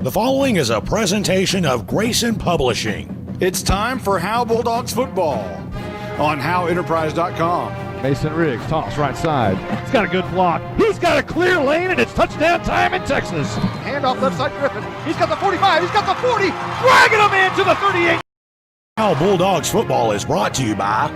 The following is a presentation of Grayson Publishing. It's time for Howe Bulldogs football on HoweEnterprise.com. Mason Riggs, toss right side. He's got a good block. He's got a clear lane, and it's touchdown time in Texas. Handoff left side Griffin. He's got the 45. He's got the 40. Dragging him into the 38. Howe Bulldogs football is brought to you by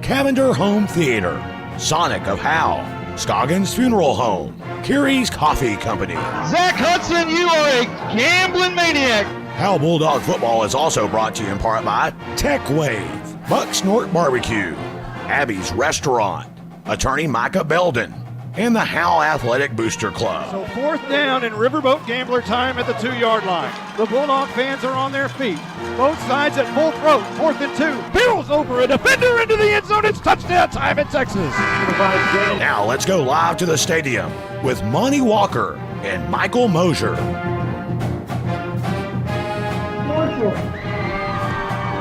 Cavender Home Theater, Sonic of Howe, Scoggins Funeral Home, Kiri's Coffee Company. Zach Hudson, you are a gambling maniac. Howe Bulldog football is also brought to you in part by Tech Wave, Buck Snort Barbecue, Abby's Restaurant, Attorney Micah Belden, and the Howe Athletic Booster Club. So fourth down and Riverboat Gambler time at the 2-yard line. The Bulldog fans are on their feet. Both sides at full throat. 4th and 2. Barrels over a defender into the end zone. It's touchdown time in Texas. Now let's go live to the stadium with Monty Walker and Michael Mosier.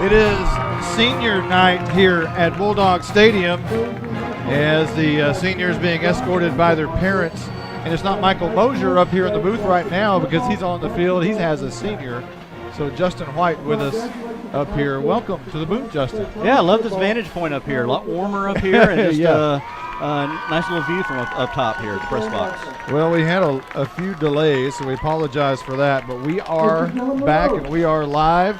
It is senior night here at Bulldog Stadium as the seniors being escorted by their parents. And it's not Michael Mosier up here in the booth right now because he's on the field. He has a senior. So Justin White with us up here. Welcome to the booth, Justin. Yeah, I love this vantage point up here. A lot warmer up here and just nice little view from up top here at the press box. Well, we had a few delays, so we apologize for that. But we are back and we are live.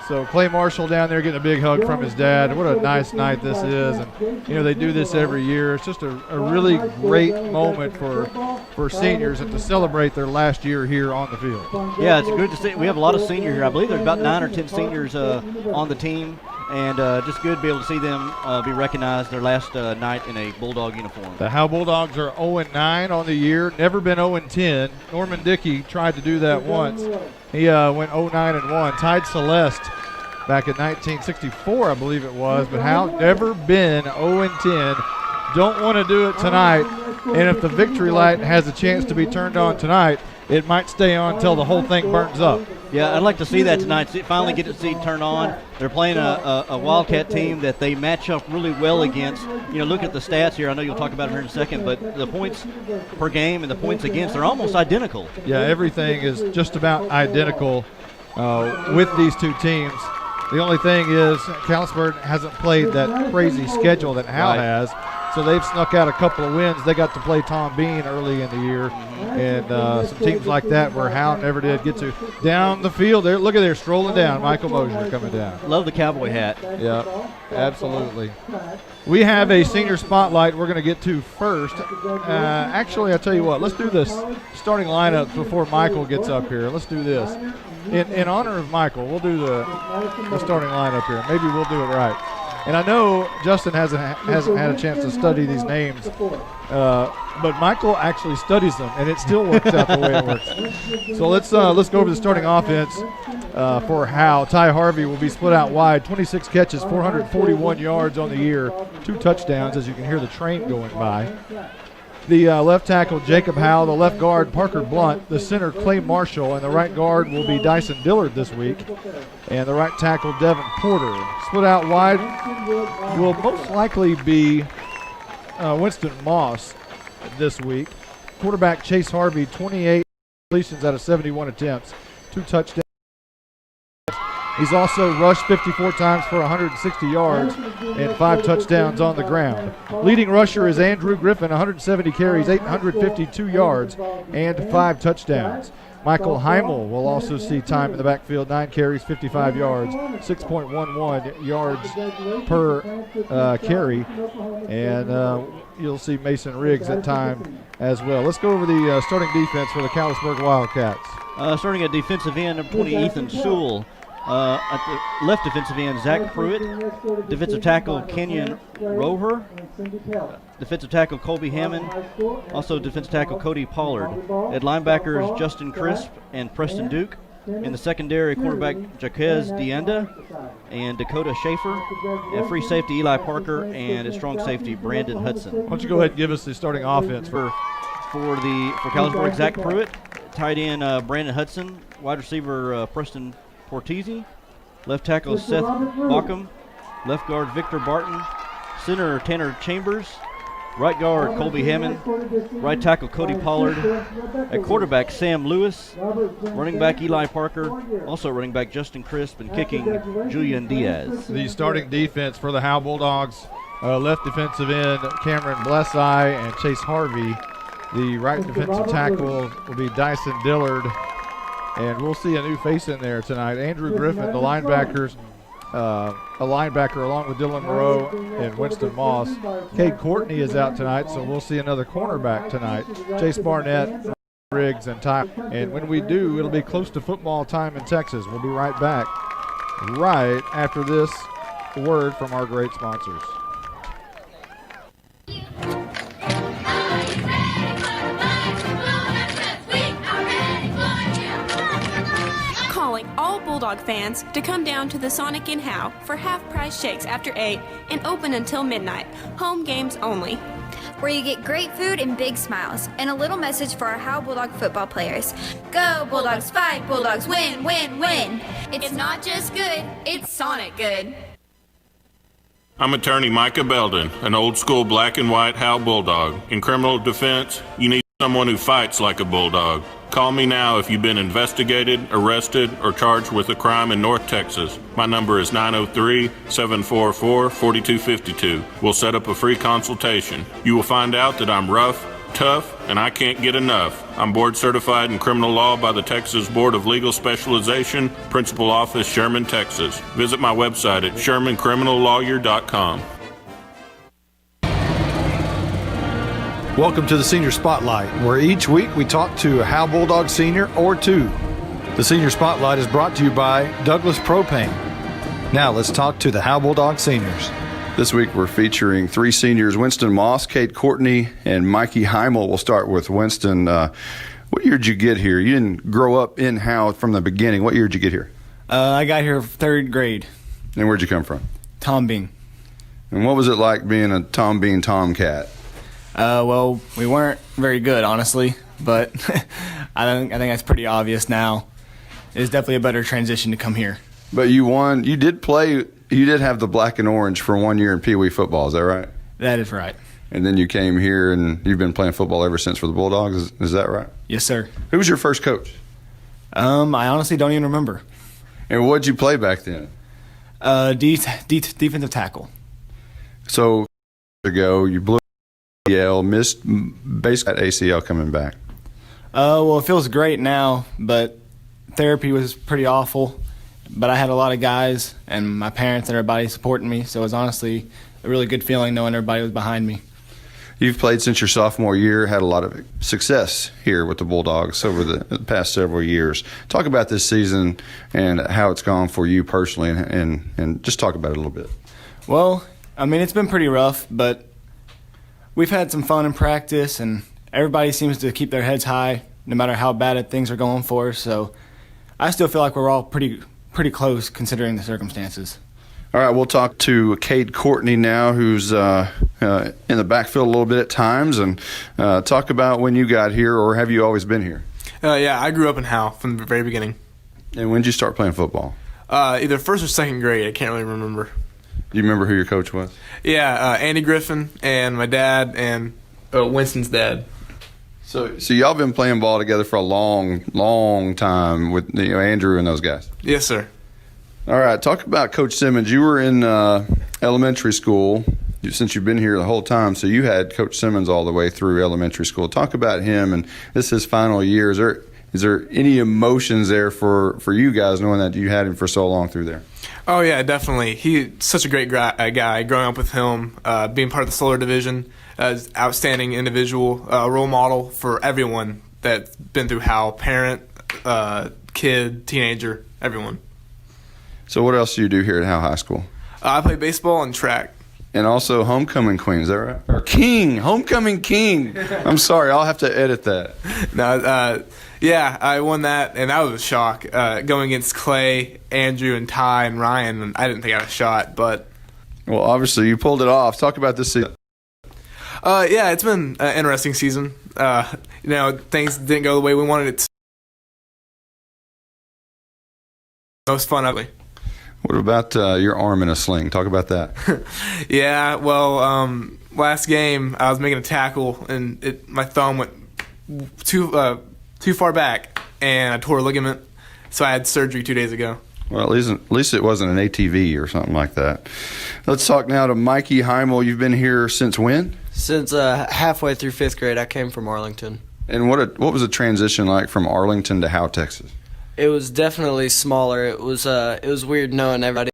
So Clay Marshall down there getting a big hug from his dad. What a nice night this is. And, you know, they do this every year. It's just a really great moment for seniors and to celebrate their last year here on the field. Yeah, it's good to see. We have a lot of seniors here. I believe there's about 9 or 10 seniors on the team. And just good to be able to see them be recognized their last night in a Bulldog uniform. The Howe Bulldogs are 0-9 on the year, never been 0-10. Norman Dickey tried to do that once. He went 0-9-1, tied Celeste back in 1964, I believe it was. But Howe never been 0-10. Don't want to do it tonight. And if the victory light has a chance to be turned on tonight, it might stay on until the whole thing burns up. Yeah, I'd like to see that tonight. Finally get to see it turn on. They're playing a Wildcat team that they match up really well against. You know, look at the stats here. I know you'll talk about it here in a second, but the points per game and the points against, they're almost identical. Yeah, everything is just about identical with these two teams. The only thing is Callisburg hasn't played that crazy schedule that Howe has. So they've snuck out a couple of wins. They got to play Tom Bean early in the year, and some teams like that where Howe never did get to. Down the field, there. Look at there, strolling down. Michael Mosier coming down. Love the cowboy hat. Yeah, absolutely. We have a senior spotlight we're going to get to first. Actually, I'll tell you what. Let's do this starting lineup before Michael gets up here. Let's do this. In honor of Michael, we'll do the starting lineup here. Maybe we'll do it right. And I know Justin hasn't had a chance to study these names, but Michael actually studies them, and it still works out the way it works. So let's go over the starting offense for Howe. Ty Harvey will be split out wide, 26 catches, 441 yards on the year, 2 touchdowns, as you can hear the train going by. The left tackle, Jacob Howe, the left guard, Parker Blunt, the center, Clay Marshall, and the right guard will be Dyson Dillard this week, and the right tackle, Devin Porter. Split out wide will most likely be Winston Moss this week. Quarterback, Chase Harvey, 28 completions out of 71 attempts, 2 touchdowns. He's also rushed 54 times for 160 yards and 5 touchdowns on the ground. Leading rusher is Andrew Griffin, 170 carries, 852 yards, and 5 touchdowns. Michael Heimel will also see time in the backfield, 9 carries, 55 yards, 6.11 yards per carry. And you'll see Mason Riggs at time as well. Let's go over the starting defense for the Callisburg Wildcats. Starting at defensive end, number 20, Ethan Sewell. At the left defensive end, Zach Pruitt. Defensive tackle, Kenyon Rover. Defensive tackle, Colby Hammond. Also defensive tackle, Cody Pollard. At linebackers, Justin Crisp and Preston Duke. In the secondary, quarterback, Jaquez Deanda and Dakota Schaefer. And free safety, Eli Parker. And at strong safety, Brandon Hudson. Why don't you go ahead and give us the starting offense for Callisburg, Zach Pruitt. Tight end, Brandon Hudson. Wide receiver, Preston Portese, left tackle Seth Baucom, left guard Victor Barton, center Tanner Chambers, Right guard, Colby Hammond. Right tackle, Cody Pollard. At quarterback, Sam Lewis. Running back, Eli Parker. Also running back, Justin Crisp. And kicking, Julian Diaz. The starting defense for the Howe Bulldogs, left defensive end, Cameron Blesseye and Chase Harvey. The right defensive tackle will be Dyson Dillard. And we'll see a new face in there tonight. Andrew Griffin, the linebackers. A linebacker along with Dylan Moreau and Winston Moss. Cade Courtney is out tonight, so we'll see another cornerback tonight. Chase Barnett, Riggs, and Ty. And when we do, it'll be close to football time in Texas. We'll be right back right after this word from our great sponsors. Calling all Bulldog fans to come down to the Sonic in Howe for half-price shakes after 8 and open until midnight. Home games only. Where you get great food and big smiles. And a little message for our Howe Bulldog football players. Go Bulldogs, fight Bulldogs, win, win, win. It's not just good, it's Sonic good. I'm attorney Micah Belden, an old-school black and white Howe Bulldog. In criminal defense, you need someone who fights like a bulldog. Call me now if you've been investigated, arrested, or charged with a crime in North Texas. My number is 903-744-4252. We'll set up a free consultation. You will find out that I'm rough, tough, and I can't get enough. I'm board certified in criminal law by the Texas Board of Legal Specialization, Principal Office, Sherman, Texas. Visit my website at shermancriminallawyer.com. Welcome to the Senior Spotlight, where each week we talk to a Howe Bulldog senior or two. The Senior Spotlight is brought to you by Douglas Propane. Now let's talk to the Howe Bulldog seniors. This week we're featuring three seniors, Winston Moss, Cade Courtney, and Mikey Heimel. We'll start with Winston. What year did you get here? You didn't grow up in Howe from the beginning. What year did you get here? I got here third grade. And where'd you come from? Tom Bean. And what was it like being a Tom Bean Tomcat? Well, we weren't very good, honestly, but I think that's pretty obvious now. It was definitely a better transition to come here. But you won. You did play. You did have the black and orange for 1 year in Pee Wee football. Is that right? That is right. And then you came here, and you've been playing football ever since for the Bulldogs. Is that right? Yes, sir. Who was your first coach? I honestly don't even remember. And what did you play back then? Defensive tackle. So ago, you blew ACL, missed basically that ACL coming back. Well, it feels great now, but therapy was pretty awful. But I had a lot of guys and my parents and everybody supporting me, so it was honestly a really good feeling knowing everybody was behind me. You've played since your sophomore year, had a lot of success here with the Bulldogs over the past several years. Talk about this season and how it's gone for you personally, and just talk about it a little bit. Well, I mean, it's been pretty rough, but we've had some fun in practice, and everybody seems to keep their heads high no matter how bad things are going for us. So I still feel like we're all pretty close considering the circumstances. All right, we'll talk to Cade Courtney now, who's in the backfield a little bit at times, and talk about when you got here, or have you always been here? Yeah, I grew up in Howe from the very beginning. And when did you start playing football? Either first or second grade. I can't really remember. Do you remember who your coach was? Yeah, Andy Griffin and my dad and Winston's dad. So y'all been playing ball together for a long time with Andrew and those guys. Yes, sir. All right, talk about Coach Simmons. You were in elementary school since you've been here the whole time, so you had Coach Simmons all the way through elementary school. Talk about him, and this is his final year. Is there any emotions there for you guys knowing that you had him for so long through there? Oh, yeah, definitely. He's such a great guy. Growing up with him, being part of the Solar Division, outstanding individual, role model for everyone that's been through Howe, parent, kid, teenager, everyone. So what else do you do here at Howe High School? I play baseball and track. And also homecoming queen, is that right? Or king, homecoming king. I'm sorry, I'll have to edit that. No, yeah, I won that, and that was a shock. Going against Clay, Andrew, and Ty, and Ryan, and I didn't think I had a shot, but... Well, obviously, you pulled it off. Talk about this season. Yeah, it's been an interesting season. Things didn't go the way we wanted it to. Most fun ugly. What about your arm in a sling? Talk about that. Yeah, well, last game, I was making a tackle, and my thumb went too far back, and I tore a ligament. So I had surgery 2 days ago. Well, at least it wasn't an ATV or something like that. Let's talk now to Mikey Heimel. You've been here since when? Since halfway through 5th grade. I came from Arlington. And what was the transition like from Arlington to Howe, Texas? It was definitely smaller. It was weird knowing everybody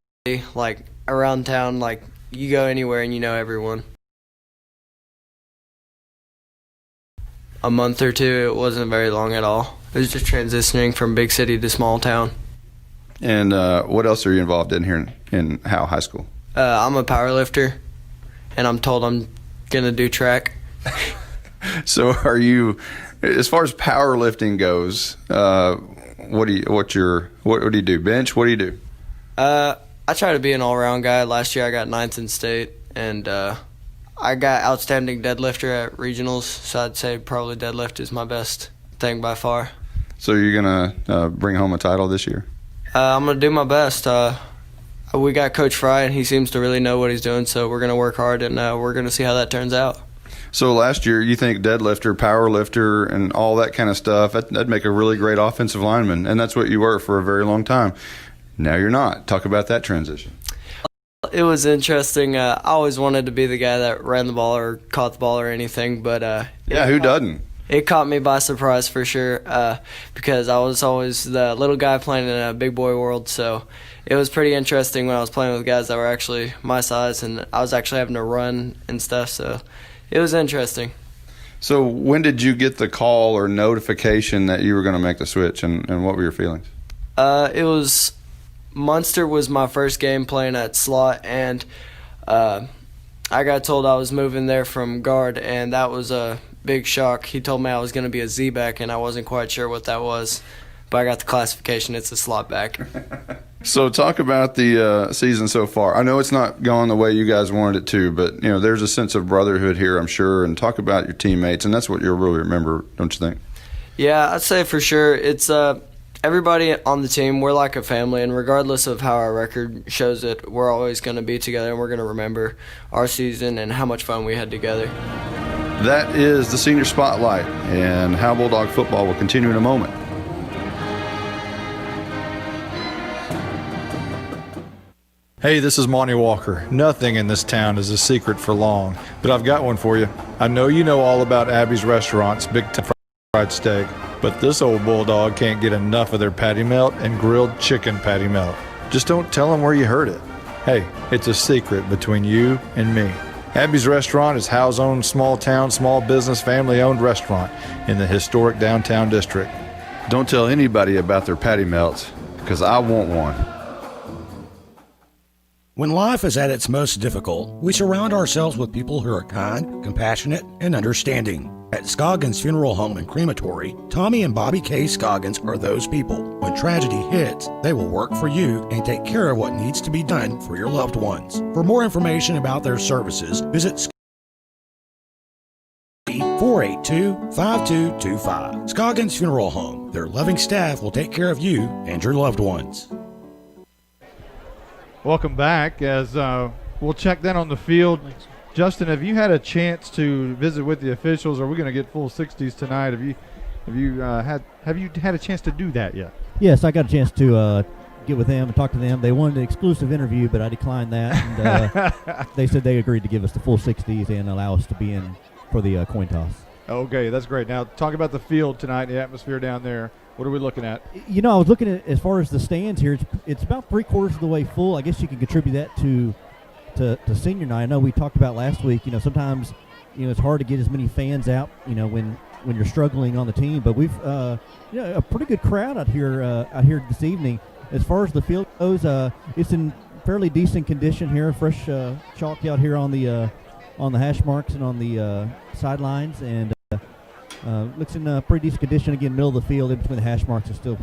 like around town. Like you go anywhere and you know everyone. A month or two, it wasn't very long at all. It was just transitioning from big city to small town. And what else are you involved in here in Howe High School? I'm a power lifter, and I'm told I'm gonna do track. So are you, as far as powerlifting goes, what do you do? Bench? What do you do? I try to be an all-around guy. Last year I got 9th in state, and I got outstanding deadlifter at regionals, so I'd say probably deadlift is my best thing by far. So you're gonna bring home a title this year? I'm gonna do my best. We got Coach Fry, and he seems to really know what he's doing, so we're gonna work hard, and we're gonna see how that turns out. So last year, you think deadlifter, power lifter, and all that kind of stuff, that'd make a really great offensive lineman, and that's what you were for a very long time. Now you're not. Talk about that transition. It was interesting. I always wanted to be the guy that ran the ball or caught the ball or anything, but yeah, who doesn't? It caught me by surprise for sure, because I was always the little guy playing in a big boy world, so it was pretty interesting when I was playing with guys that were actually my size, and I was actually having to run and stuff, so it was interesting. So when did you get the call or notification that you were going to make the switch, and what were your feelings? It was Munster was my first game playing at slot, and I got told I was moving there from guard, and that was a big shock. He told me I was going to be a Z-back, and I wasn't quite sure what that was, but I got the classification. It's a slot back. So talk about the season so far. I know it's not gone the way you guys wanted it to, but there's a sense of brotherhood here, I'm sure, and talk about your teammates, and that's what you'll really remember, don't you think? Yeah, I'd say for sure. It's everybody on the team, we're like a family, and regardless of how our record shows it, we're always going to be together, and we're going to remember our season and how much fun we had together. That is the Senior Spotlight, and Howe Bulldog football will continue in a moment. Hey, this is Monty Walker. Nothing in this town is a secret for long, but I've got one for you. I know you know all about Abby's Restaurant's Big Time Fried Steak, but this old bulldog can't get enough of their patty melt and grilled chicken patty melt. Just don't tell them where you heard it. Hey, it's a secret between you and me. Abby's Restaurant is Howe's own small town, small business, family-owned restaurant in the historic downtown district. Don't tell anybody about their patty melts, because I want one. When life is at its most difficult, we surround ourselves with people who are kind, compassionate, and understanding. At Scoggins Funeral Home and Crematory, Tommy and Bobby K. Scoggins are those people. When tragedy hits, they will work for you and take care of what needs to be done for your loved ones. For more information about their services, visit 482-5225. Scoggins Funeral Home. Their loving staff will take care of you and your loved ones. Welcome back as we'll check then on the field. Justin, have you had a chance to visit with the officials? Are we going to get full 60s tonight? Have you had a chance to do that yet? Yes, I got a chance to get with them and talk to them. They wanted an exclusive interview, but I declined that. And they said they agreed to give us the full 60s and allow us to be in for the coin toss. Okay, that's great. Now, talk about the field tonight, the atmosphere down there. What are we looking at? I was looking at, as far as the stands here, it's about 3/4 of the way full. I guess you can contribute that to senior night. I know we talked about last week, sometimes, it's hard to get as many fans out, when you're struggling on the team. But we've, a pretty good crowd out here this evening. As far as the field goes, it's in fairly decent condition here. Fresh chalk out here on the hash marks and on the sidelines, and looks in pretty decent condition. Again, middle of the field, in between the hash marks, is still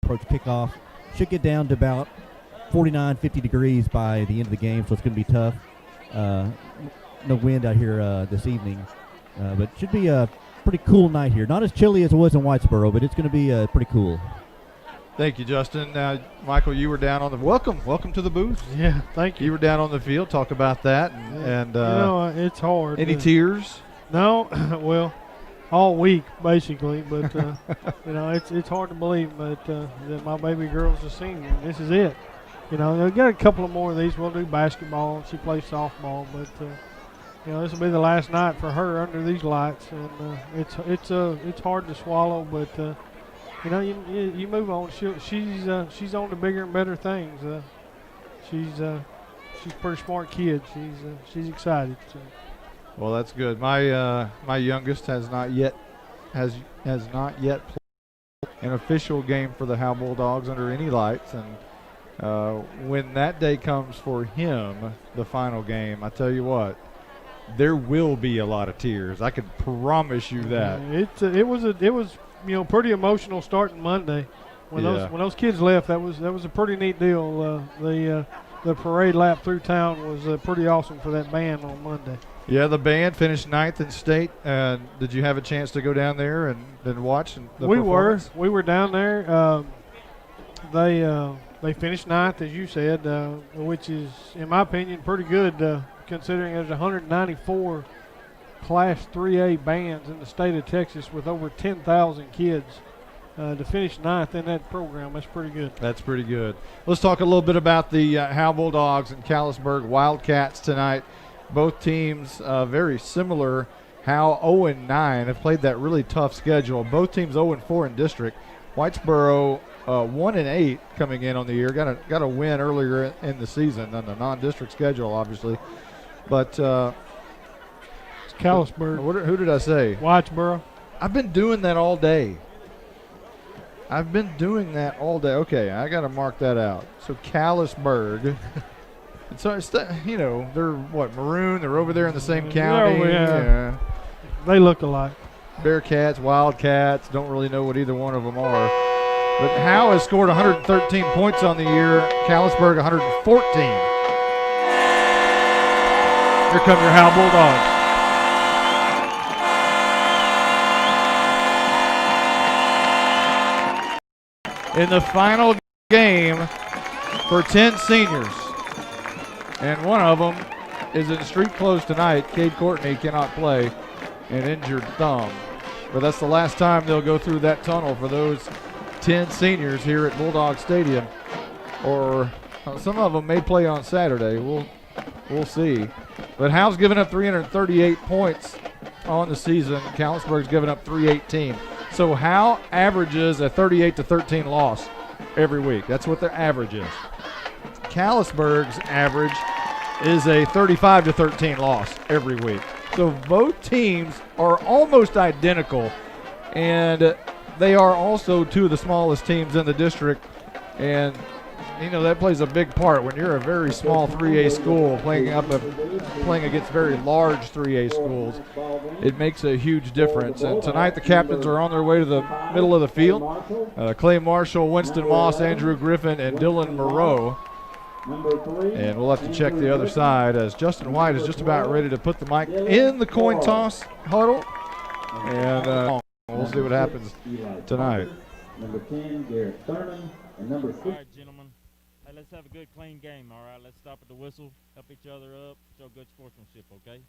approach kickoff. Should get down to about 49, 50 degrees by the end of the game, so it's going to be tough. No wind out here this evening, but it should be a pretty cool night here. Not as chilly as it was in Whitesboro, but it's going to be pretty cool. Thank you, Justin. Michael, you were down on the welcome to the booth. Yeah, thank you. You were down on the field. Talk about that. And it's hard. Any tears? No, well, all week basically. But it's hard to believe. But that my baby girl's a senior. And this is it. They've got a couple of more of these. We'll do basketball. She plays softball, but this will be the last night for her under these lights, and it's hard to swallow, but. You move on. She's on to bigger and better things. She's a pretty smart kid. She's excited. So. Well, that's good. My youngest has not yet played an official game for the Howe Bulldogs under any lights, and when that day comes for him, the final game, I tell you what, there will be a lot of tears. I can promise you that. It was. Pretty emotional starting Monday when those kids left. That was a pretty neat deal. The parade lap through town was pretty awesome for that band on Monday. Yeah, the band finished 9th in state. Did you have a chance to go down there and watch the performance? We were down there. They finished 9th, as you said, which is, in my opinion, pretty good considering there's 194 Class 3A bands in the state of Texas with over 10,000 kids. To finish 9th in that program, that's pretty good. That's pretty good. Let's talk a little bit about the Howe Bulldogs and Callisburg Wildcats tonight. Both teams very similar. Howe 0-9 have played that really tough schedule. Both teams 0-4 in district. Whitesboro 1-8 coming in on the year. Got a win earlier in the season on the non-district schedule, obviously. But Callisburg. Who did I say? Whitesboro. I've been doing that all day. Okay, I got to mark that out. So Callisburg. So they're maroon. They're over there in the same county. Yeah. They look alike. Bearcats, Wildcats. Don't really know what either one of them are. But Howe has scored 113 points on the year. Callisburg 114. Here come your Howe Bulldogs. In the final game for 10 seniors. And one of them is in street clothes tonight. Cade Courtney cannot play, an injured thumb. But that's the last time they'll go through that tunnel for those 10 seniors here at Bulldog Stadium. Or some of them may play on Saturday. We'll see. But Howe's given up 338 points on the season. Callisburg's given up 318. So Howe averages a 38-13 loss every week. That's what their average is. Callisburg's average is a 35-13 loss every week. So both teams are almost identical, and they are also two of the smallest teams in the district. And that plays a big part when you're a very small 3A school playing against very large 3A schools. It makes a huge difference. And tonight the captains are on their way to the middle of the field. Clay Marshall, Winston Moss, Andrew Griffin, and Dylan Moreau. And we'll have to check the other side as Justin White is just about ready to put the mic in the coin toss huddle. And we'll see what happens tonight. Number 10, Garrett Thurman, and number 6. All right, gentlemen. Hey, let's have a good, clean game, all right? Let's stop at the whistle, help each other up, show good sportsmanship, okay?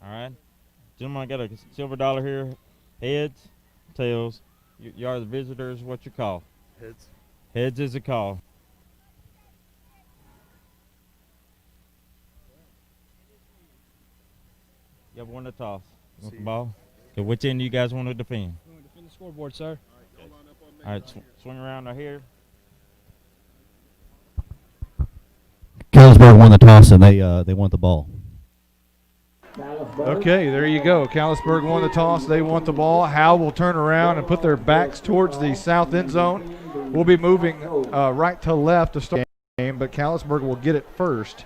All right? Gentlemen, I got a silver dollar here. Heads, tails. You are the visitors. What's your call? Heads. Heads is a call. You ever won the toss? You want the ball? Okay, which end do you guys want to defend? We want to defend the scoreboard, sir. All right, swing around right here. Callisburg won the toss and they want the ball. Okay, there you go. Callisburg won the toss. They want the ball. Howe will turn around and put their backs towards the south end zone. We'll be moving right to left to start the game, but Callisburg will get it first.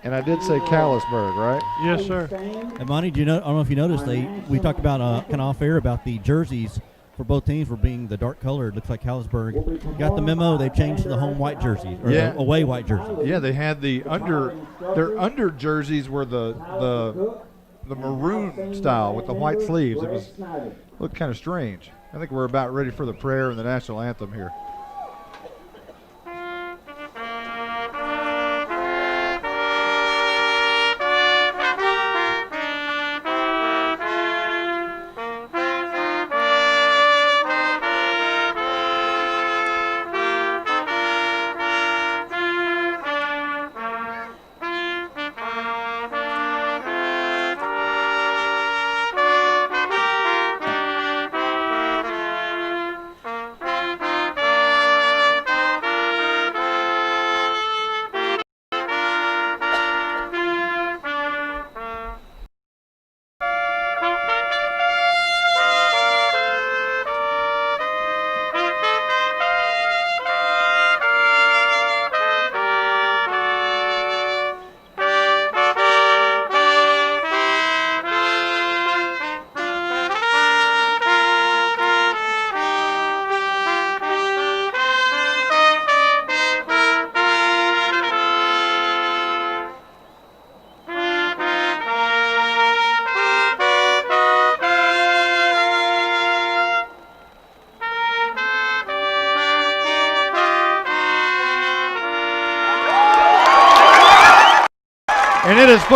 And I did say Callisburg, right? Yes, sir. And Monty, I don't know if you noticed, we talked about kind of off air about the jerseys for both teams were being the dark color. It looks like Callisburg got the memo. They've changed to the home white jersey, or the away white jersey. Yeah, they had their under jerseys were the maroon style with the white sleeves. It looked kind of strange. I think we're about ready for the prayer and the national anthem here.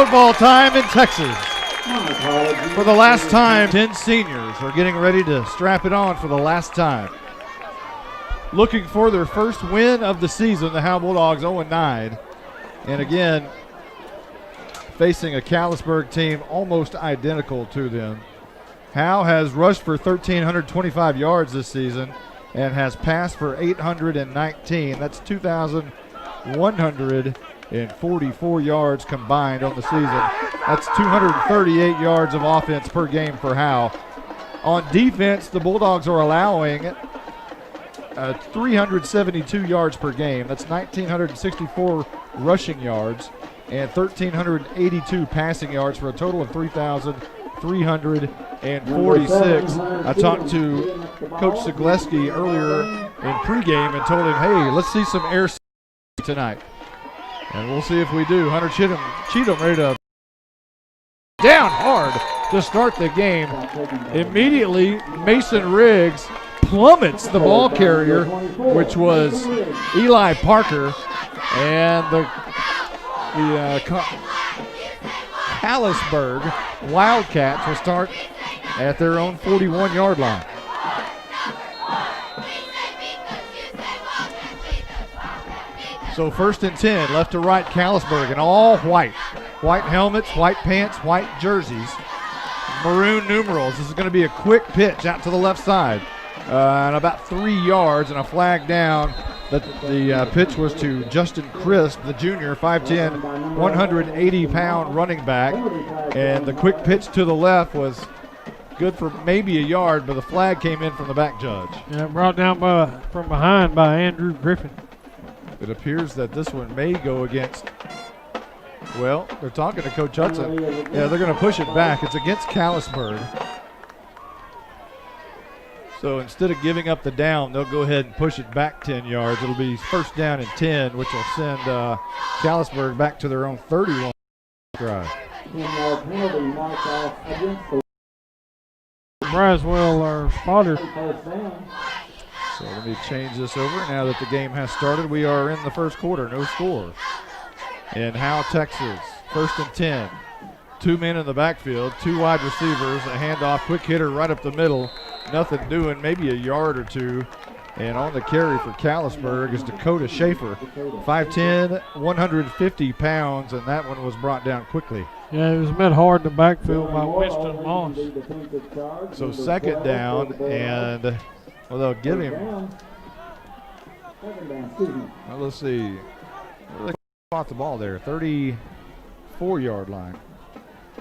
football time in Texas. For the last time, 10 seniors are getting ready to strap it on for the last time. Looking for their first win of the season, the Howe Bulldogs 0-9. And again, facing a Callisburg team almost identical to them. Howe has rushed for 1,325 yards this season and has passed for 819. That's 2,144 yards combined on the season. That's 238 yards of offense per game for Howe. On defense, the Bulldogs are allowing 372 yards per game. That's 1,964 rushing yards and 1,382 passing yards for a total of 3,346. I talked to Coach Zagleski earlier in pregame and told him, hey, let's see some air tonight. And we'll see if we do. Hunter Cheatham ready to down hard to start the game. Immediately, Mason Riggs plummets the ball carrier, which was Eli Parker, and the Callisburg Wildcats will start at their own 41-yard line. So 1st and 10, left to right, Callisburg, and all white. White helmets, white pants, white jerseys, maroon numerals. This is going to be a quick pitch out to the left side. And about 3 yards and a flag down. The pitch was to Justin Crisp, the junior, 5'10", 180-pound running back. And the quick pitch to the left was good for maybe a yard, but the flag came in from the back judge. Yeah, brought down from behind by Andrew Griffin. It appears that this one may go against, well, they're talking to Coach Hudson. Yeah, they're going to push it back. It's against Callisburg. So instead of giving up the down, they'll go ahead and push it back 10 yards. It'll be 1st down and 10, which will send Callisburg back to their own 31 drive. Braswell, our spotter. So let me change this over now that the game has started. We are in the first quarter, no score. In Howe, Texas, 1st and 10. 2 men in the backfield, 2 wide receivers, a handoff, quick hitter right up the middle. Nothing doing, maybe a yard or two. And on the carry for Callisburg is Dakota Schaefer, 5'10", 150 pounds, and that one was brought down quickly. Yeah, it was met hard in the backfield by Winston Moss. So 2nd down, and well, they'll give him. Well, let's see. Where they caught the ball there? 34-yard line.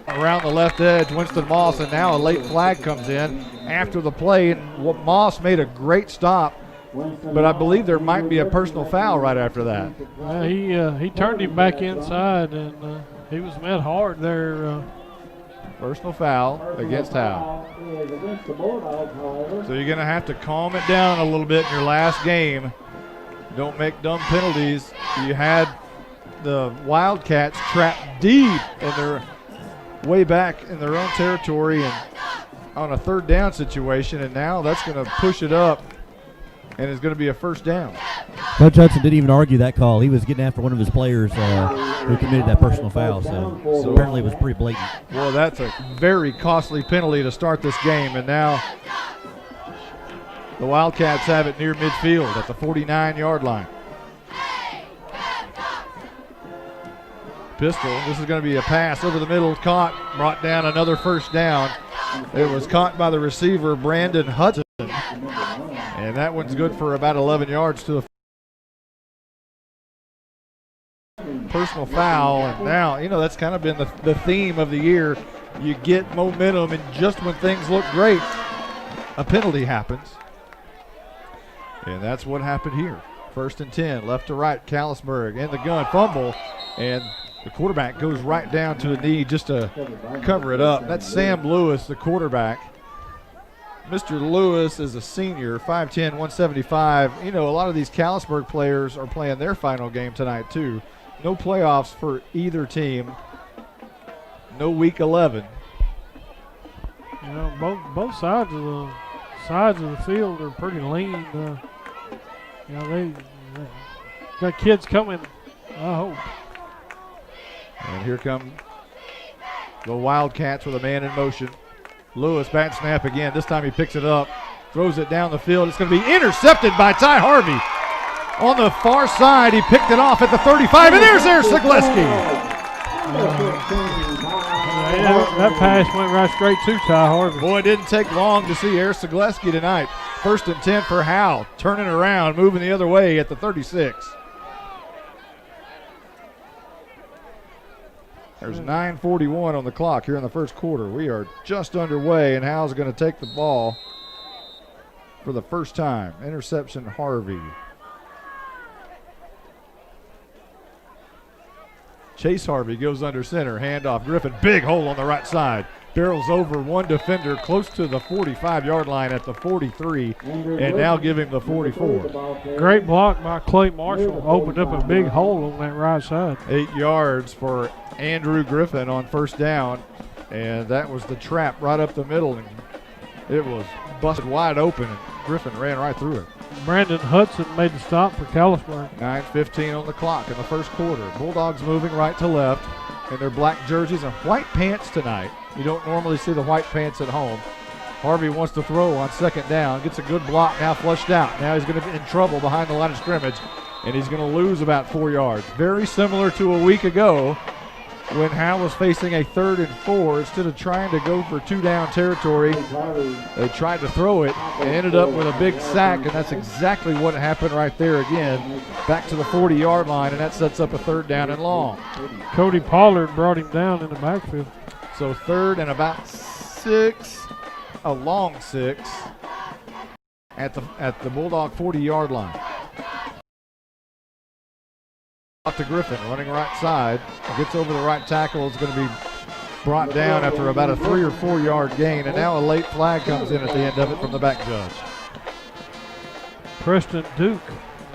Around the left edge, Winston Moss, and now a late flag comes in after the play. And Moss made a great stop, but I believe there might be a personal foul right after that. Well, he turned him back inside, and he was met hard there. Personal foul against Howe. So you're going to have to calm it down a little bit in your last game. Don't make dumb penalties. You had the Wildcats trapped deep in their way back in their own territory and on a 3rd down situation, and now that's going to push it up, and it's going to be a 1st down. Coach Hudson didn't even argue that call. He was getting after one of his players who committed that personal foul, so apparently it was pretty blatant. Well, that's a very costly penalty to start this game, and now the Wildcats have it near midfield at the 49-yard line. Pistol, this is going to be a pass over the middle, caught, brought down, another 1st down. It was caught by the receiver, Brandon Hudson, and that one's good for about 11 yards to the personal foul. And now, that's kind of been the theme of the year. You get momentum, and just when things look great, a penalty happens. And that's what happened here. 1st and 10, left to right, Callisburg in the gun, fumble, and the quarterback goes right down to the knee just to cover it up. That's Sam Lewis, the quarterback. Mr. Lewis is a senior, 5'10", 175. A lot of these Callisburg players are playing their final game tonight too. No playoffs for either team. No week 11. Both sides of the field are pretty lean. They got kids coming, I hope. And here come The Wildcats with a man in motion. Lewis, bat snap again. This time he picks it up, throws it down the field. It's going to be intercepted by Ty Harvey. On the far side, he picked it off at the 35, and there's Sigleski. That pass went right straight to Ty Harvey. Boy, it didn't take long to see Sigleski tonight. 1st and 10 for Howe, turning around, moving the other way at the 36. There's 9:41 on the clock here in the first quarter. We are just underway, and Howe's going to take the ball for the first time. Interception, Harvey. Chase Harvey goes under center. Handoff, Griffin. Big hole on the right side. Barrels over one defender close to the 45-yard line at the 43, and now give him the 44. Great block by Clay Marshall. Opened up a big hole on that right side. 8 yards for Andrew Griffin on first down, and that was the trap right up the middle, and it was busted wide open, and Griffin ran right through it. Brandon Hudson made the stop for Callisburg. 9:15 on the clock in the first quarter. Bulldogs moving right to left in their black jerseys and white pants tonight. You don't normally see the white pants at home. Harvey wants to throw on second down. Gets a good block, now flushed out. Now he's going to be in trouble behind the line of scrimmage, and he's going to lose about 4 yards. Very similar to a week ago when Howe was facing a 3rd and 4. Instead of trying to go for 2-down territory, they tried to throw it and ended up with a big sack, and that's exactly what happened right there again. Back to the 40-yard line, and that sets up a 3rd down and long. Cody Pollard brought him down in the backfield. So 3rd and about 6, a long 6 at the Bulldog 40-yard line. Out to Griffin, running right side. Gets over the right tackle. Is going to be brought down after about a 3 or 4 yard gain, and now a late flag comes in at the end of it from the back judge. Preston Duke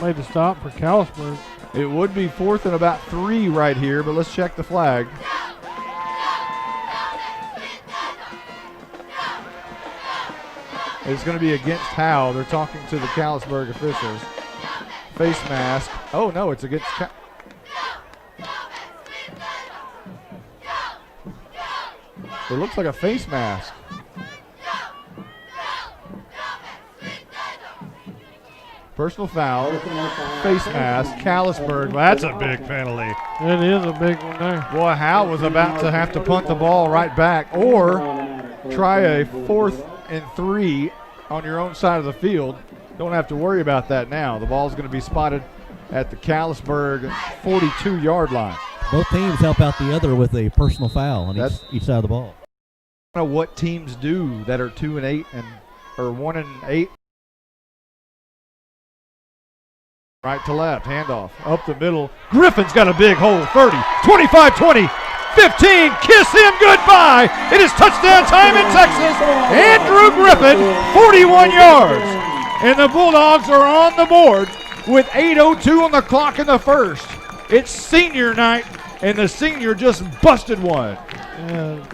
made the stop for Callisburg. It would be 4th and about 3 right here, but let's check the flag. It's going to be against Howe. They're talking to the Callisburg officials. Face mask. Oh, no, it's against it looks like a face mask. Personal foul, face mask, Callisburg. Well, that's a big penalty. It is a big one there. Boy, Howe was about to have to punt the ball right back or try a 4th and 3 on your own side of the field. Don't have to worry about that now. The ball's going to be spotted at the Callisburg 42-yard line. Both teams help out the other with a personal foul on each side of the ball. I don't know what teams do that are 2 and 8 or 1 and 8. Right to left, handoff, up the middle. Griffin's got a big hole, 30, 25, 20, 15, kiss him goodbye. It is touchdown time in Texas. Andrew Griffin, 41 yards. And the Bulldogs are on the board with 8:02 on the clock in the first. It's senior night, and the senior just busted one.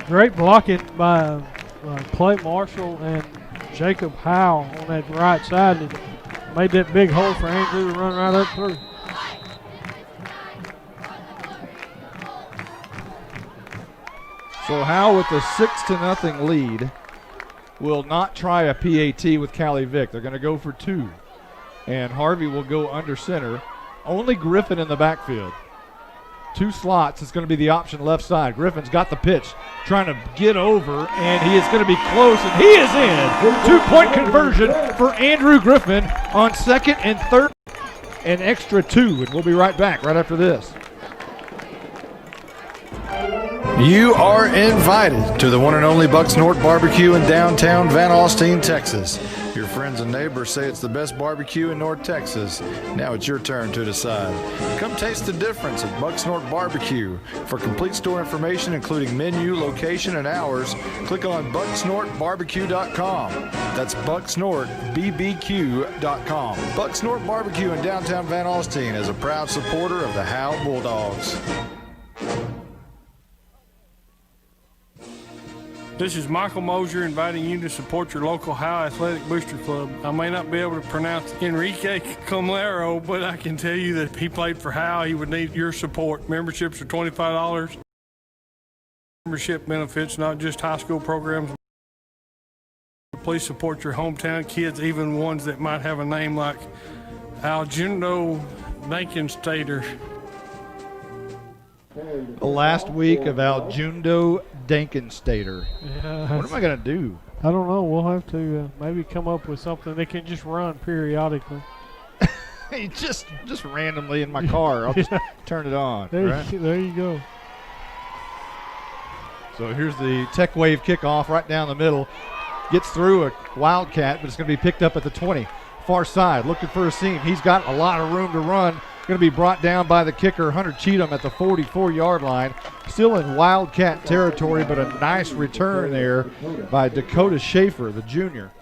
Great blocking by Clay Marshall and Jacob Howe on that right side. And made that big hole for Andrew to run right up through. So Howe with the 6-0 lead will not try a PAT with Callie Vick. They're going to go for 2. And Harvey will go under center. Only Griffin in the backfield. 2 slots. It's going to be the option left side. Griffin's got the pitch, trying to get over, and he is going to be close, and he is in. 2-point conversion for Andrew Griffin on 2nd and 3rd. An extra 2, and we'll be right back right after this. You are invited to the one and only Bucks North Barbecue in downtown Van Alstyne, Texas. Your friends and neighbors say it's the best barbecue in North Texas. Now it's your turn to decide. Come taste the difference at Bucks North Barbecue. For complete store information, including menu, location, and hours, click on bucksnorthbarbecue.com. That's bucksnorthbbq.com. Bucks North Barbecue in downtown Van Alstyne is a proud supporter of the Howe Bulldogs. This is Michael Mosier inviting you to support your local Howe Athletic Booster Club. I may not be able to pronounce Enrique Camilero, but I can tell you that if he played for Howe, he would need your support. Memberships are $25. membership benefits, not just high school programs. Please support your hometown kids, even ones that might have a name like Aljundo Dankenstater. The last week of Aljundo Dankenstater. Yeah, What am I going to do? I don't know. We'll have to maybe come up with something that can just run periodically. Hey, just randomly in my car. I'll just turn it on. There you go. So here's the Tech Wave kickoff right down the middle. Gets through a Wildcat, but it's going to be picked up at the 20. Far side, looking for a seam. He's got a lot of room to run. Going to be brought down by the kicker, Hunter Cheatham, at the 44-yard line. Still in Wildcat territory, but a nice return there by Dakota Schaefer, the junior.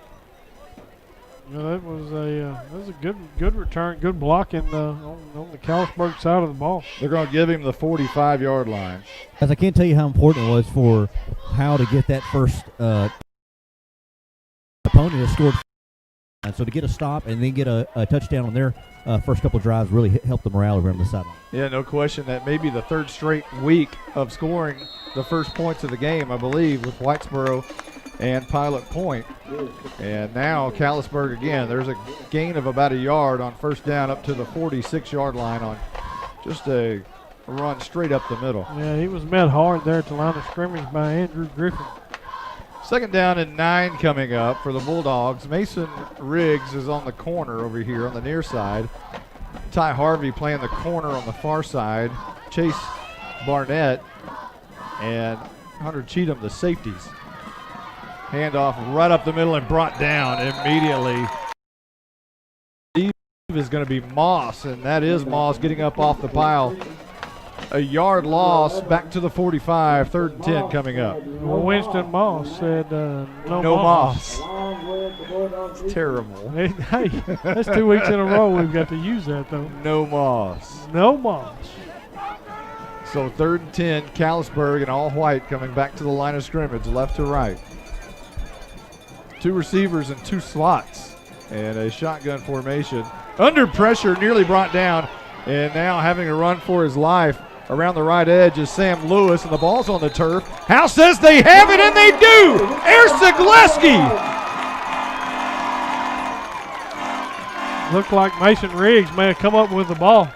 Yeah, that was a good return, good blocking on the Callisburg side of the ball. They're going to give him the 45-yard line. As I can't tell you how important it was for Howe to get that first opponent that scored. And so to get a stop and then get a touchdown on their first couple of drives really helped the morale around the sideline. Yeah, no question. That may be the third straight week of scoring the first points of the game, I believe, with Whitesboro and Pilot Point. And now Callisburg again. There's a gain of about a yard on first down up to the 46-yard line on just a run straight up the middle. Yeah, he was met hard there at the line of scrimmage by Andrew Griffin. Second down and 9 coming up for the Bulldogs. Mason Riggs is on the corner over here on the near side. Ty Harvey playing the corner on the far side. Chase Barnett and Hunter Cheatham, the safeties. Handoff right up the middle and brought down immediately. Is going to be Moss, and that is Moss getting up off the pile. A yard loss back to the 45, 3rd and 10 coming up. Well, Winston Moss said no Moss. It's terrible. Hey, that's 2 weeks in a row we've got to use that, though. No Moss. No Moss. So 3rd and 10, Callisburg and all white coming back to the line of scrimmage, left to right. 2 receivers and 2 slots and a shotgun formation. Under pressure, nearly brought down, and now having to run for his life around the right edge is Sam Lewis, and the ball's on the turf. Howe says they have it, and they do! Ersa Gillespie! Looked like Mason Riggs may have come up with the ball.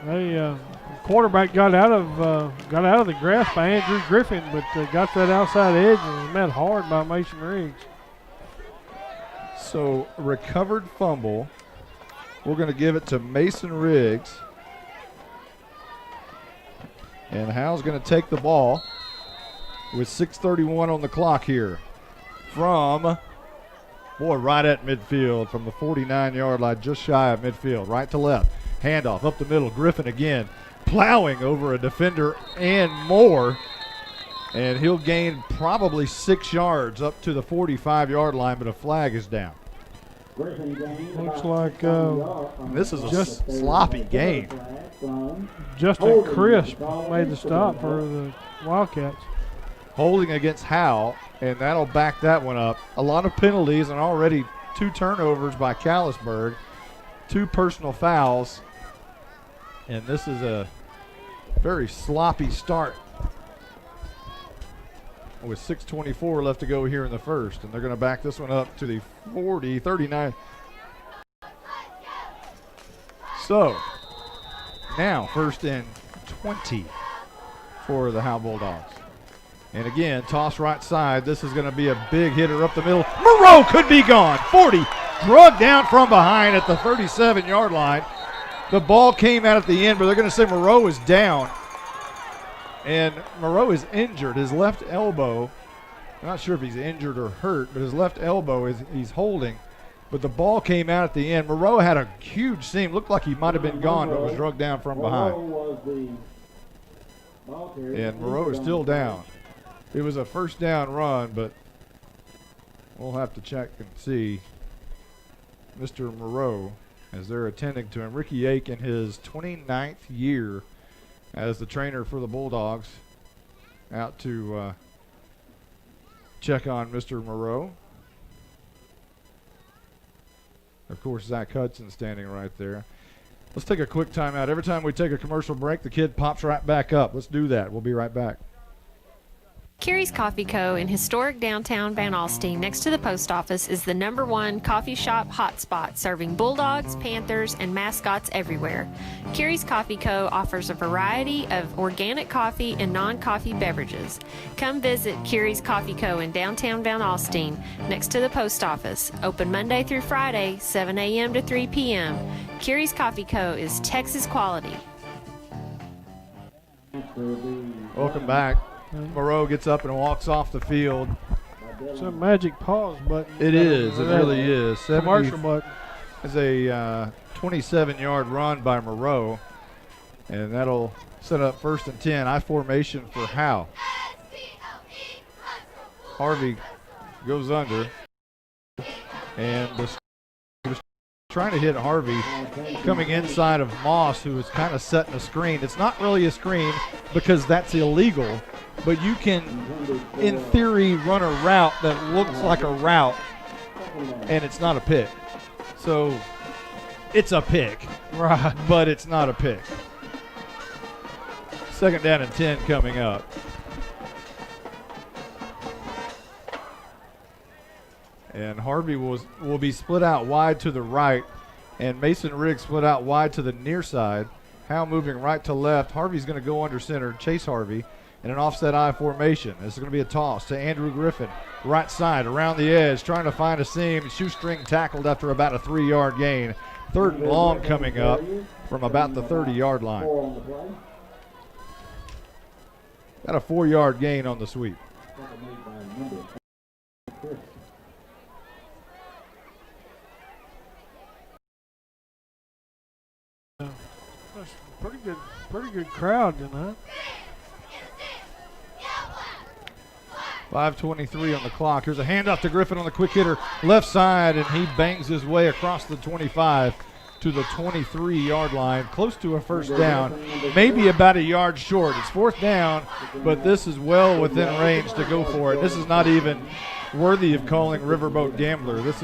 The quarterback got out of the grasp by Andrew Griffin, but got that outside edge and was met hard by Mason Riggs. So recovered fumble. We're going to give it to Mason Riggs. And Howe's going to take the ball with 6:31 on the clock here from, right at midfield from the 49-yard line, just shy of midfield, right to left. Handoff up the middle. Griffin again plowing over a defender and more. And he'll gain probably 6 yards up to the 45-yard line, but a flag is down. Looks like this is a sloppy game. Justin Crisp made the stop for the Wildcats. Holding against Howe, and that'll back that one up. A lot of penalties and already 2 turnovers by Callisburg, 2 personal fouls, and this is a very sloppy start with 6:24 left to go here in the first, and they're going to back this one up to the 39. So now 1st and 20 for the Howe Bulldogs. And again, toss right side. This is going to be a big hitter up the middle. Moreau could be gone. 40, drugged down from behind at the 37-yard line. The ball came out at the end, but they're going to say Moreau is down. And Moreau is injured. His left elbow, I'm not sure if he's injured or hurt, but his left elbow he's holding. But the ball came out at the end. Moreau had a huge seam. Looked like he might have been gone, but was drugged down from behind. And Moreau is still down. It was a 1st down run, but we'll have to check and see Mr. Moreau as they're attending to him. Ricky Ake in his 29th year as the trainer for the Bulldogs, out to check on Mr. Moreau. Of course, Zach Hudson standing right there. Let's take a quick timeout. Every time we take a commercial break, the kid pops right back up. Let's do that. We'll be right back. Carrie's Coffee Co. in historic downtown Van Alstyne next to the post office is the #1 coffee shop hotspot serving Bulldogs, Panthers, and mascots everywhere. Carrie's Coffee Co. offers a variety of organic coffee and non-coffee beverages. Come visit Carrie's Coffee Co. in downtown Van Alstyne next to the post office. Open Monday through Friday, 7 a.m. to 3 p.m. Carrie's Coffee Co. is Texas quality. Welcome back. Moreau gets up and walks off the field. It's a magic pause button. It is. It really is. Commercial button. It's a 27-yard run by Moreau, and that'll set up 1st and 10. I formation for Howe. Harvey goes under, and he was trying to hit Harvey coming inside of Moss, who is kind of setting a screen. It's not really a screen because that's illegal. But you can, in theory, run a route that looks like a route, and it's not a pick. So it's a pick, right? But it's not a pick. 2nd down and 10 coming up. And Harvey will be split out wide to the right, and Mason Riggs split out wide to the near side. Howe moving right to left. Harvey's going to go under center, chase Harvey. In an offset I formation. This is going to be a toss to Andrew Griffin. Right side, around the edge, trying to find a seam. Shoestring tackled after about a 3-yard gain. 3rd and long coming up from about the 30-yard line. Got a 4-yard gain on the sweep. That's pretty good crowd tonight. 5:23 on the clock. Here's a handoff to Griffin on the quick hitter left side, and he bangs his way across the 25 to the 23-yard line, close to a 1st down, maybe about a yard short. It's 4th down, but this is well within range to go for it. This is not even worthy of calling Riverboat Gambler. This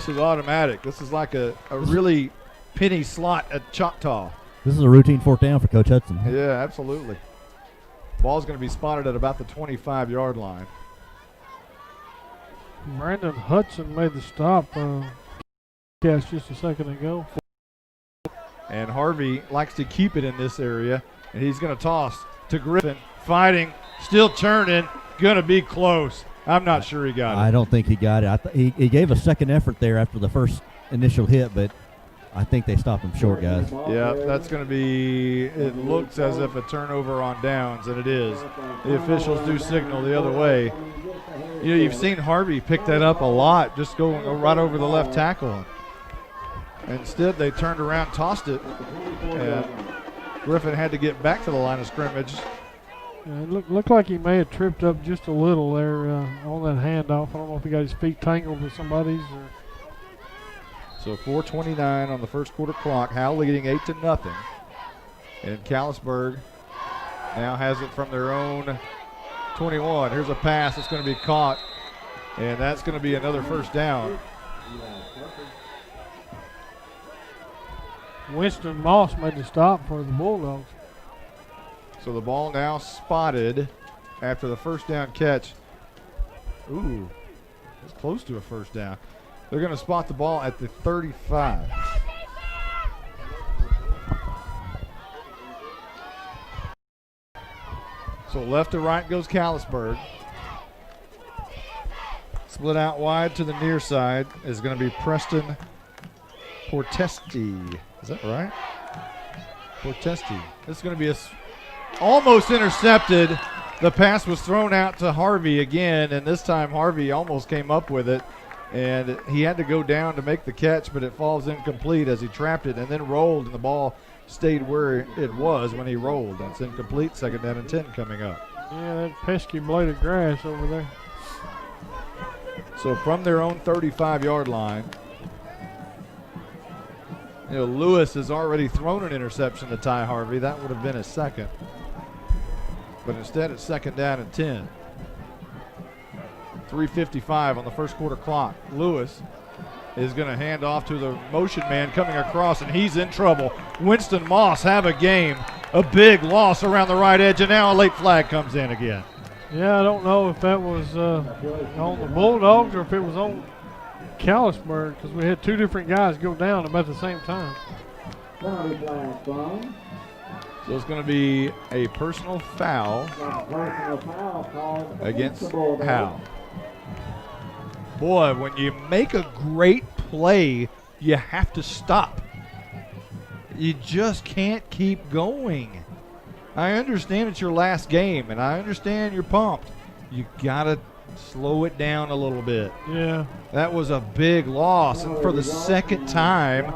is automatic. This is like a really penny slot at Choctaw. This is a routine 4th down for Coach Hudson. Yeah, absolutely. Ball's going to be spotted at about the 25-yard line. Brandon Hudson made the stop catch just a second ago. And Harvey likes to keep it in this area, and he's going to toss to Griffin. Fighting, still churning, going to be close. I'm not sure he got it. I don't think he got it. He gave a second effort there after the first initial hit, but I think they stopped him short, guys. Yeah, that's going to be, it looks as if a turnover on downs, and it is. The officials do signal the other way. You know, you've seen Harvey pick that up a lot, just going right over the left tackle. Instead, they turned around, tossed it, and Griffin had to get back to the line of scrimmage. Yeah, it looked like he may have tripped up just a little there on that handoff. I don't know if he got his feet tangled with somebody's or. So 4:29 on the 1st quarter clock. Howe leading 8-0. And Callisburg now has it from their own 21. Here's a pass that's going to be caught, and that's going to be another 1st down. Winston Moss made the stop for the Bulldogs. So the ball now spotted after the 1st down catch. Ooh, it's close to a 1st down. They're going to spot the ball at the 35. So left to right goes Callisburg. Split out wide to the near side is going to be Preston Portesti. Is that right? Portesti. This is going to be almost intercepted. The pass was thrown out to Harvey again, and this time Harvey almost came up with it. And he had to go down to make the catch, but it falls incomplete as he trapped it and then rolled, and the ball stayed where it was when he rolled. That's incomplete. 2nd down and 10 coming up. Yeah, that pesky blade of grass over there. So from their own 35-yard line, Lewis has already thrown an interception to Ty Harvey. That would have been his 2nd. But instead it's 2nd down and 10. 3:55 on the 1st quarter clock. Lewis is going to hand off to the motion man coming across, and he's in trouble. Winston Moss have a game. A big loss around the right edge, and now a late flag comes in again. Yeah, I don't know if that was on the Bulldogs or if it was on Callisburg, because we had two different guys go down about the same time. So it's going to be a personal foul against Howe. Boy, when you make a great play, you have to stop. You just can't keep going. I understand it's your last game, and I understand you're pumped. You got to slow it down a little bit. Yeah. That was a big loss, and for the second time,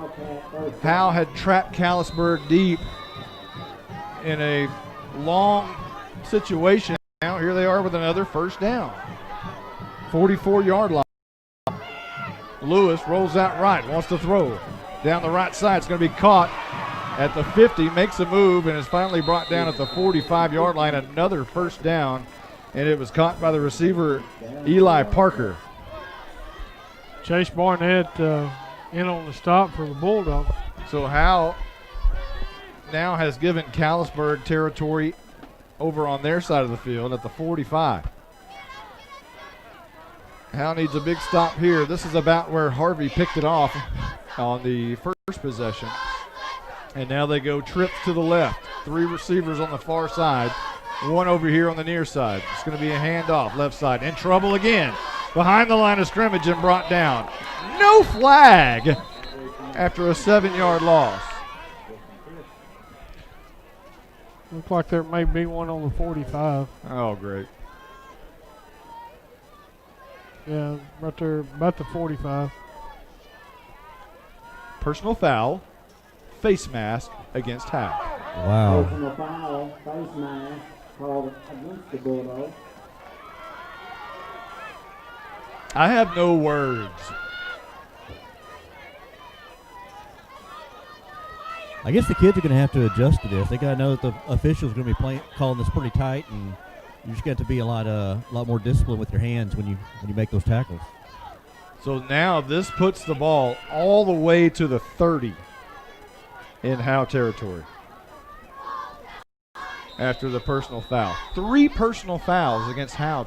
Howe had trapped Callisburg deep in a long situation. Now here they are with another first down. 44-yard line. Lewis rolls out right, wants to throw. Down the right side, it's going to be caught at the 50, makes a move, and is finally brought down at the 45-yard line. Another first down, and it was caught by the receiver, Eli Parker. Chase Barnett in on the stop for the Bulldogs. So Howe now has given Callisburg territory over on their side of the field at the 45. Howe needs a big stop here. This is about where Harvey picked it off on the first possession. And now they go trips to the left. Three receivers on the far side. One over here on the near side. It's going to be a handoff left side. In trouble again. Behind the line of scrimmage and brought down. No flag after a 7-yard loss. Looks like there may be one on the 45. Oh, great. Yeah, right there, about the 45. Personal foul, face mask against Howe. Wow. Personal foul, face mask called against the Bulldogs. I have no words. I guess the kids are going to have to adjust to this. They got to know that the officials are going to be calling this pretty tight, and you just got to be a lot more disciplined with your hands when you make those tackles. So now this puts the ball all the way to the 30 in Howe territory after the personal foul. 3 personal fouls against Howe.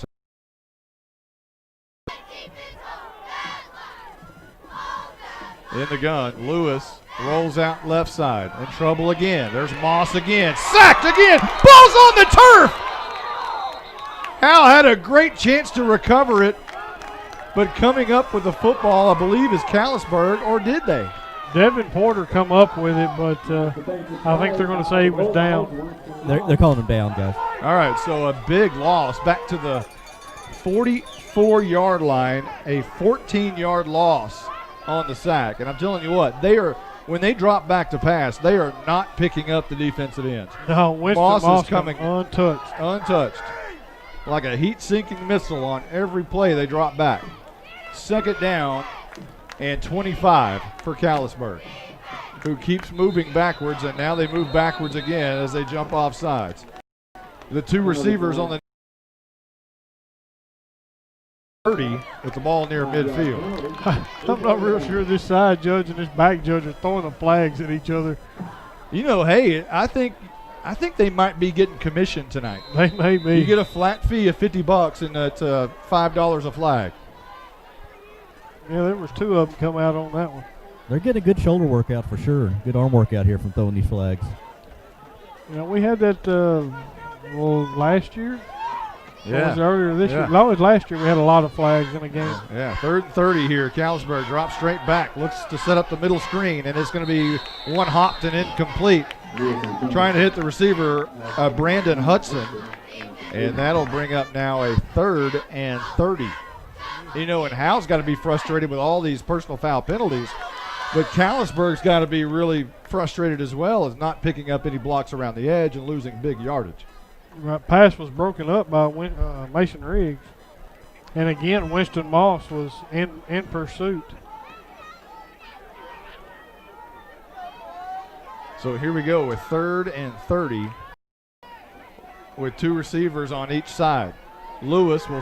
In the gun, Lewis rolls out left side. In trouble again. There's Moss again. Sacked again. Ball's on the turf. Howe had a great chance to recover it, but coming up with the football, I believe, is Callisburg, or did they? Devin Porter come up with it, but I think they're going to say he was down. They're calling him down, guys. All right, so a big loss back to the 44-yard line, a 14-yard loss on the sack. And I'm telling you what, when they drop back to pass, they are not picking up the defensive ends. No, Winston Moss is coming untouched. Like a heat-sinking missile on every play they drop back. Second down and 25 for Callisburg, who keeps moving backwards, and now they move backwards again as they jump off sides. The two receivers on the 30 with the ball near midfield. I'm not real sure this side judge and this back judge are throwing the flags at each other. You know, hey, I think they might be getting commission tonight. They may be. You get a flat fee of $50, and it's $5 a flag. Yeah, there was 2 of them come out on that one. They're getting a good shoulder workout for sure. Good arm workout here from throwing these flags. You know, we had that last year. Yeah. Or was it earlier this year? No, it was last year. We had a lot of flags in the game. Yeah, 3rd and 30 here. Callisburg drops straight back, looks to set up the middle screen, and it's going to be one hopped and incomplete. Trying to hit the receiver, Brandon Hudson, and that'll bring up now a 3rd and 30. You know, and Howe's got to be frustrated with all these personal foul penalties, but Callisburg's got to be really frustrated as well as not picking up any blocks around the edge and losing big yardage. Right, pass was broken up by Mason Riggs, and again Winston Moss was in pursuit. So here we go with 3rd and 30 with 2 receivers on each side. Lewis will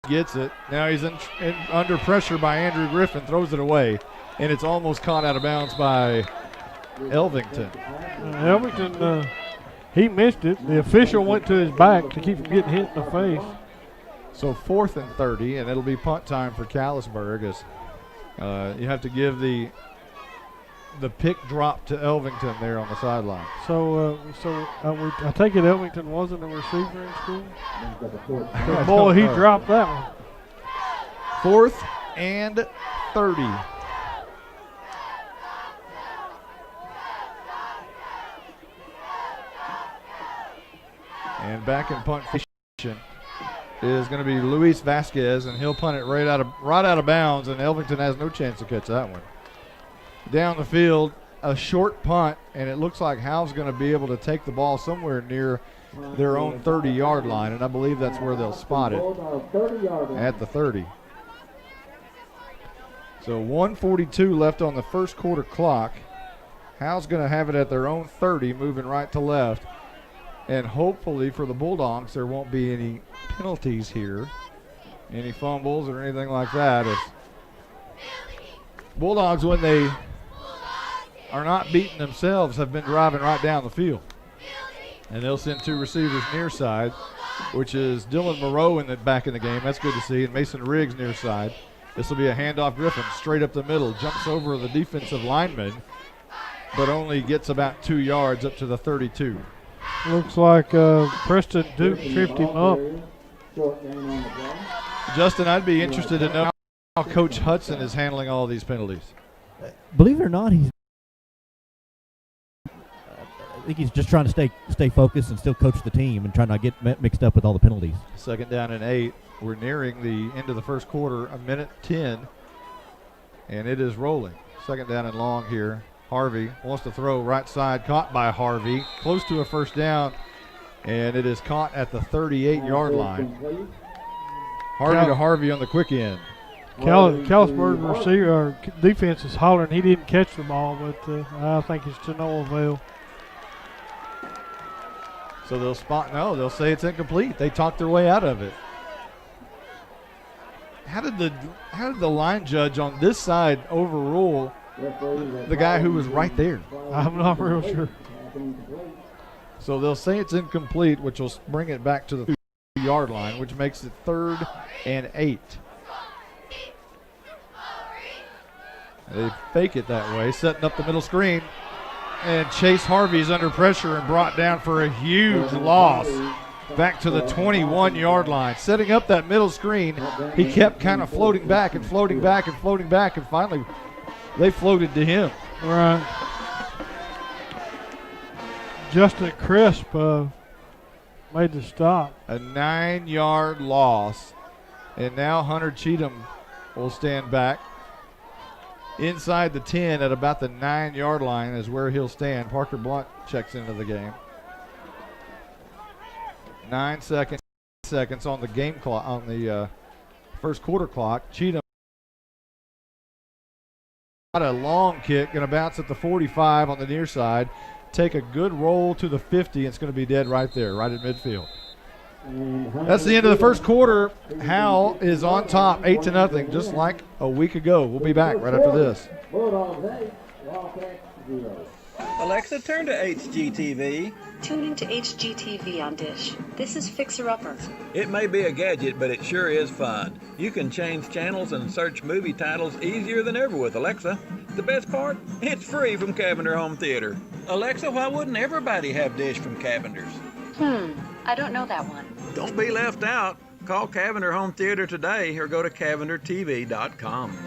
gets it. Now he's under pressure by Andrew Griffin, throws it away, and it's almost caught out of bounds by Elvington. Elvington, he missed it. The official went to his back to keep from getting hit in the face. So 4th and 30, and it'll be punt time for Callisburg as you have to give the pick drop to Elvington there on the sideline. So I take it Elvington wasn't a receiver in school? Boy, he dropped that one. 4th and 30. And back in punt position is going to be Luis Vasquez, and he'll punt it right out of bounds, and Elvington has no chance to catch that one. Down the field, a short punt, and it looks like Howe's going to be able to take the ball somewhere near their own 30-yard line, and I believe that's where they'll spot it, at the 30. So 1:42 left on the first quarter clock. Howe's going to have it at their own 30, moving right to left. And hopefully for the Bulldogs, there won't be any penalties here, any fumbles or anything like that. As Bulldogs, when they are not beating themselves, have been driving right down the field. And they'll send 2 receivers near side, which is Dylan Moreau back in the game. That's good to see. And Mason Riggs near side. This will be a handoff. Griffin straight up the middle, jumps over the defensive lineman, but only gets about 2 yards up to the 32. Looks like Preston Duke tripped him up. Justin, I'd be interested to know how Coach Hudson is handling all these penalties. Believe it or not, I think he's just trying to stay focused and still coach the team and try not to get mixed up with all the penalties. 2nd down and 8. We're nearing the end of the first quarter, 1:10, and it is rolling. 2nd down and long here. Harvey wants to throw right side, caught by Harvey, close to a first down, and it is caught at the 38-yard line. Harvey to Harvey on the quick end. Callisburg receiver defense is hollering he didn't catch the ball, but I think it's to no avail. So they'll say it's incomplete. They talked their way out of it. How did the line judge on this side overrule the guy who was right there? I'm not real sure. So they'll say it's incomplete, which will bring it back to the 2-yard line, which makes it 3rd and 8. They fake it that way, setting up the middle screen. And Chase Harvey's under pressure and brought down for a huge loss back to the 21-yard line. Setting up that middle screen, he kept kind of floating back and floating back and floating back, and finally they floated to him. Right. Justin Crisp made the stop. A 9-yard loss. And now Hunter Cheatham will stand back. Inside the 10 at about the 9-yard line is where he'll stand. Parker Blunt checks into the game. 9 seconds on the game clock, on the first quarter clock. Cheatham got a long kick, going to bounce at the 45 on the near side. Take a good roll to the 50. It's going to be dead right there, right at midfield. That's the end of the first quarter. Howe is on top, 8-0, just like a week ago. We'll be back right after this. Alexa, turn to HGTV. Tune into HGTV on Dish. This is Fixer Upper. It may be a gadget, but it sure is fun. You can change channels and search movie titles easier than ever with Alexa. The best part? It's free from Cavender Home Theater. Alexa, why wouldn't everybody have Dish from Cavender's? I don't know that one. Don't be left out. Call Cavender Home Theater today or go to CavenderTV.com.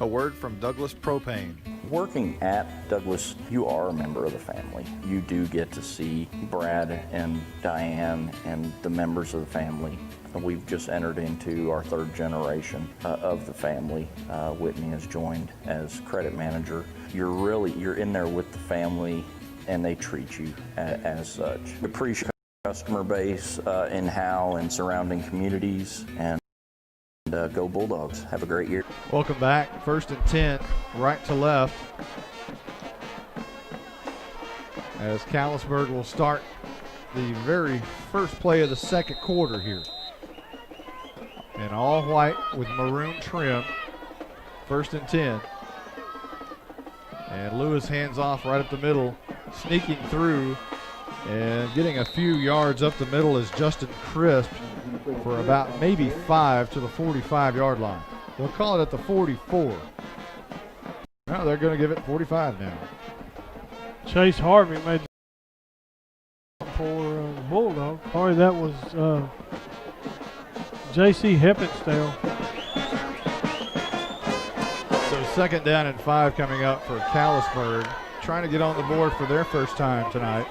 A word from Douglas Propane. Working at Douglas, you are a member of the family. You do get to see Brad and Diane and the members of the family. We've just entered into our 3rd generation of the family. Whitney has joined as credit manager. You're in there with the family, and they treat you as such. Appreciate customer base in Howe and surrounding communities, and go Bulldogs. Have a great year. Welcome back. 1st and 10, right to left. As Callisburg will start the very first play of the second quarter here. And all white with maroon trim. 1st and 10. And Lewis hands off right up the middle, sneaking through and getting a few yards up the middle is Justin Crisp for about maybe 5 to the 45-yard line. They'll call it at the 44. Now they're going to give it 45 now. Chase Harvey made for the Bulldogs. Sorry, that was J.C. Heppenstall. So 2nd down and 5 coming up for Callisburg, trying to get on the board for their first time tonight.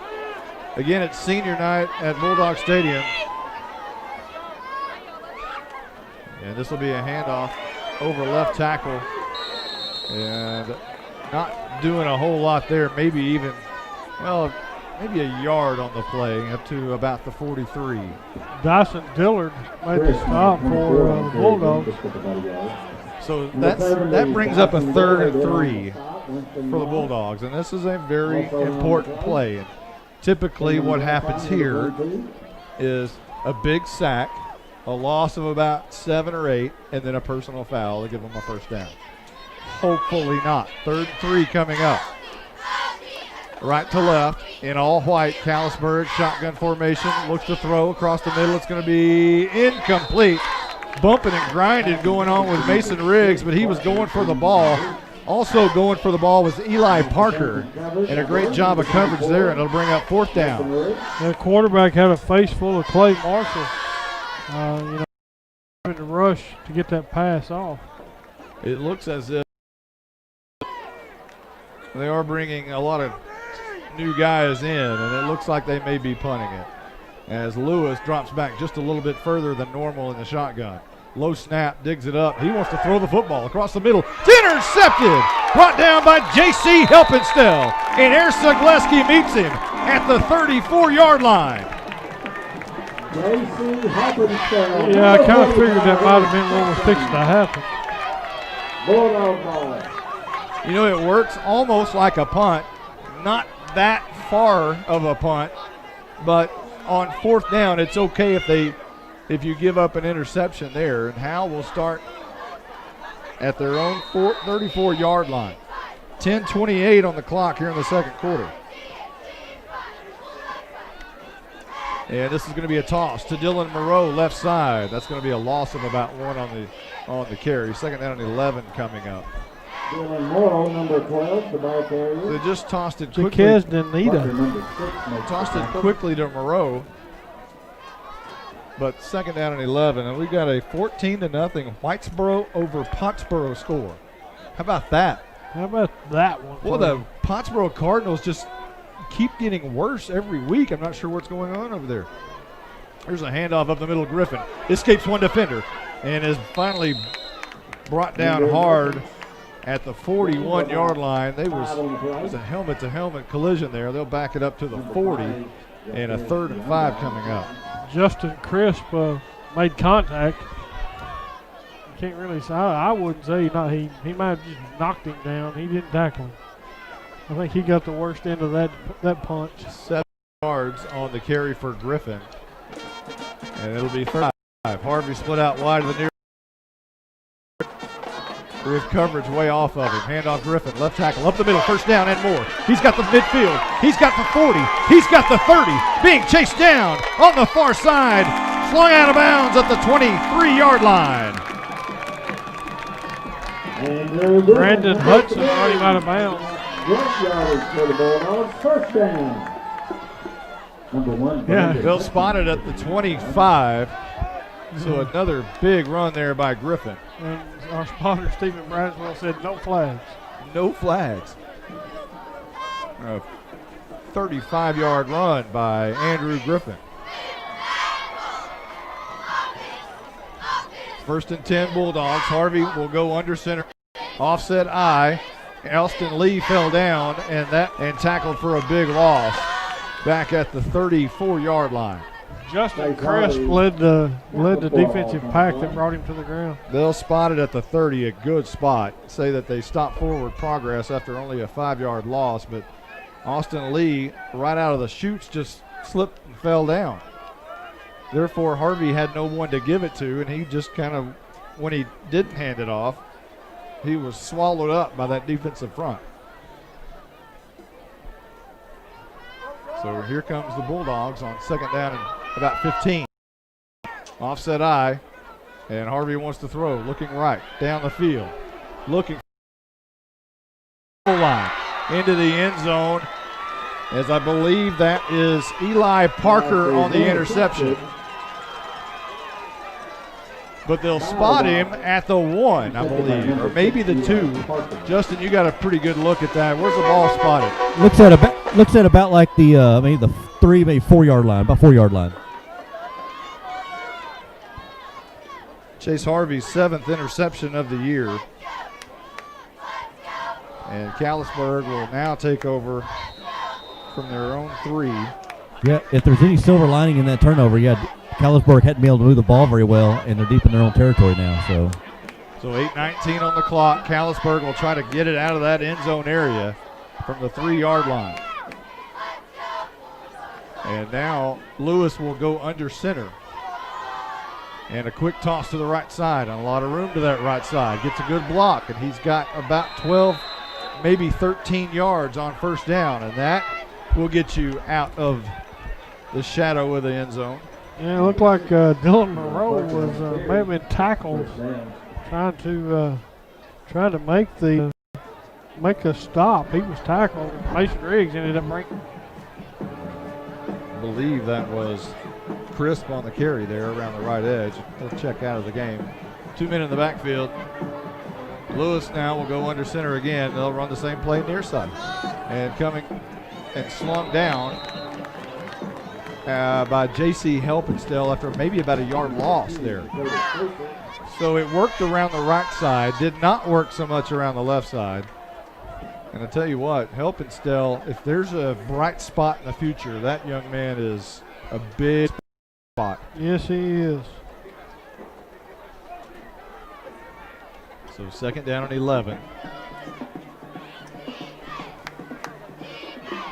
Again, it's senior night at Bulldog Stadium. And this will be a handoff over left tackle. And not doing a whole lot there, maybe even, well, maybe a yard on the play up to about the 43. Dyson Dillard made the stop for the Bulldogs. So that brings up a 3rd and 3 for the Bulldogs. And this is a very important play. And typically what happens here is a big sack, a loss of about 7 or 8, and then a personal foul to give them a first down. Hopefully not. 3rd and 3 coming up. Right to left in all white. Callisburg shotgun formation. Looks to throw across the middle. It's going to be incomplete. Bumping and grinding going on with Mason Riggs, but he was going for the ball. Also going for the ball was Eli Parker, and a great job of coverage there, and it'll bring up 4th down. The quarterback had a face full of Clay Marshall. Having to rush to get that pass off. It looks as if they are bringing a lot of new guys in, and it looks like they may be punting it. As Lewis drops back just a little bit further than normal in the shotgun. Low snap, digs it up. He wants to throw the football across the middle. It's intercepted! Brought down by J.C. Helpenstell. And Ersa Gleski meets him at the 34-yard line. Yeah, I kind of figured that might have been what was fixing to happen. You know, it works almost like a punt. Not that far of a punt, but on 4th down, it's okay if you give up an interception there. And Howe will start at their own 34-yard line. 10:28 on the clock here in the second quarter. And this is going to be a toss to Dylan Moreau, left side. That's going to be a loss of about 1 on the carry. 2nd down and 11 coming up. Dylan Morrow, number 12, the ball carrier. They just tossed it quickly. Tossed it quickly to Moreau. But 2nd down and 11, and we've got a 14-0 Whitesboro over Pottsboro score. How about that? How about that one? Well, the Pottsboro Cardinals just keep getting worse every week. I'm not sure what's going on over there. Here's a handoff up the middle. Griffin escapes one defender and is finally brought down hard at the 41-yard line. It was a helmet-to-helmet collision there. They'll back it up to the 40, and a 3rd and 5 coming up. Justin Crisp made contact. You can't really say. I wouldn't say he might have just knocked him down. He didn't tackle him. I think he got the worst end of that punch. 7 yards on the carry for Griffin, and it'll be 5. Harvey split out wide of the near with coverage way off of him. Handoff Griffin, left tackle, up the middle, first down and more. He's got the midfield. He's got the 40. He's got the 30. Being chased down on the far side. Slung out of bounds at the 23-yard line. Brandon Hudson running out of bounds. First down. Number 1. Yeah, they'll spot it at the 25. So another big run there by Griffin. And our spotter, Stephen Braswell, said no flags. No flags. A 35-yard run by Andrew Griffin. 1st and 10 Bulldogs. Harvey will go under center. Offset I. Elston Lee fell down and tackled for a big loss back at the 34-yard line. Justin Crisp led the defensive pack that brought him to the ground. They'll spot it at the 30, a good spot. Say that they stopped forward progress after only a 5-yard loss, but Austin Lee right out of the chutes just slipped and fell down. Therefore, Harvey had no one to give it to, and he just kind of, when he didn't hand it off, he was swallowed up by that defensive front. So here comes the Bulldogs on second down and about 15. Offset eye, and Harvey wants to throw, looking right, down the field, looking line into the end zone, as I believe that is Eli Parker on the interception. But they'll spot him at the 1, I believe, or maybe the 2. Justin, you got a pretty good look at that. Where's the ball spotted? Looks at about like the maybe the 3, maybe 4 yard line, about 4 yard line. Chase Harvey's 7th interception of the year. And Callisburg will now take over from their own 3. Yeah, if there's any silver lining in that turnover, Callisburg hadn't been able to move the ball very well, and they're deep in their own territory now. So 8:19 on the clock. Callisburg will try to get it out of that end zone area from the 3 yard line. And now Lewis will go under center. And a quick toss to the right side, and a lot of room to that right side. Gets a good block, and he's got about 12, maybe 13 yards on first down, and that will get you out of the shadow of the end zone. Yeah, it looked like Dylan Moreau was may have been tackled trying to make a stop. He was tackled. Mason Riggs ended up breaking. I believe that was Crisp on the carry there around the right edge. He'll check out of the game. 2 men in the backfield. Lewis now will go under center again. They'll run the same play near side. And coming and slung down by J.C. Helpenstell after maybe about a yard loss there. So it worked around the right side, did not work so much around the left side. And I tell you what, Helpenstell, if there's a bright spot in the future, that young man is a big spot. Yes, he is. So second down and 11.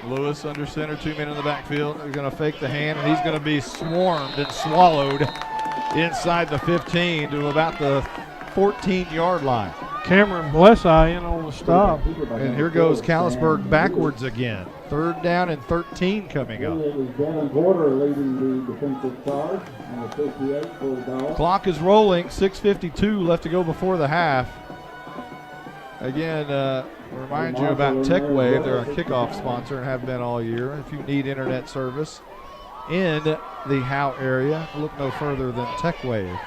Lewis under center, 2 men in the backfield. They're going to fake the hand, and he's going to be swarmed and swallowed inside the 15 to about the 14-yard line. Cameron Blesseye in on the stop. And here goes Callisburg backwards again. Third down and 13 coming up. Clock is rolling, 6:52 left to go before the half. Again, remind you about TechWave. They're a kickoff sponsor and have been all year. If you need internet service in the Howe area, look no further than TechWave.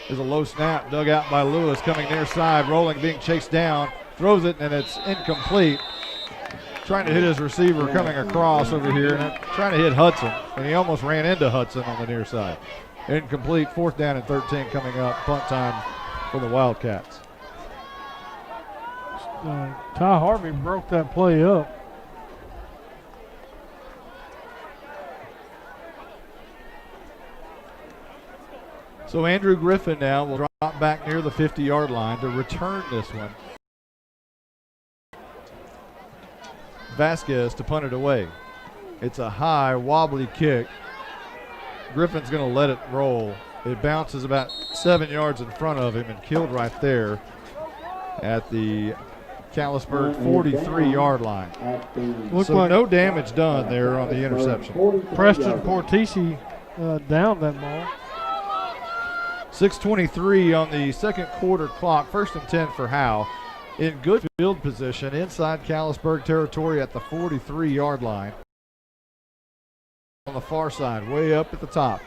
There's a low snap dug out by Lewis, coming near side, rolling, being chased down, throws it, and it's incomplete. Trying to hit his receiver coming across over here, and trying to hit Hudson, and he almost ran into Hudson on the near side. Incomplete, 4th down and 13 coming up, punt time for the Wildcats. Ty Harvey broke that play up. So Andrew Griffin now will drop back near the 50-yard line to return this one. Vasquez to punt it away. It's a high, wobbly kick. Griffin's going to let it roll. It bounces about 7 yards in front of him and killed right there at the Callisburg 43-yard line. So like no damage done there on the interception. Preston Portisi downed that ball. 6:23 on the second quarter clock. 1st and 10 for Howe. In good field position inside Callisburg territory at the 43-yard line. On the far side, way up at the top.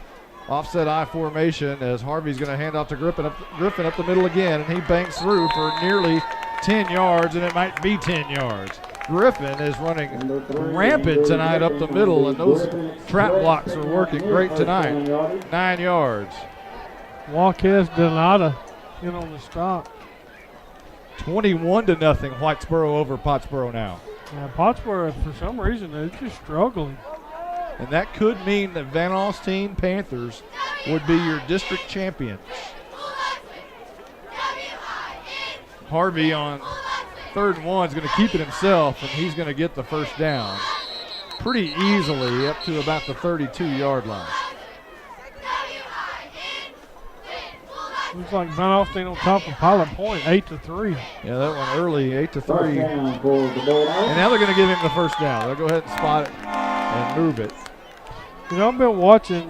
Offset I formation as Harvey's going to hand off to Griffin up the middle again, and he bangs through for nearly 10 yards, and it might be 10 yards. Griffin is running rampant tonight up the middle, and those trap blocks are working great tonight. 9 yards. Marquez Donata in on the stop. 21-0 Whitesboro over Pottsboro now. Yeah, Pottsboro, for some reason, they're just struggling. And that could mean that Van Alstyne Panthers would be your district champions. Harvey on 3rd and 1 is going to keep it himself, and he's going to get the first down. pretty easily up to about the 32-yard line. Looks like Van Alstyne on top of Pilot Point, 8-3. Yeah, that one early, 8-3. And now they're going to give him the first down. They'll go ahead and spot it and move it. You know, I've been watching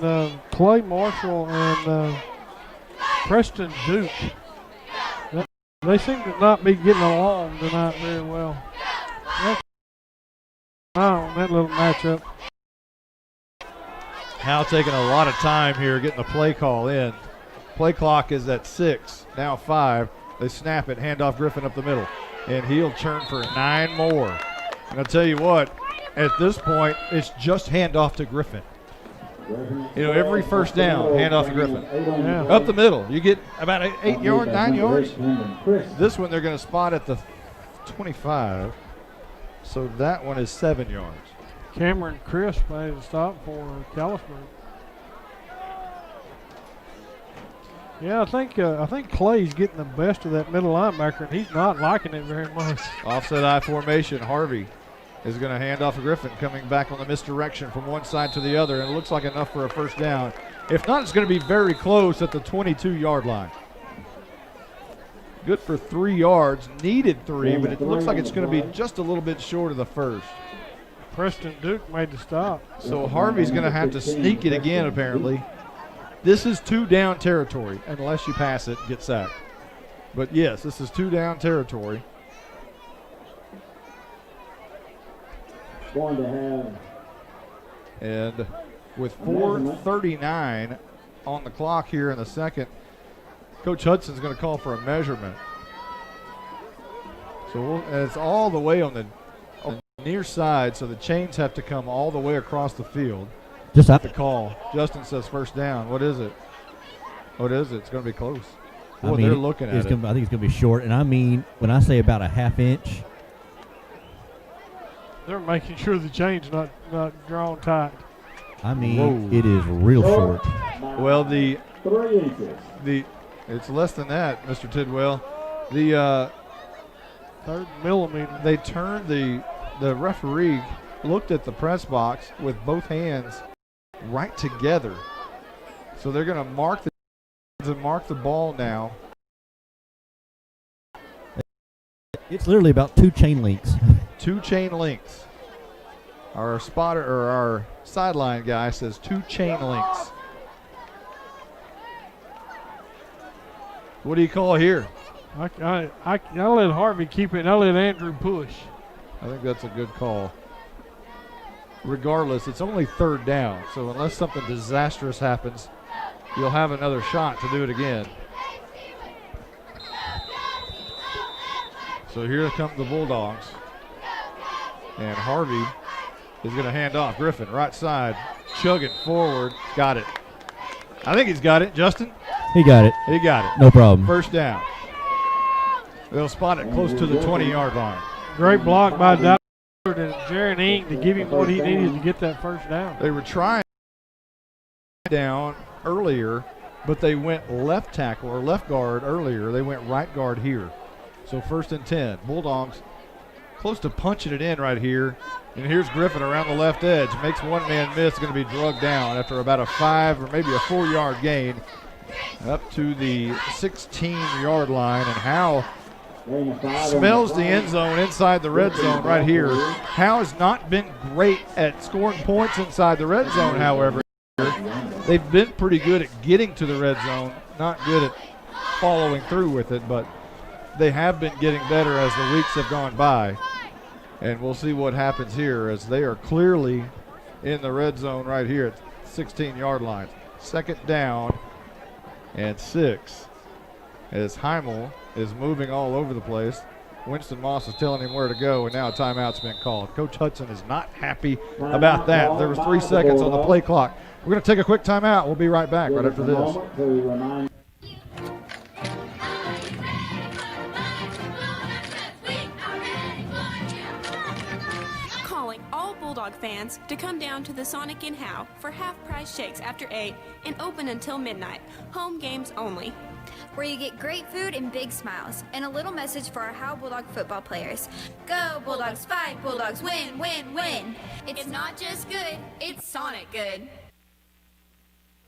Clay Marshall and Preston Duke. They seem to not be getting along tonight very well. That's on that little matchup. Howe taking a lot of time here getting the play call in. Play clock is at 6, now 5. They snap it, hand off Griffin up the middle, and he'll churn for 9 more. And I'll tell you what, at this point, it's just hand off to Griffin. You know, every first down, hand off to Griffin. Yeah. Up the middle, you get about 8 yards, 9 yards. This one they're going to spot at the 25, so that one is 7 yards. Cameron Crisp made a stop for Callisburg. Yeah, I think Clay's getting the best of that middle linebacker, and he's not liking it very much. Offset I formation. Harvey is going to hand off to Griffin, coming back on the misdirection from one side to the other, and it looks like enough for a first down. If not, it's going to be very close at the 22-yard line. Good for 3 yards, needed 3, but it looks like it's going to be just a little bit short of the first. Preston Duke made the stop. So Harvey's going to have to sneak it again, apparently. This is 2-down territory, unless you pass it and get sacked. But yes, this is 2-down territory. Going to have. And with 4:39 on the clock here in the second, Coach Hudson's going to call for a measurement. So it's all the way on the near side, so the chains have to come all the way across the field. Just out the call. Justin says first down. What is it? What is it? It's going to be close. Boy, they're looking at it. I think it's going to be short. And I mean, when I say about a half inch, they're making sure the chain's not drawn tight. I mean, it is real short. Well, it's less than that, Mr. Tidwell. The 3rd millimeter. They turned the referee looked at the press box with both hands right together. So they're going to mark the ball now. It's literally about 2 chain links. 2 chain links. Our spotter or our sideline guy says 2 chain links. What do you call here? I let Harvey keep it, and I let Andrew push. I think that's a good call. Regardless, it's only 3rd down, so unless something disastrous happens, you'll have another shot to do it again. So here come the Bulldogs. And Harvey is going to hand off. Griffin, right side, chugging forward. Got it. I think he's got it. Justin? He got it. He got it. No problem. First down. They'll spot it close to the 20-yard line. Great block by Dowd and Jaron Ing to give him what he needed to get that first down. They were trying down earlier, but they went left tackle or left guard earlier. They went right guard here. So 1st and 10. Bulldogs close to punching it in right here. And here's Griffin around the left edge. Makes one man miss. Going to be drugged down after about a 5 or maybe a 4-yard gain up to the 16-yard line. And Howe smells the end zone inside the red zone right here. Howe has not been great at scoring points inside the red zone, however. They've been pretty good at getting to the red zone, not good at following through with it, but they have been getting better as the weeks have gone by. And we'll see what happens here as they are clearly in the red zone right here at 16-yard line. 2nd down and 6 as Heimel is moving all over the place. Winston Moss is telling him where to go, and now a timeout's been called. Coach Hudson is not happy about that. There was 3 seconds on the play clock. We're going to take a quick timeout. We'll be right back right after this. Calling all Bulldog fans to come down to the Sonic in Howe for half-price shakes after 8 and open until midnight. Home games only. where you get great food and big smiles, and a little message for our Howe Bulldog football players. Go Bulldogs, fight Bulldogs, win, win, win. It's not just good, it's Sonic good.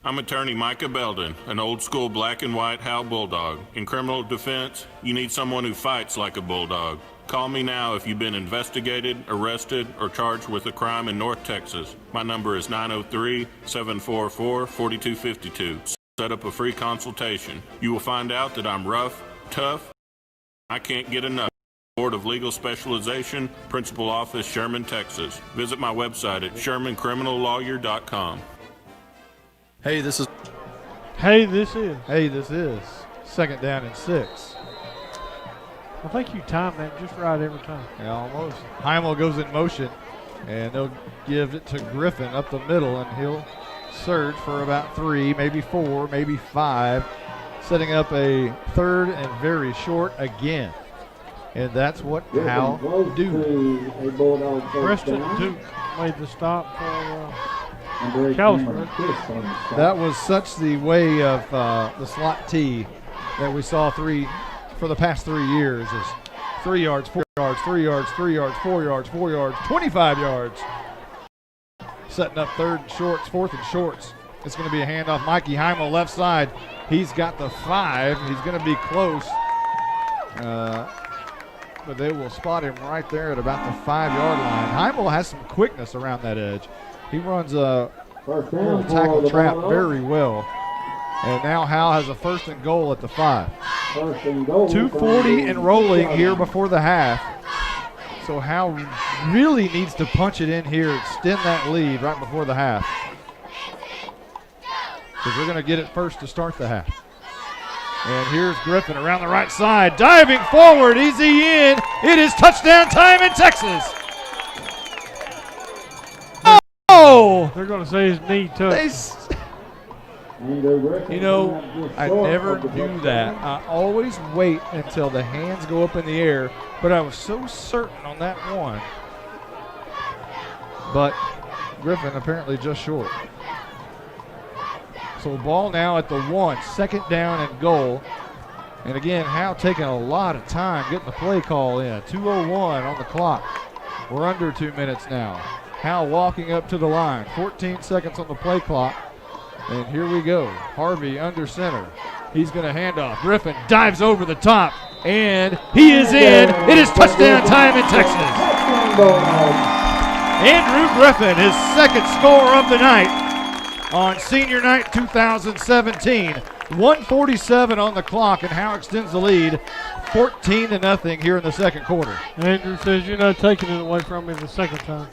I'm attorney Micah Belden, an old school black and white Howe Bulldog. In criminal defense, you need someone who fights like a bulldog. Call me now if you've been investigated, arrested, or charged with a crime in North Texas. My number is 903-744-4252. Set up a free consultation. You will find out that I'm rough, tough, I can't get enough. Board of Legal Specialization, Principal Office, Sherman, Texas. Visit my website at shermancriminallawyer.com. Hey, this is. Hey, this is. Hey, this is. Second down and 6. I think you timed that just right every time. Yeah, almost. Heimel goes in motion, and they'll give it to Griffin up the middle, and he'll surge for about 3, maybe 4, maybe 5, setting up a third and very short again. And that's what Howe do. Preston Duke made the stop for Callisburg. That was such the way of the slot T that we saw for the past 3 years is 3 yards, 4 yards, 3 yards, 3 yards, 4 yards, 4 yards, 25 yards. Setting up third and shorts, fourth and shorts. It's going to be a handoff. Mikey Heimel left side. He's got the 5. He's going to be close. But they will spot him right there at about the 5-yard line. Heimel has some quickness around that edge. He runs a little tackle trap very well. And now Howe has a first and goal at the 5. 2:40 and rolling here before the half. So Howe really needs to punch it in here, extend that lead right before the half. Because they're going to get it first to start the half. And here's Griffin around the right side, diving forward, easy in. It is touchdown time in Texas. Oh! They're going to say his knee touched. You know, I never do that. I always wait until the hands go up in the air, but I was so certain on that one. But Griffin apparently just short. So ball now at the 1, second down and goal. And again, Howe taking a lot of time getting the play call in. 2:01 on the clock. We're under 2 minutes now. Howe walking up to the line. 14 seconds on the play clock. And here we go. Harvey under center. He's going to hand off. Griffin dives over the top. And he is in. It is touchdown time in Texas. Andrew Griffin, his second score of the night on Senior Night 2017. 1:47 on the clock, and Howe extends the lead 14-0 here in the second quarter. Andrew says you're not taking it away from me the second time.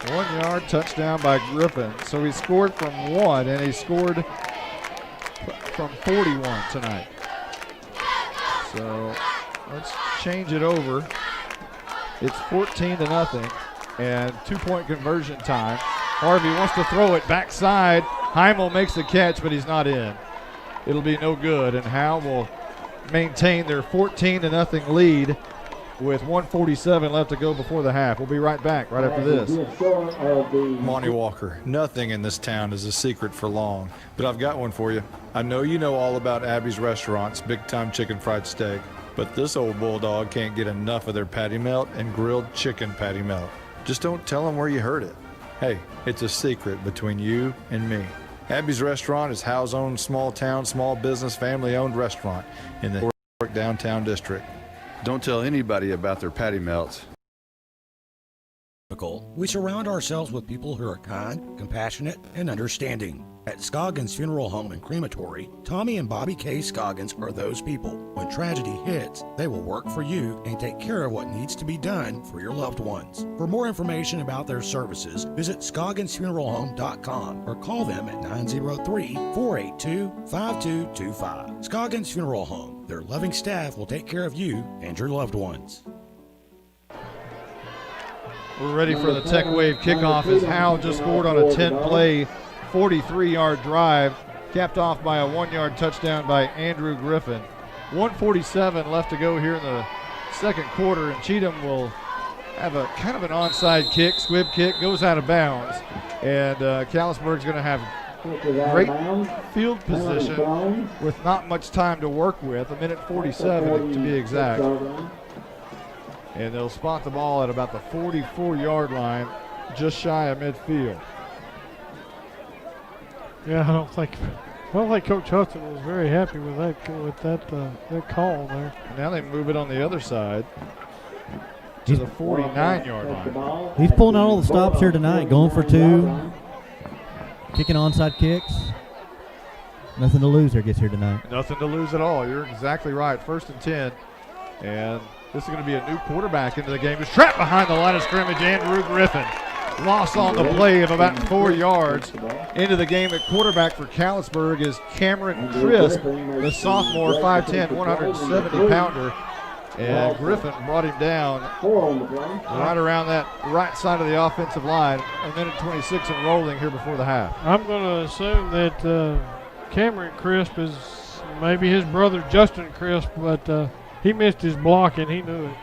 1 yard touchdown by Griffin. So he scored from 1, and he scored from 41 tonight. So let's change it over. It's 14-0, and 2-point conversion time. Harvey wants to throw it backside. Heimel makes the catch, but he's not in. It'll be no good, and Howe will maintain their 14-0 lead with 1:47 left to go before the half. We'll be right back right after this. Monty Walker, nothing in this town is a secret for long, but I've got one for you. I know you know all about Abby's Restaurant's big-time chicken fried steak, but this old bulldog can't get enough of their patty melt and grilled chicken patty melt. Just don't tell them where you heard it. Hey, it's a secret between you and me. Abby's Restaurant is Howe's own small-town, small business, family-owned restaurant in the historic downtown district. Don't tell anybody about their patty melts. We surround ourselves with people who are kind, compassionate, and understanding. At Scoggins Funeral Home and Crematory, Tommy and Bobby K. Scoggins are those people. When tragedy hits, they will work for you and take care of what needs to be done for your loved ones. For more information about their services, visit ScogginsFuneralHome.com or call them at 903-482-5225. Scoggins Funeral Home. Their loving staff will take care of you and your loved ones. We're ready for the Tech Wave kickoff as Howe just scored on a 10-play, 43-yard drive, capped off by a 1-yard touchdown by Andrew Griffin. 1:47 left to go here in the second quarter, and Cheatham will have a kind of an onside kick, squib kick, goes out of bounds. And Callisburg's going to have Great field position with not much time to work with, 1:47 to be exact. And they'll spot the ball at about the 44-yard line, just shy of midfield. Yeah, I don't think Coach Hudson was very happy with that call there. Now they move it on the other side to the 49-yard line. He's pulling out all the stops here tonight, going for two, kicking onside kicks. Nothing to lose here, gets here tonight. Nothing to lose at all. You're exactly right. 1st and 10. And this is going to be a new quarterback into the game. He's trapped behind the line of scrimmage, Andrew Griffin. Loss on the play of about 4 yards. Into the game at quarterback for Callisburg is Cameron Crisp, the sophomore, 5'10", 170-pounder. And Griffin brought him down right around that right side of the offensive line. 1:26 and rolling here before the half. I'm going to assume that Cameron Crisp is maybe his brother Justin Crisp, but he missed his block and he knew it.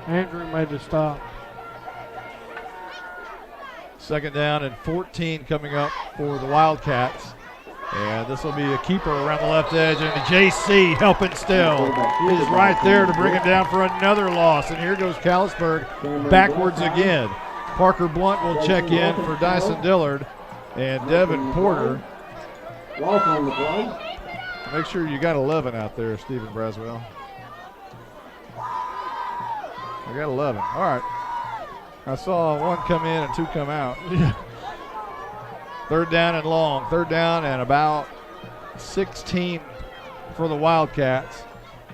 Andrew made the stop. 2nd down and 14 coming up for the Wildcats. And this will be a keeper around the left edge, and JC helping still. He is right there to bring it down for another loss. And here goes Callisburg backwards again. Parker Blunt will check in for Dyson Dillard and Devin Porter. Make sure you got 11 out there, Stephen Braswell. I got 11. All right. I saw one come in and 2 come out. 3rd down and long. 3rd down and about 16 for the Wildcats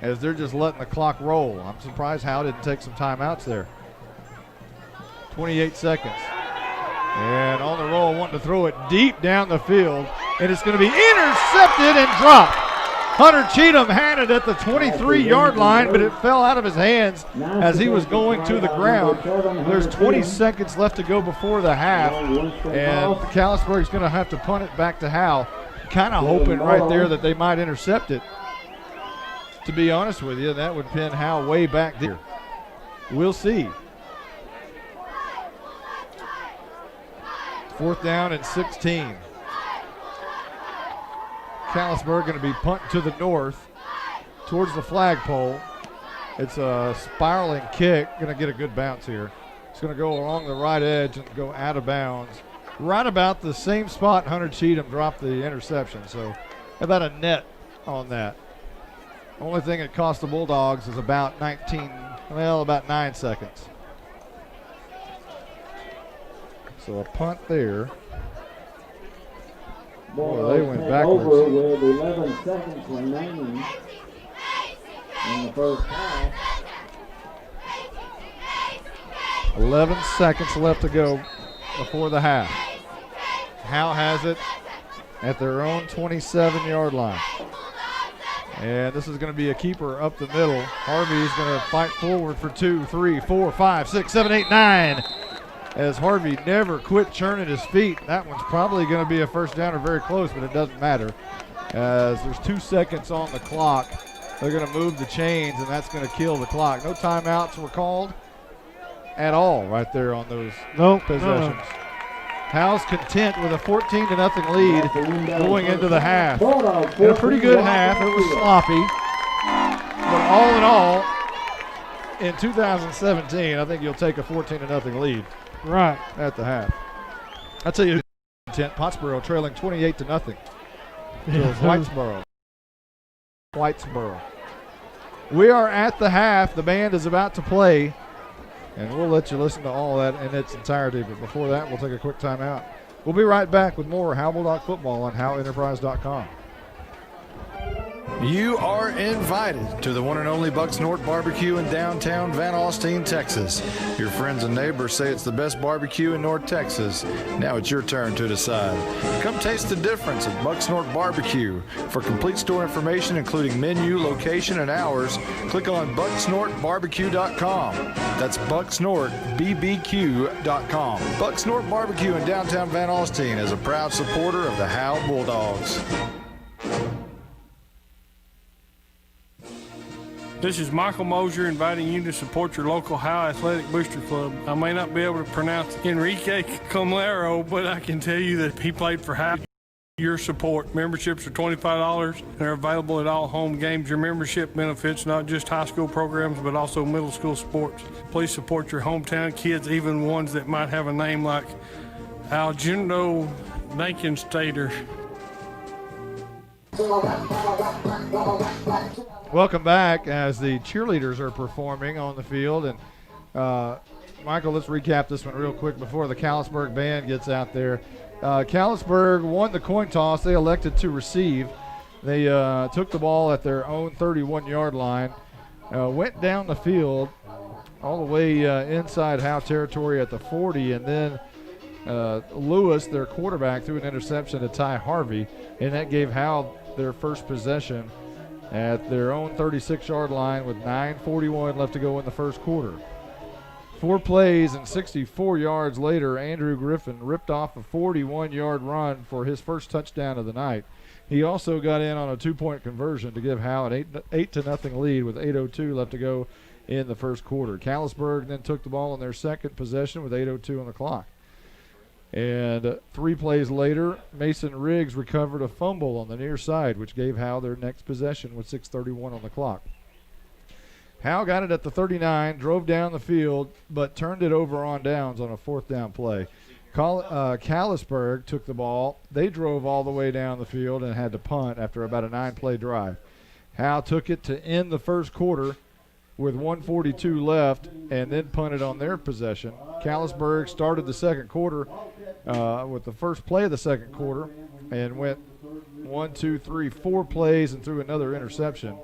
as they're just letting the clock roll. I'm surprised Howe didn't take some timeouts there. 28 seconds. And on the roll, wanting to throw it deep down the field. And it's going to be intercepted and dropped. Hunter Cheatham had it at the 23-yard line, but it fell out of his hands as he was going to the ground. There's 20 seconds left to go before the half, and Callisburg's going to have to punt it back to Howe. Kind of hoping right there that they might intercept it. To be honest with you, that would pin Howe way back there. We'll see. 4th down and 16. Callisburg going to be punting to the north towards the flagpole. It's a spiraling kick. Going to get a good bounce here. It's going to go along the right edge and go out of bounds. Right about the same spot Hunter Cheatham dropped the interception. So about a net on that. Only thing it cost the Bulldogs is about 9 seconds. So a punt there. Boy, they went backwards. With 11 seconds remaining in the first half. 11 seconds left to go before the half. Howe has it at their own 27-yard line. And this is going to be a keeper up the middle. Harvey is going to fight forward for 2, 3, 4, 5, 6, 7, 8, 9. As Harvey never quit churning his feet. That one's probably going to be a first down or very close, but it doesn't matter. As there's 2 seconds on the clock, they're going to move the chains, and that's going to kill the clock. No timeouts were called at all right there on those possessions. Howe's content with a 14-0 lead going into the half. In a pretty good half. It was sloppy. But all in all, in 2017, I think you'll take a 14-0 lead. Right. At the half. I'll tell you, Pottsboro trailing 28-0 to Whitesboro. We are at the half. The band is about to play, and we'll let you listen to all that in its entirety. But before that, we'll take a quick timeout. We'll be right back with more Howe Bulldog football on HoweEnterprise.com. You are invited to the one and only Bucks North Barbecue in downtown Van Alstyne, Texas. Your friends and neighbors say it's the best barbecue in North Texas. Now it's your turn to decide. Come taste the difference of Bucks North Barbecue. For complete store information, including menu, location, and hours, click on bucksnorthbarbecue.com. That's bucksnorthbbq.com. Bucks North Barbecue in downtown Van Alstyne is a proud supporter of the Howe Bulldogs. This is Michael Mosier inviting you to support your local Howe Athletic Booster Club. I may not be able to pronounce Enrique Comlero, but I can tell you that he played for Howe. your support. Memberships are $25 and are available at all home games. Your membership benefits not just high school programs, but also middle school sports. Please support your hometown kids, even ones that might have a name like Algendo Nankinstater. Welcome back as the cheerleaders are performing on the field. And Michael, let's recap this one real quick before the Callisburg band gets out there. Callisburg won the coin toss. They elected to receive. They took the ball at their own 31-yard line, went down the field all the way inside Howe territory at the 40, and then Lewis, their quarterback, threw an interception to Ty Harvey, and that gave Howe their first possession at their own 36-yard line with 9:41 left to go in the first quarter. 4 plays and 64 yards later, Andrew Griffin ripped off a 41-yard run for his first touchdown of the night. He also got in on a 2-point conversion to give Howe an 8-0 lead with 8:02 left to go in the first quarter. Callisburg then took the ball in their second possession with 8:02 on the clock. And 3 plays later, Mason Riggs recovered a fumble on the near side, which gave Howe their next possession with 6:31 on the clock. Howe got it at the 39, drove down the field, but turned it over on downs on a 4th down play. Callisburg took the ball. They drove all the way down the field and had to punt after about a 9-play drive. Howe took it to end the first quarter with 1:42 left and then punted on their possession. Callisburg started the second quarter with the first play of the second quarter and went 4 plays and threw another interception.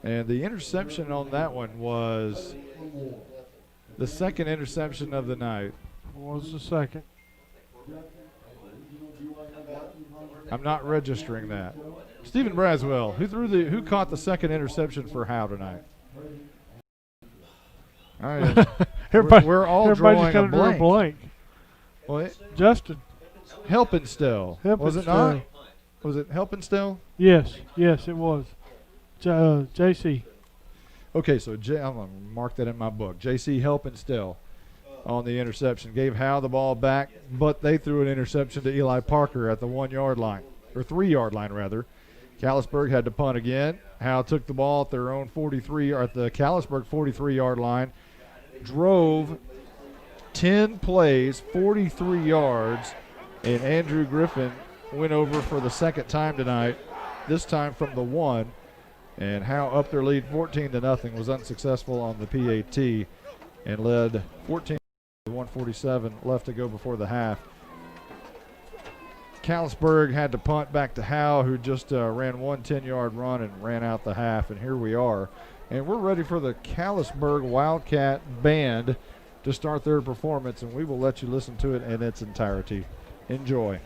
And the interception on that one was the second interception of the night. What was the second? I'm not registering that. Stephen Braswell, who caught the second interception for Howe tonight? All right. we're all drawing a blank. What? Justin. Helpenstell. Was it not? Was it Helpenstell? Yes, it was. JC. Okay, so I'm going to mark that in my book. JC Helpenstell on the interception. Gave Howe the ball back, but they threw an interception to Eli Parker at the 1-yard line, or 3-yard line rather. Callisburg had to punt again. Howe took the ball at their own 43, or at the Callisburg 43-yard line, drove 10 plays, 43 yards, and Andrew Griffin went over for the second time tonight, this time from the 1. And Howe up their lead 14-0, was unsuccessful on the PAT and led 14 with 1:47 left to go before the half. Callisburg had to punt back to Howe, who just ran one 10-yard run and ran out the half, and here we are. And we're ready for the Callisburg Wildcat Band to start their performance, and we will let you listen to it in its entirety. Enjoy.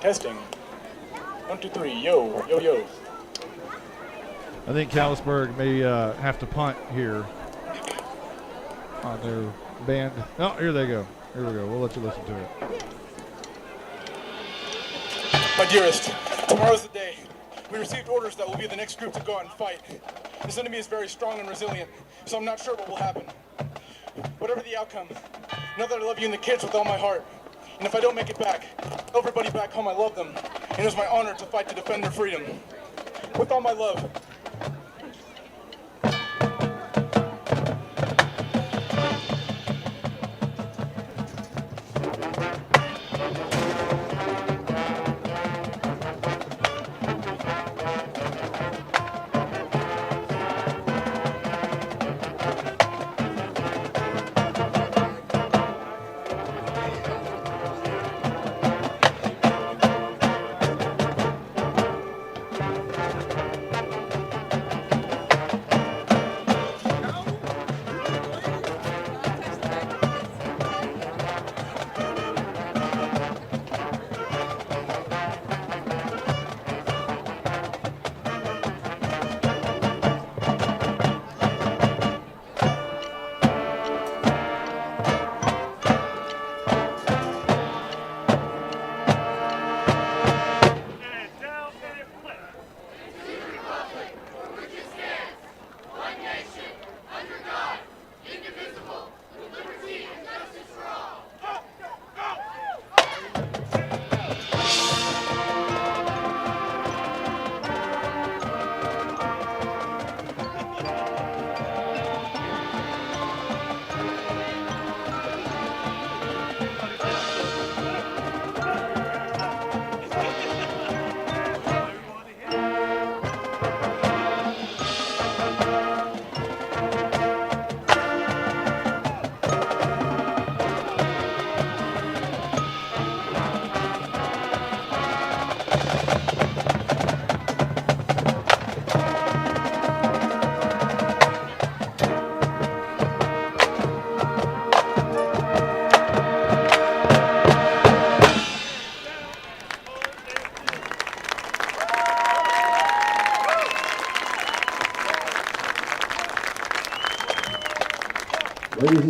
Testing. 1, 2, 3. Yo. I think Callisburg may have to punt here on their band. Oh, here they go. Here we go. We'll let you listen to it. My dearest, tomorrow's the day. We received orders that we'll be the next group to go out and fight. This enemy is very strong and resilient, so I'm not sure what will happen. Whatever the outcome, know that I love you and the kids with all my heart. And if I don't make it back, tell everybody back home I love them. And it was my honor to fight to defend their freedom. With all my love.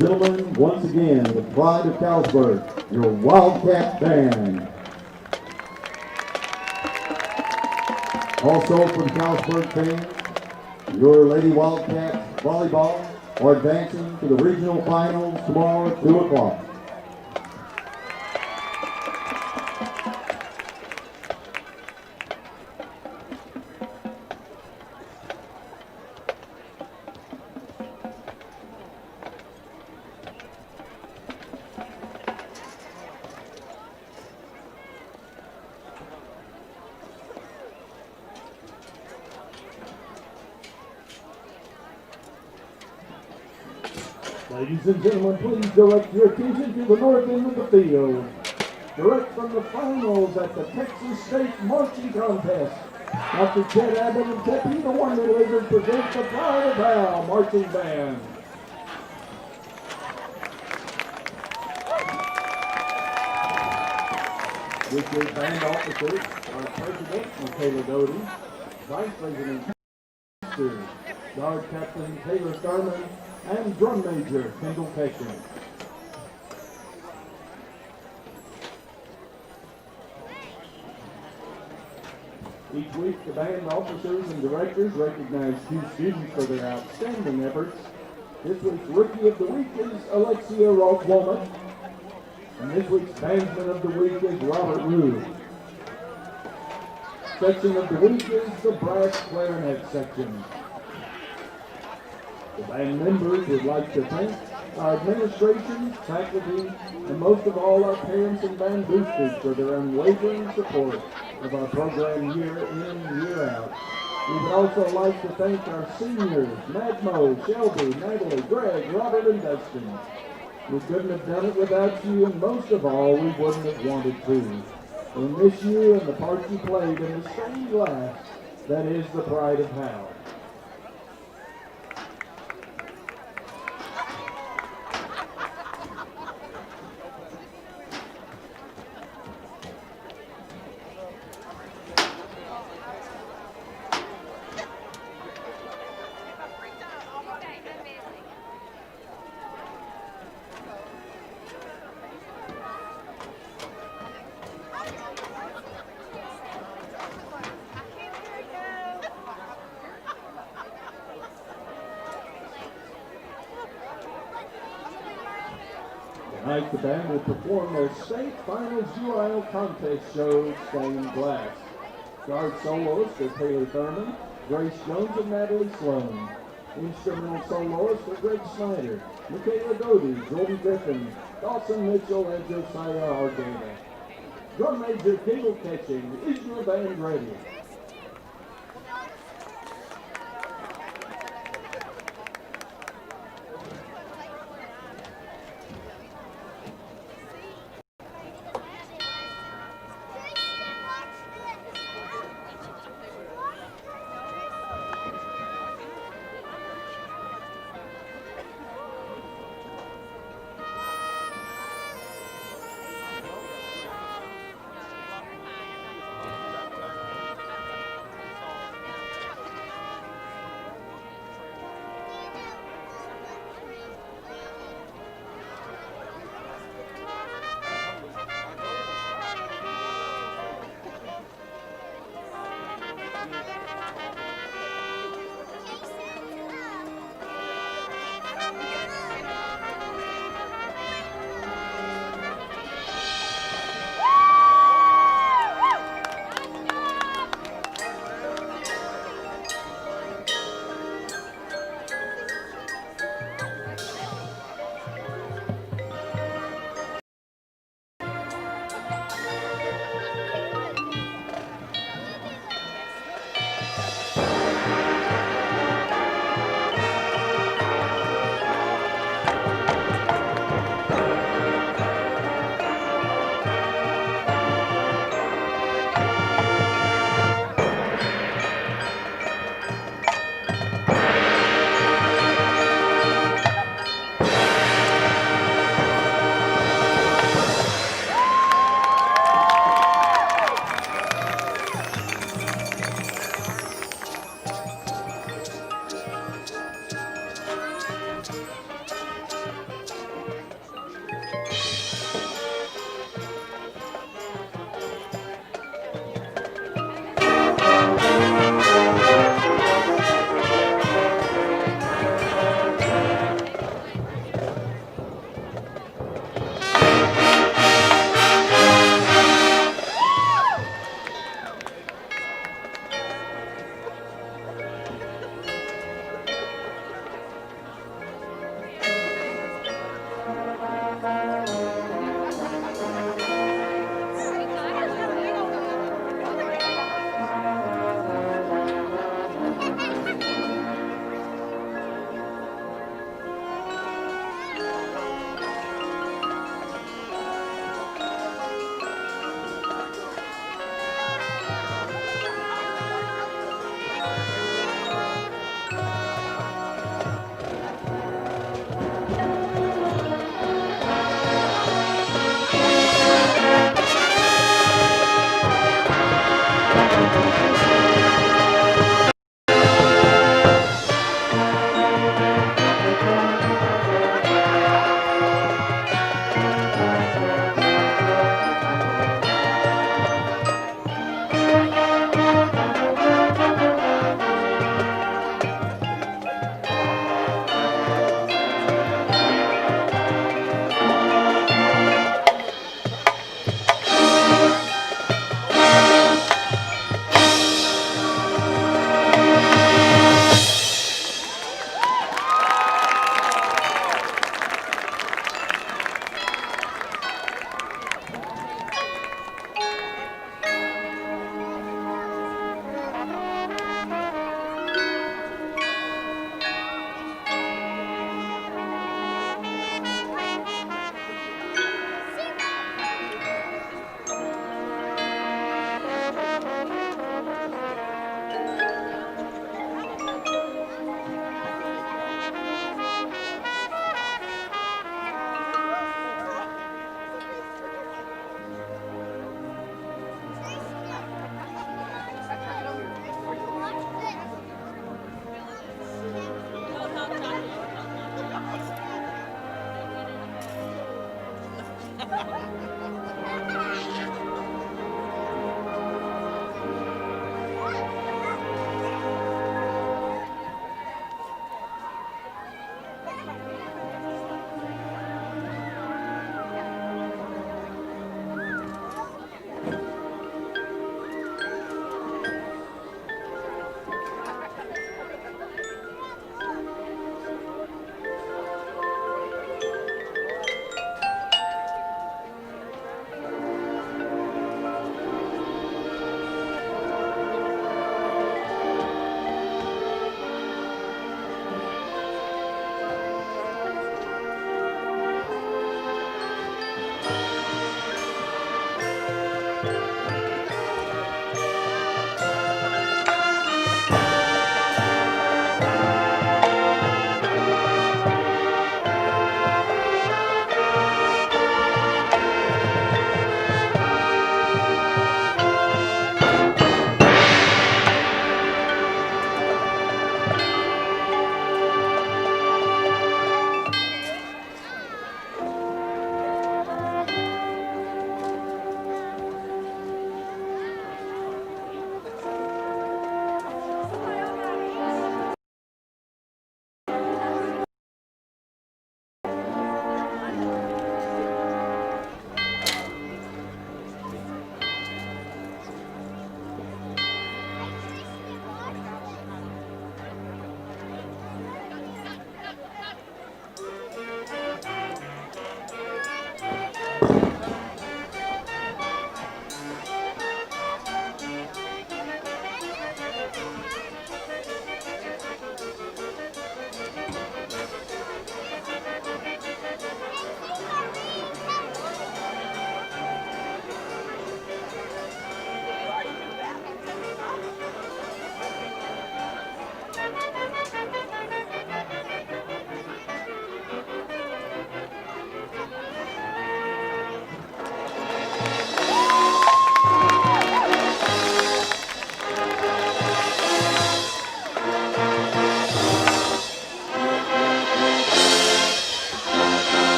gentlemen, once again, the pride of Callisburg, your Wildcat Band. Also from Callisburg fans, your Lady Wildcats volleyball are advancing to the regional finals tomorrow at 2 o'clock. Ladies and gentlemen, please direct your attention to the north end of the field. Direct from the finals at the Texas State Marching Contest. Dr. Ted Abbott and Teppy, the Wonder Lizard, present the Pride of Howe Marching Band. With your band officers, our President, Michaela Doty, Vice President, Guard Captain Taylor Thurman, and Drum Major Kendall Cashin. Each week, the band officers and directors recognize 2 students for their outstanding efforts. This week's Rookie of the Week is Alexia Roth-Womack, and this week's Bandsman of the Week is Robert Rue. Section of the Week is the Brass Clarinet Section. The band members would like to thank our administration, faculty, and most of all our parents and band boosters for their unwavering support of our program year in, year out. We would also like to thank our seniors, Magmo, Shelby, Natalie, Greg, Robert, and Dustin. We couldn't have done it without you, and most of all, we wouldn't have wanted to. We miss you and the part you played in the stained glass that is the pride of Howe. Tonight, the band will perform their state finals UIL contest show, Stained Glass. Guard soloists are Taylor Thurman, Grace Jones, and Natalie Sloan. Instrumental soloists are Greg Snyder, Michaela Doty, Jordan Griffin, Dawson Mitchell, and Josiah Argana. Drum Major Kendall Catching, is your band ready?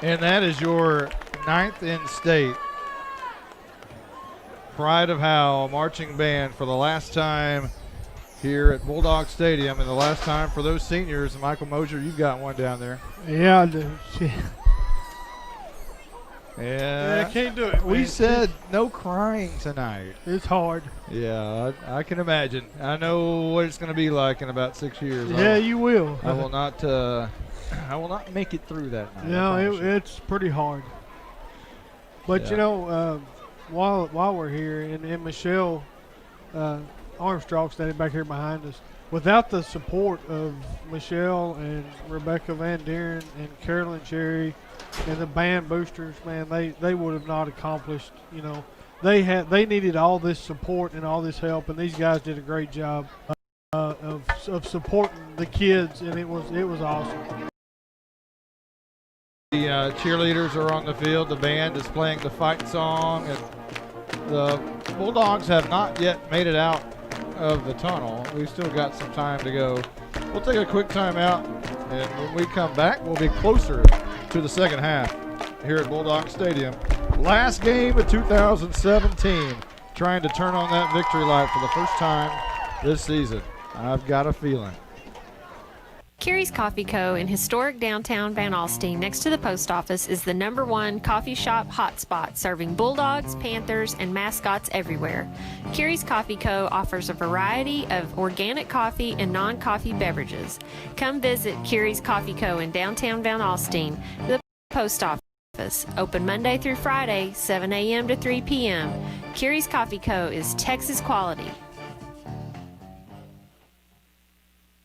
And that is your 9th in state. Pride of Howe marching band for the last time here at Bulldog Stadium, and the last time for those seniors. Michael Mosier, you've got one down there. Yeah, I do. Yeah, I can't do it. We man. said no crying tonight. It's hard. Yeah, I can imagine. I know what it's going to be like in about 6 years. Yeah, you will. I will not. I will not make it through that night. No, it's pretty hard. But Yeah. you know, while we're here, and Michelle Armstrong standing back here behind us, without the support of Michelle and Rebecca Van Deeren and Carolyn Cherry and the band boosters, man, they would have not accomplished. You know, they needed all this support and all this help, and these guys did a great job of supporting the kids, and it was awesome. The cheerleaders are on the field. The band is playing the fight song, and the Bulldogs have not yet made it out of the tunnel. We've still got some time to go. We'll take a quick time out, and when we come back, we'll be closer to the second half here at Bulldog Stadium. Last game of 2017, trying to turn on that victory light for the first time this season. I've got a feeling. Carrie's Coffee Co. in historic downtown Van Alstyne next to the post office is the #1 coffee shop hotspot serving Bulldogs, Panthers, and mascots everywhere. Carrie's Coffee Co. offers a variety of organic coffee and non-coffee beverages. Come visit Carrie's Coffee Co. in downtown Van Alstyne, the post office, open Monday through Friday, 7 a.m. to 3 p.m. Carrie's Coffee Co. is Texas quality.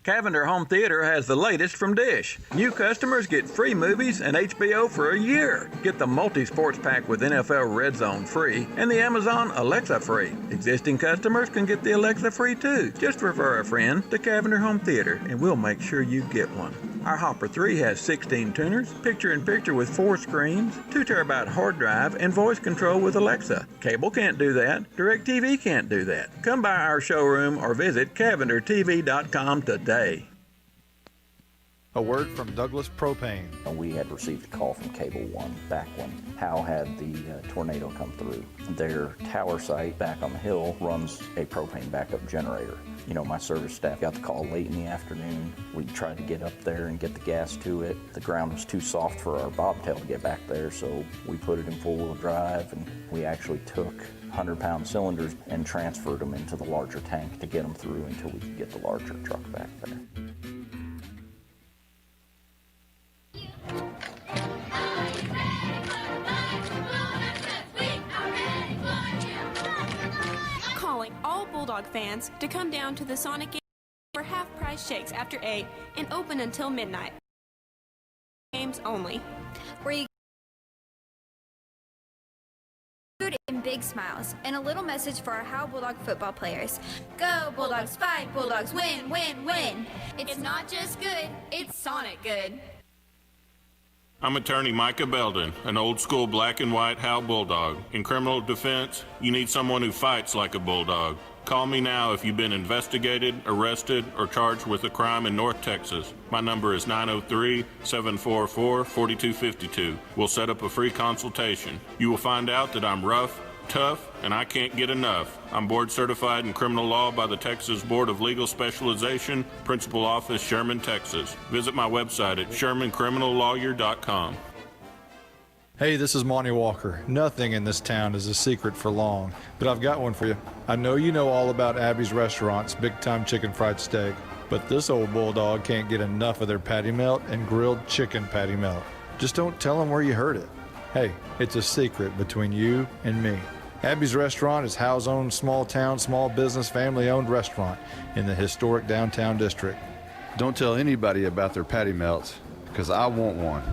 Cavender Home Theater has the latest from Dish. New customers get free movies and HBO for a year. Get the multi-sports pack with NFL Red Zone free and the Amazon Alexa free. Existing customers can get the Alexa free too. Just refer a friend to Cavender Home Theater and we'll make sure you get one. Our Hopper 3 has 16 tuners, picture-in-picture with 4 screens, 2 terabyte hard drive, and voice control with Alexa. Cable can't do that. DirecTV can't do that. Come by our showroom or visit CavenderTV.com today. A word from Douglas Propane. We had received a call from Cable One back when Howe had the tornado come through. Their tower site back on the hill runs a propane backup generator. You know, my service staff got the call late in the afternoon. We tried to get up there and get the gas to it. The ground was too soft for our bobtail to get back there, so we put it in four-wheel drive, and we actually took 100-pound cylinders and transferred them into the larger tank to get them through until we could get the larger truck back there. Calling all Bulldog fans to come down to the Sonic for half-price shakes after 8 and open until midnight. Games only. Where you food and big smiles, and a little message for our Howe Bulldog football players. Go Bulldogs, fight Bulldogs, win, win, win. It's not just good, it's Sonic good. I'm attorney Micah Belden, an old-school black and white Howe Bulldog. In criminal defense, you need someone who fights like a bulldog. Call me now if you've been investigated, arrested, or charged with a crime in North Texas. My number is 903-744-4252. We'll set up a free consultation. You will find out that I'm rough, tough, and I can't get enough. I'm board certified in criminal law by the Texas Board of Legal Specialization, Principal Office, Sherman, Texas. Visit my website at shermancriminallawyer.com. Hey, this is Monty Walker. Nothing in this town is a secret for long, but I've got one for you. I know you know all about Abby's Restaurant's Big Time Chicken Fried Steak, but this old bulldog can't get enough of their patty melt and grilled chicken patty melt. Just don't tell him where you heard it. Hey, it's a secret between you and me. Abby's Restaurant is Howe's own small town, small business, family-owned restaurant in the historic downtown district. Don't tell anybody about their patty melts, because I want one.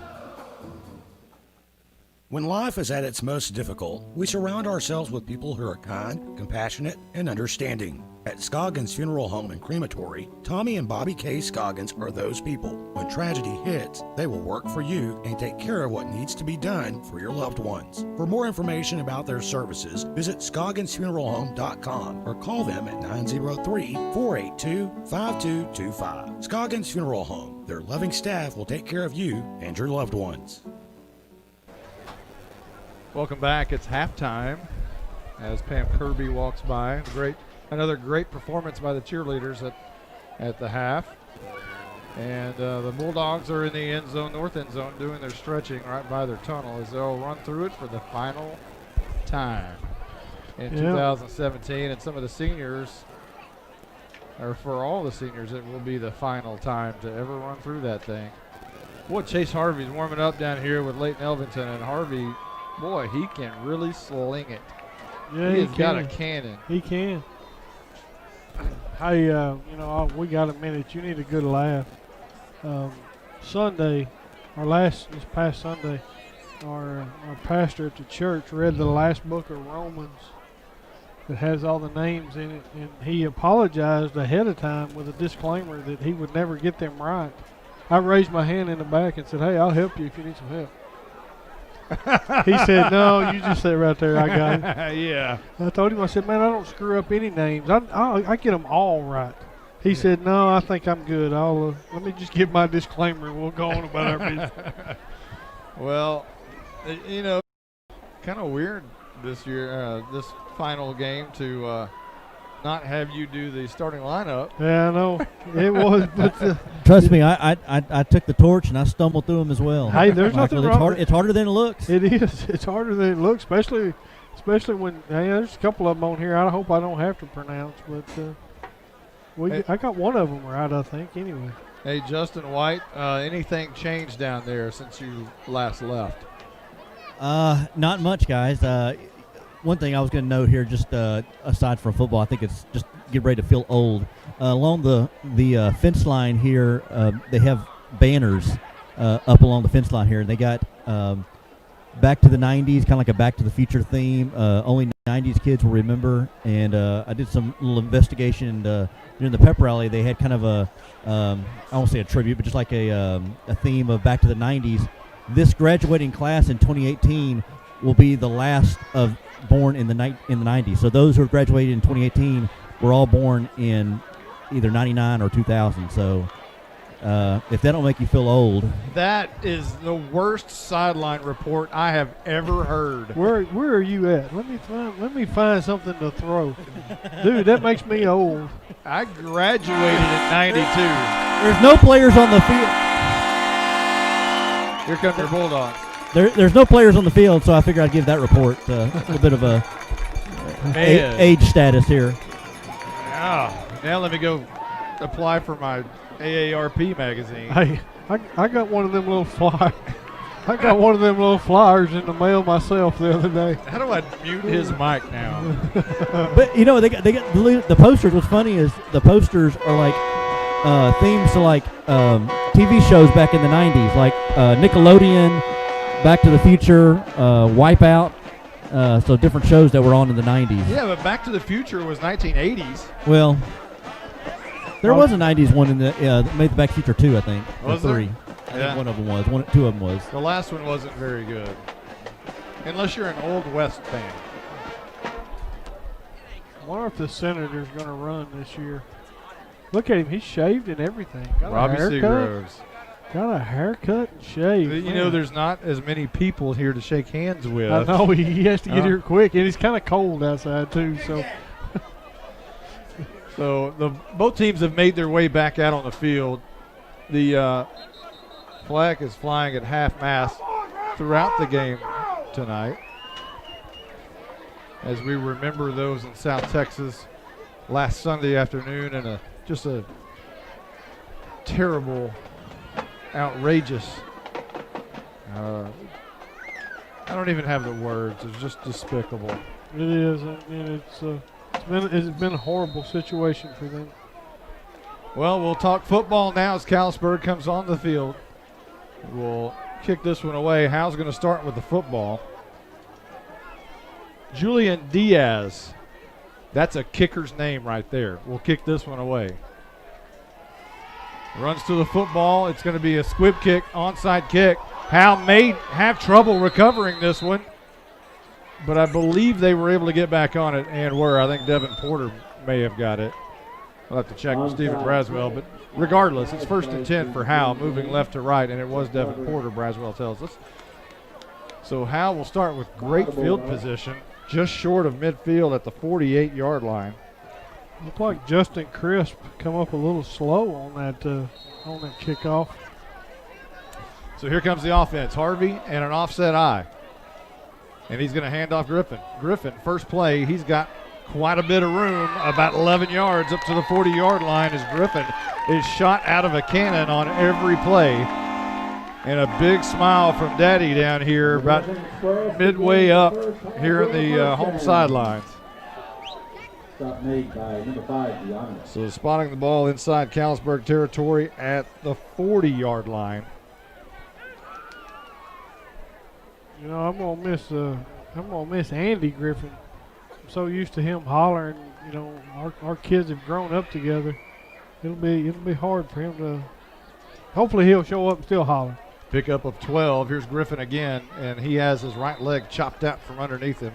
When life is at its most difficult, we surround ourselves with people who are kind, compassionate, and understanding. At Scoggins Funeral Home and Crematory, Tommy and Bobby K. Scoggins are those people. When tragedy hits, they will work for you and take care of what needs to be done for your loved ones. For more information about their services, visit ScogginsFuneralHome.com or call them at 903-482-5225. Scoggins Funeral Home. Their loving staff will take care of you and your loved ones. Welcome back. It's halftime as Pam Kirby walks by. Another great performance by the cheerleaders at the half. And the Bulldogs are in the end zone, north end zone, doing their stretching right by their tunnel as they'll run through it for the final time in 2017. And some of the seniors, or for all the seniors, it will be the final time to ever run through that thing. Boy, Chase Harvey's warming up down here with Leighton Elvington, and Harvey, boy, he can really sling it. Yeah, He's got a cannon. He can. Hey, we got a minute. You need a good laugh. Sunday, this past Sunday, our pastor at the church read the last book of Romans that has all the names in it, and he apologized ahead of time with a disclaimer that he would never get them right. I raised my hand in the back and said, "Hey, I'll help you if you need some help." He said, "No, you just sit right there. I got it." Yeah. I told him, I said, "Man, I don't screw up any names. I get them all right." He said, "No, I think I'm good. Let me just give my disclaimer and we'll go on about our business." Well, kind of weird this year, this final game to not have you do the starting lineup. Yeah, I know. It was, but Trust me, I took the torch and I stumbled through them as well. Hey, there's nothing wrong. It's harder than it looks. It is. It's harder than it looks, especially when there's a couple of them on here. I hope I don't have to pronounce, but I got one of them right, I think. Anyway. Hey, Justin White, anything changed down there since you last left? Not much, guys. One thing I was going to note here, just aside from football, I think it's just get ready to feel old. Along the fence line here, they have banners up along the fence line here. They got back to the 90s, kind of like a Back to the Future theme. Only 90s kids will remember. And I did some little investigation during the pep rally. They had kind of I won't say a tribute, but just like a theme of Back to the 90s. This graduating class in 2018 will be the last of born in the 90s. So those who graduated in 2018 were all born in either 99 or 2000. So if that don't make you feel old. That is the worst sideline report I have ever heard. Where are you at? Let me find something to throw. Dude, that makes me old. I graduated in 92. There's no players on the field. Here come your Bulldogs. There's no players on the field, so I figured I'd give that report a little bit of a age status here. Now let me go apply for my AARP magazine. Hey, I got one of them little flyers. I got one of them little flyers in the mail myself the other day. How do I mute his mic now? But you know, they got the posters. What's funny is the posters are like themes to like TV shows back in the 90s, like Nickelodeon, Back to the Future, Wipeout. So different shows that were on in the 90s. Yeah, but Back to the Future was 1980s. Well, there was a 90s one in the made the Back to the Future 2, I think. Was or 3. there? I think one of them was. Two of them was. The last one wasn't very good. Unless you're an Old West fan. I wonder if the Senator's going to run this year. Look at him. He's shaved and everything. Got Robbie a haircut. Seagroves. Got a haircut and shaved. You know, there's not as many people here to shake hands with. I know. He has to get here quick. And it's kind of cold outside, too. So both teams have made their way back out on the field. The flag is flying at half-mast throughout the game tonight. As we remember those in South Texas last Sunday afternoon and just a terrible, outrageous, I don't even have the words. It's just despicable. It is, and it's been a horrible situation for them. Well, we'll talk football now as Callisburg comes on the field. We'll kick this one away. Howe's going to start with the football. Julian Diaz. That's a kicker's name right there. We'll kick this one away. Runs to the football. It's going to be a squib kick, onside kick. Howe may have trouble recovering this one, but I believe they were able to get back on it and were. I think Devin Porter may have got it. I'll have to check with Stephen Braswell, but regardless, it's 1st and 10 for Howe, moving left to right, and it was Devin Porter, Braswell tells us. So Howe will start with great field position, just short of midfield at the 48-yard line. Looked like Justin Crisp come up a little slow on that kickoff. So here comes the offense. Harvey and an offset eye. And he's going to hand off Griffin. Griffin, first play, he's got quite a bit of room, about 11 yards up to the 40-yard line as Griffin is shot out of a cannon on every play. And a big smile from Daddy down here about midway up here in the home sidelines. So spotting the ball inside Callisburg territory at the 40-yard line. You know, I'm gonna miss Andy Griffin. I'm so used to him hollering. You know, our kids have grown up together. It'll be hard for him to. Hopefully, he'll show up and still holler. Pickup of 12. Here's Griffin again, and he has his right leg chopped out from underneath him,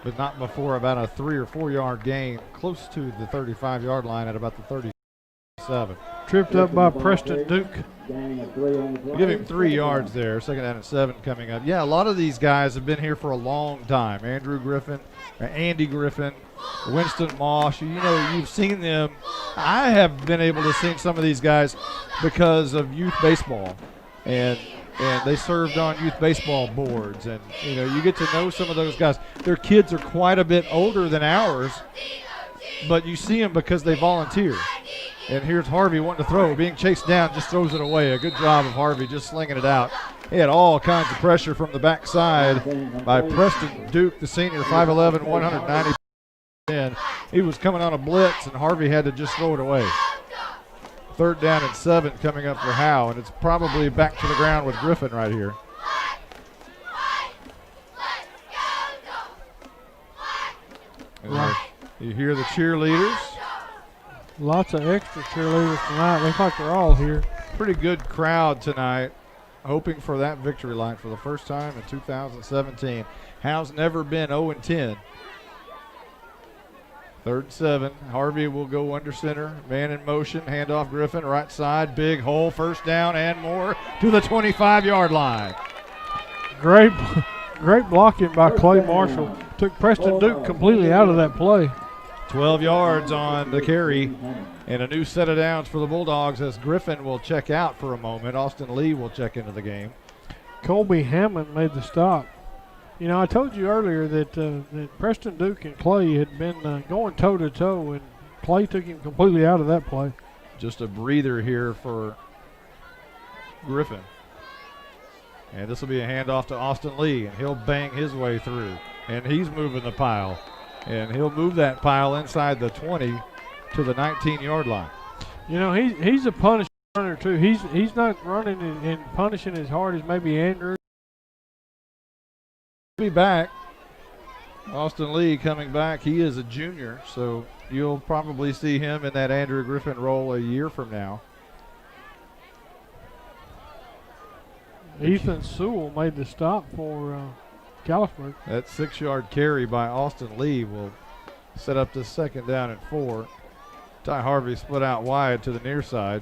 but not before about a 3 or 4 yard gain, close to the 35-yard line at about the 37. Tripped up by Preston Duke. Give him 3 yards there. Second down and 7 coming up. Yeah, a lot of these guys have been here for a long time. Andy Griffin, Winston Moss. You've seen them. I have been able to see some of these guys because of youth baseball, and they served on youth baseball boards. And you get to know some of those guys. Their kids are quite a bit older than ours, but you see them because they volunteer. And here's Harvey wanting to throw, being chased down, just throws it away. A good job of Harvey just slinging it out. He had all kinds of pressure from the backside by Preston Duke, the senior, 5'11", 190. He was coming on a blitz, and Harvey had to just throw it away. Third down and 7 coming up for Howe, and it's probably back to the ground with Griffin right here. You hear the cheerleaders. Lots of extra cheerleaders tonight. Looks like they're all here. Pretty good crowd tonight, hoping for that victory line for the first time in 2017. Howe's never been 0-10. Third and 7. Harvey will go under center. Man in motion. Handoff Griffin. Right side. Big hole. First down and more to the 25-yard line. Great blocking by Clay Marshall. Took Preston Duke completely out of that play. 12 yards on the carry, and a new set of downs for the Bulldogs as Griffin will check out for a moment. Austin Lee will check into the game. Colby Hammond made the stop. I told you earlier that Preston Duke and Clay had been going toe-to-toe, and Clay took him completely out of that play. Just a breather here for Griffin. And this will be a handoff to Austin Lee, and he'll bang his way through. And he's moving the pile. And he'll move that pile inside the 20 to the 19-yard line. He's a punishing runner, too. He's not running and punishing as hard as maybe Andrew. Be back. Austin Lee coming back. He is a junior, so you'll probably see him in that Andrew Griffin role a year from now. Ethan Sewell made the stop for Callisburg. That 6-yard carry by Austin Lee will set up the second down and 4. Ty Harvey split out wide to the near side.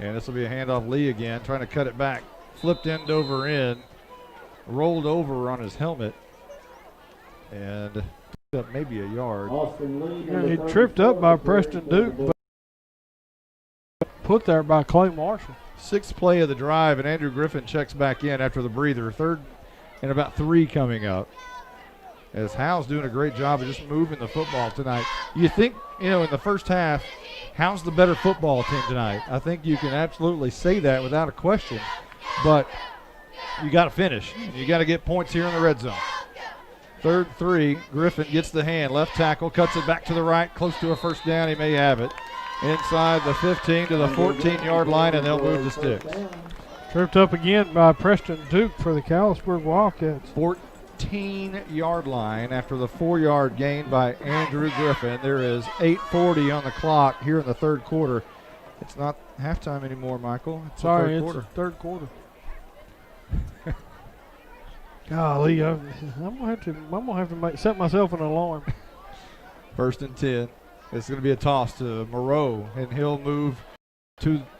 And this will be a handoff Lee again, trying to cut it back. Flipped end over end. Rolled over on his helmet. And picked up maybe a yard. He tripped up by Preston Duke, but put there by Clay Marshall. 6th play of the drive, and Andrew Griffin checks back in after the breather. 3rd and about 3 coming up. As Howe's doing a great job of just moving the football tonight. You think, in the first half, Howe's the better football team tonight. I think you can absolutely say that without a question. But you got to finish. You got to get points here in the red zone. 3rd 3. Griffin gets the hand. Left tackle, cuts it back to the right, close to a first down. He may have it. Inside the 15 to the 14-yard line, and they'll move the sticks. Tripped up again by Preston Duke for the Callisburg Wildcats. 14-yard line after the 4-yard gain by Andrew Griffin. There is 8:40 on the clock here in the third quarter. It's not halftime anymore, Michael. It's Sorry, the third quarter. It's third quarter. Golly, I'm gonna have to set myself an alarm. 1st and 10. It's going to be a toss to Moreau, and he'll move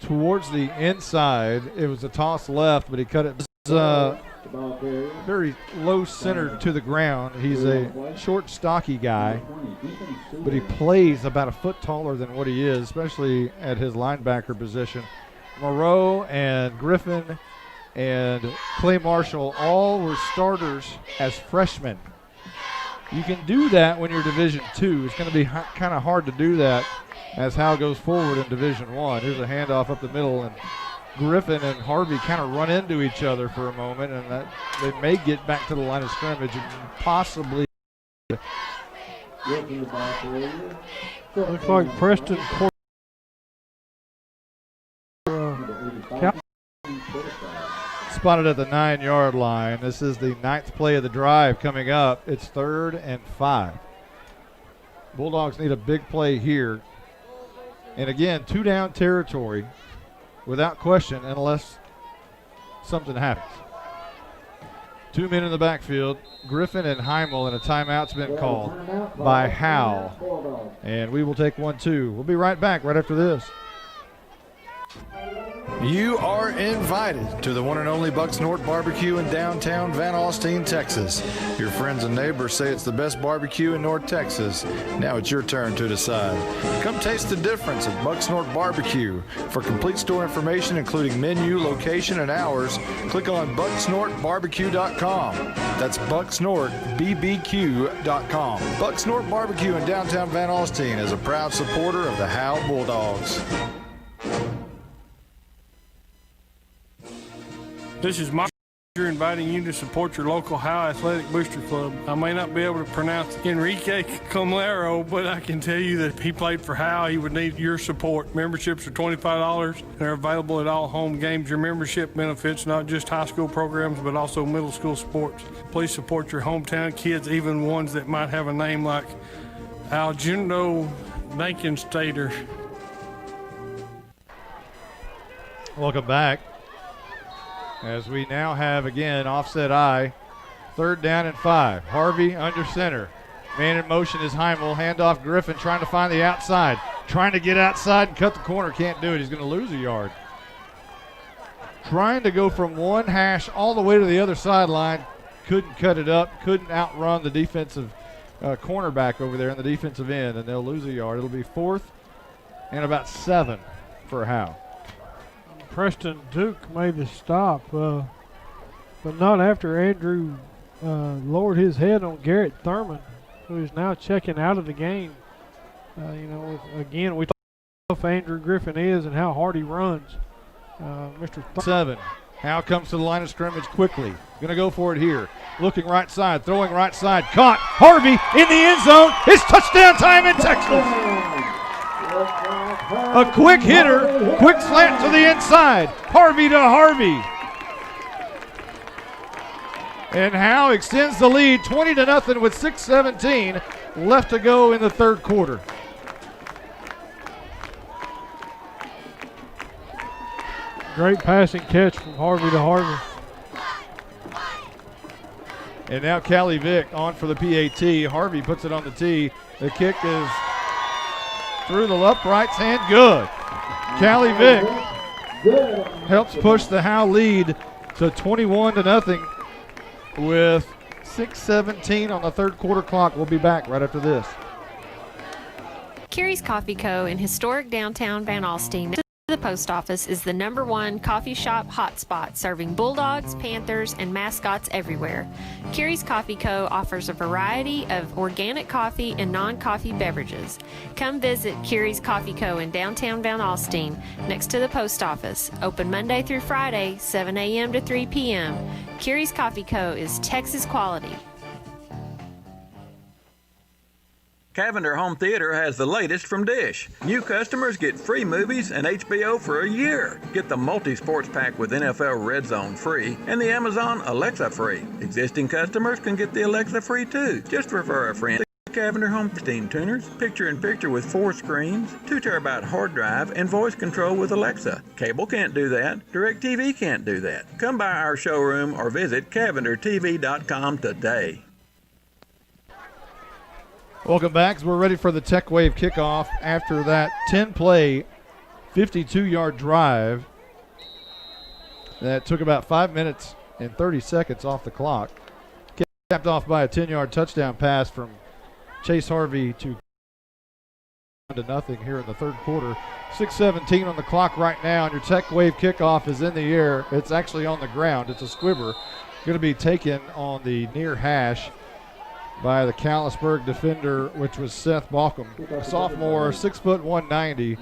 towards the inside. It was a toss left, but he cut it very low centered to the ground. He's a short, stocky guy, but he plays about a foot taller than what he is, especially at his linebacker position. Moreau and Griffin and Clay Marshall all were starters as freshmen. You can do that when you're Division II. It's going to be kind of hard to do that as Howe goes forward in Division I. Here's a handoff up the middle, and Griffin and Harvey kind of run into each other for a moment, and that they may get back to the line of scrimmage and possibly. Looks like Preston. Spotted at the 9-yard line. This is the 9th play of the drive coming up. It's 3rd and 5. Bulldogs need a big play here. And again, 2-down territory without question unless something happens. 2 men in the backfield. Griffin and Heimel, and a timeout's been called by Howe. And we will take 1-2. We'll be right back right after this. You are invited to the one and only Bucks North Barbecue in downtown Van Alstyne, Texas. Your friends and neighbors say it's the best barbecue in North Texas. Now it's your turn to decide. Come taste the difference at Bucks North Barbecue. For complete store information, including menu, location, and hours, click on bucksnortbarbecue.com. That's bucksnortbbq.com. Bucks North Barbecue in downtown Van Alstyne is a proud supporter of the Howe Bulldogs. This is Mike inviting you to support your local Howe Athletic Booster Club. I may not be able to pronounce Enrique Comlero, but I can tell you that if he played for Howe, he would need your support. Memberships are $25 and are available at all home games. Your membership benefits not just high school programs, but also middle school sports. Please support your hometown kids, even ones that might have a name like Aljundo Dankenstater. Welcome back. As we now have, again, offset eye, 3rd down and 5. Harvey under center. Man in motion is Heimel. Handoff Griffin trying to find the outside. Trying to get outside and cut the corner. Can't do it. He's going to lose a yard. Trying to go from one hash all the way to the other sideline. Couldn't cut it up. Couldn't outrun the defensive cornerback over there in the defensive end, and they'll lose a yard. It'll be 4th and about 7 for Howe. Preston Duke made the stop, but not after Andrew lowered his head on Garrett Thurman, who is now checking out of the game. Again, we talked about how Andrew Griffin is and how hard he runs. Mr. 7. Howe comes to the line of scrimmage quickly. Going to go for it here. Looking right side, throwing right side. Caught. Harvey in the end zone. It's touchdown time in Texas. A quick hitter, quick slant to the inside. Harvey to Harvey. And Howe extends the lead 20-0 with 6:17 left to go in the 3rd quarter. Great passing catch from Harvey to Harvey. And now Callie Vick on for the PAT. Harvey puts it on the tee. The kick is through the left right's hand. Good. Callie Vick helps push the Howe lead to 21-0 with 6:17 on the 3rd quarter clock. We'll be back right after this. Carrie's Coffee Co. in historic downtown Van Alstyne. The post office is the #1 coffee shop hotspot, serving Bulldogs, Panthers, and mascots everywhere. Carrie's Coffee Co. offers a variety of organic coffee and non-coffee beverages. Come visit Carrie's Coffee Co. in downtown Van Alstyne, next to the post office. Open Monday through Friday, 7 a.m. to 3 p.m. Carrie's Coffee Co. is Texas quality. Cavender Home Theater has the latest from Dish. New customers get free movies and HBO for a year. Get the multi-sports pack with NFL Red Zone free and the Amazon Alexa free. Existing customers can get the Alexa free too. Just refer a friend. Cavender Home Steam Tuners, picture-in-picture with 4 screens, 2 terabyte hard drive, and voice control with Alexa. Cable can't do that. DirecTV can't do that. Come by our showroom or visit CavenderTV.com today. Welcome back as we're ready for the Tech Wave kickoff after that 10-play, 52-yard drive that took about 5 minutes and 30 seconds off the clock. Capped off by a 10-yard touchdown pass from Chase Harvey to 1-0 here in the 3rd quarter. 6:17 on the clock right now, and your Tech Wave kickoff is in the air. It's actually on the ground. It's a squibber. Going to be taken on the near hash by the Callisburg defender, which was Seth Balcom, a sophomore, 6', 190.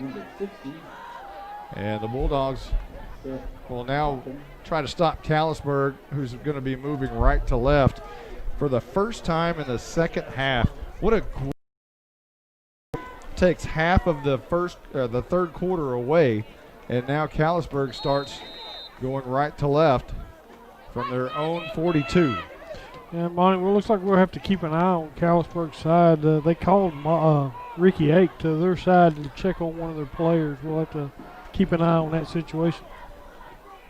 And the Bulldogs will now try to stop Callisburg, who's going to be moving right to left for the first time in the 2nd half. What a great takes half of the 3rd quarter away, and now Callisburg starts going right to left from their own 42. Yeah, Monty, well, looks like we'll have to keep an eye on Callisburg's side. They called Ricky Ake to their side to check on one of their players. We'll have to keep an eye on that situation.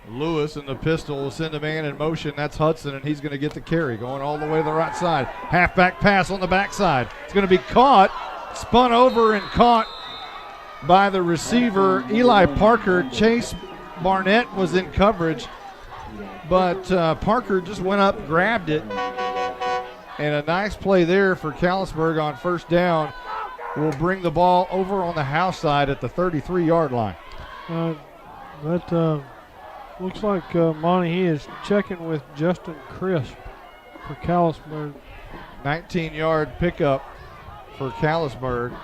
Lewis in the pistol will send a man in motion. That's Hudson, and he's going to get the carry, going all the way to the right side. Halfback pass on the backside. It's going to be caught, spun over and caught by the receiver, Eli Parker. Chase Barnett was in coverage, but Parker just went up, grabbed it, and a nice play there for Callisburg on first down will bring the ball over on the Howe side at the 33-yard line. That looks like Monty, he is checking with Justin Crisp for Callisburg. 19-yard pickup for Callisburg.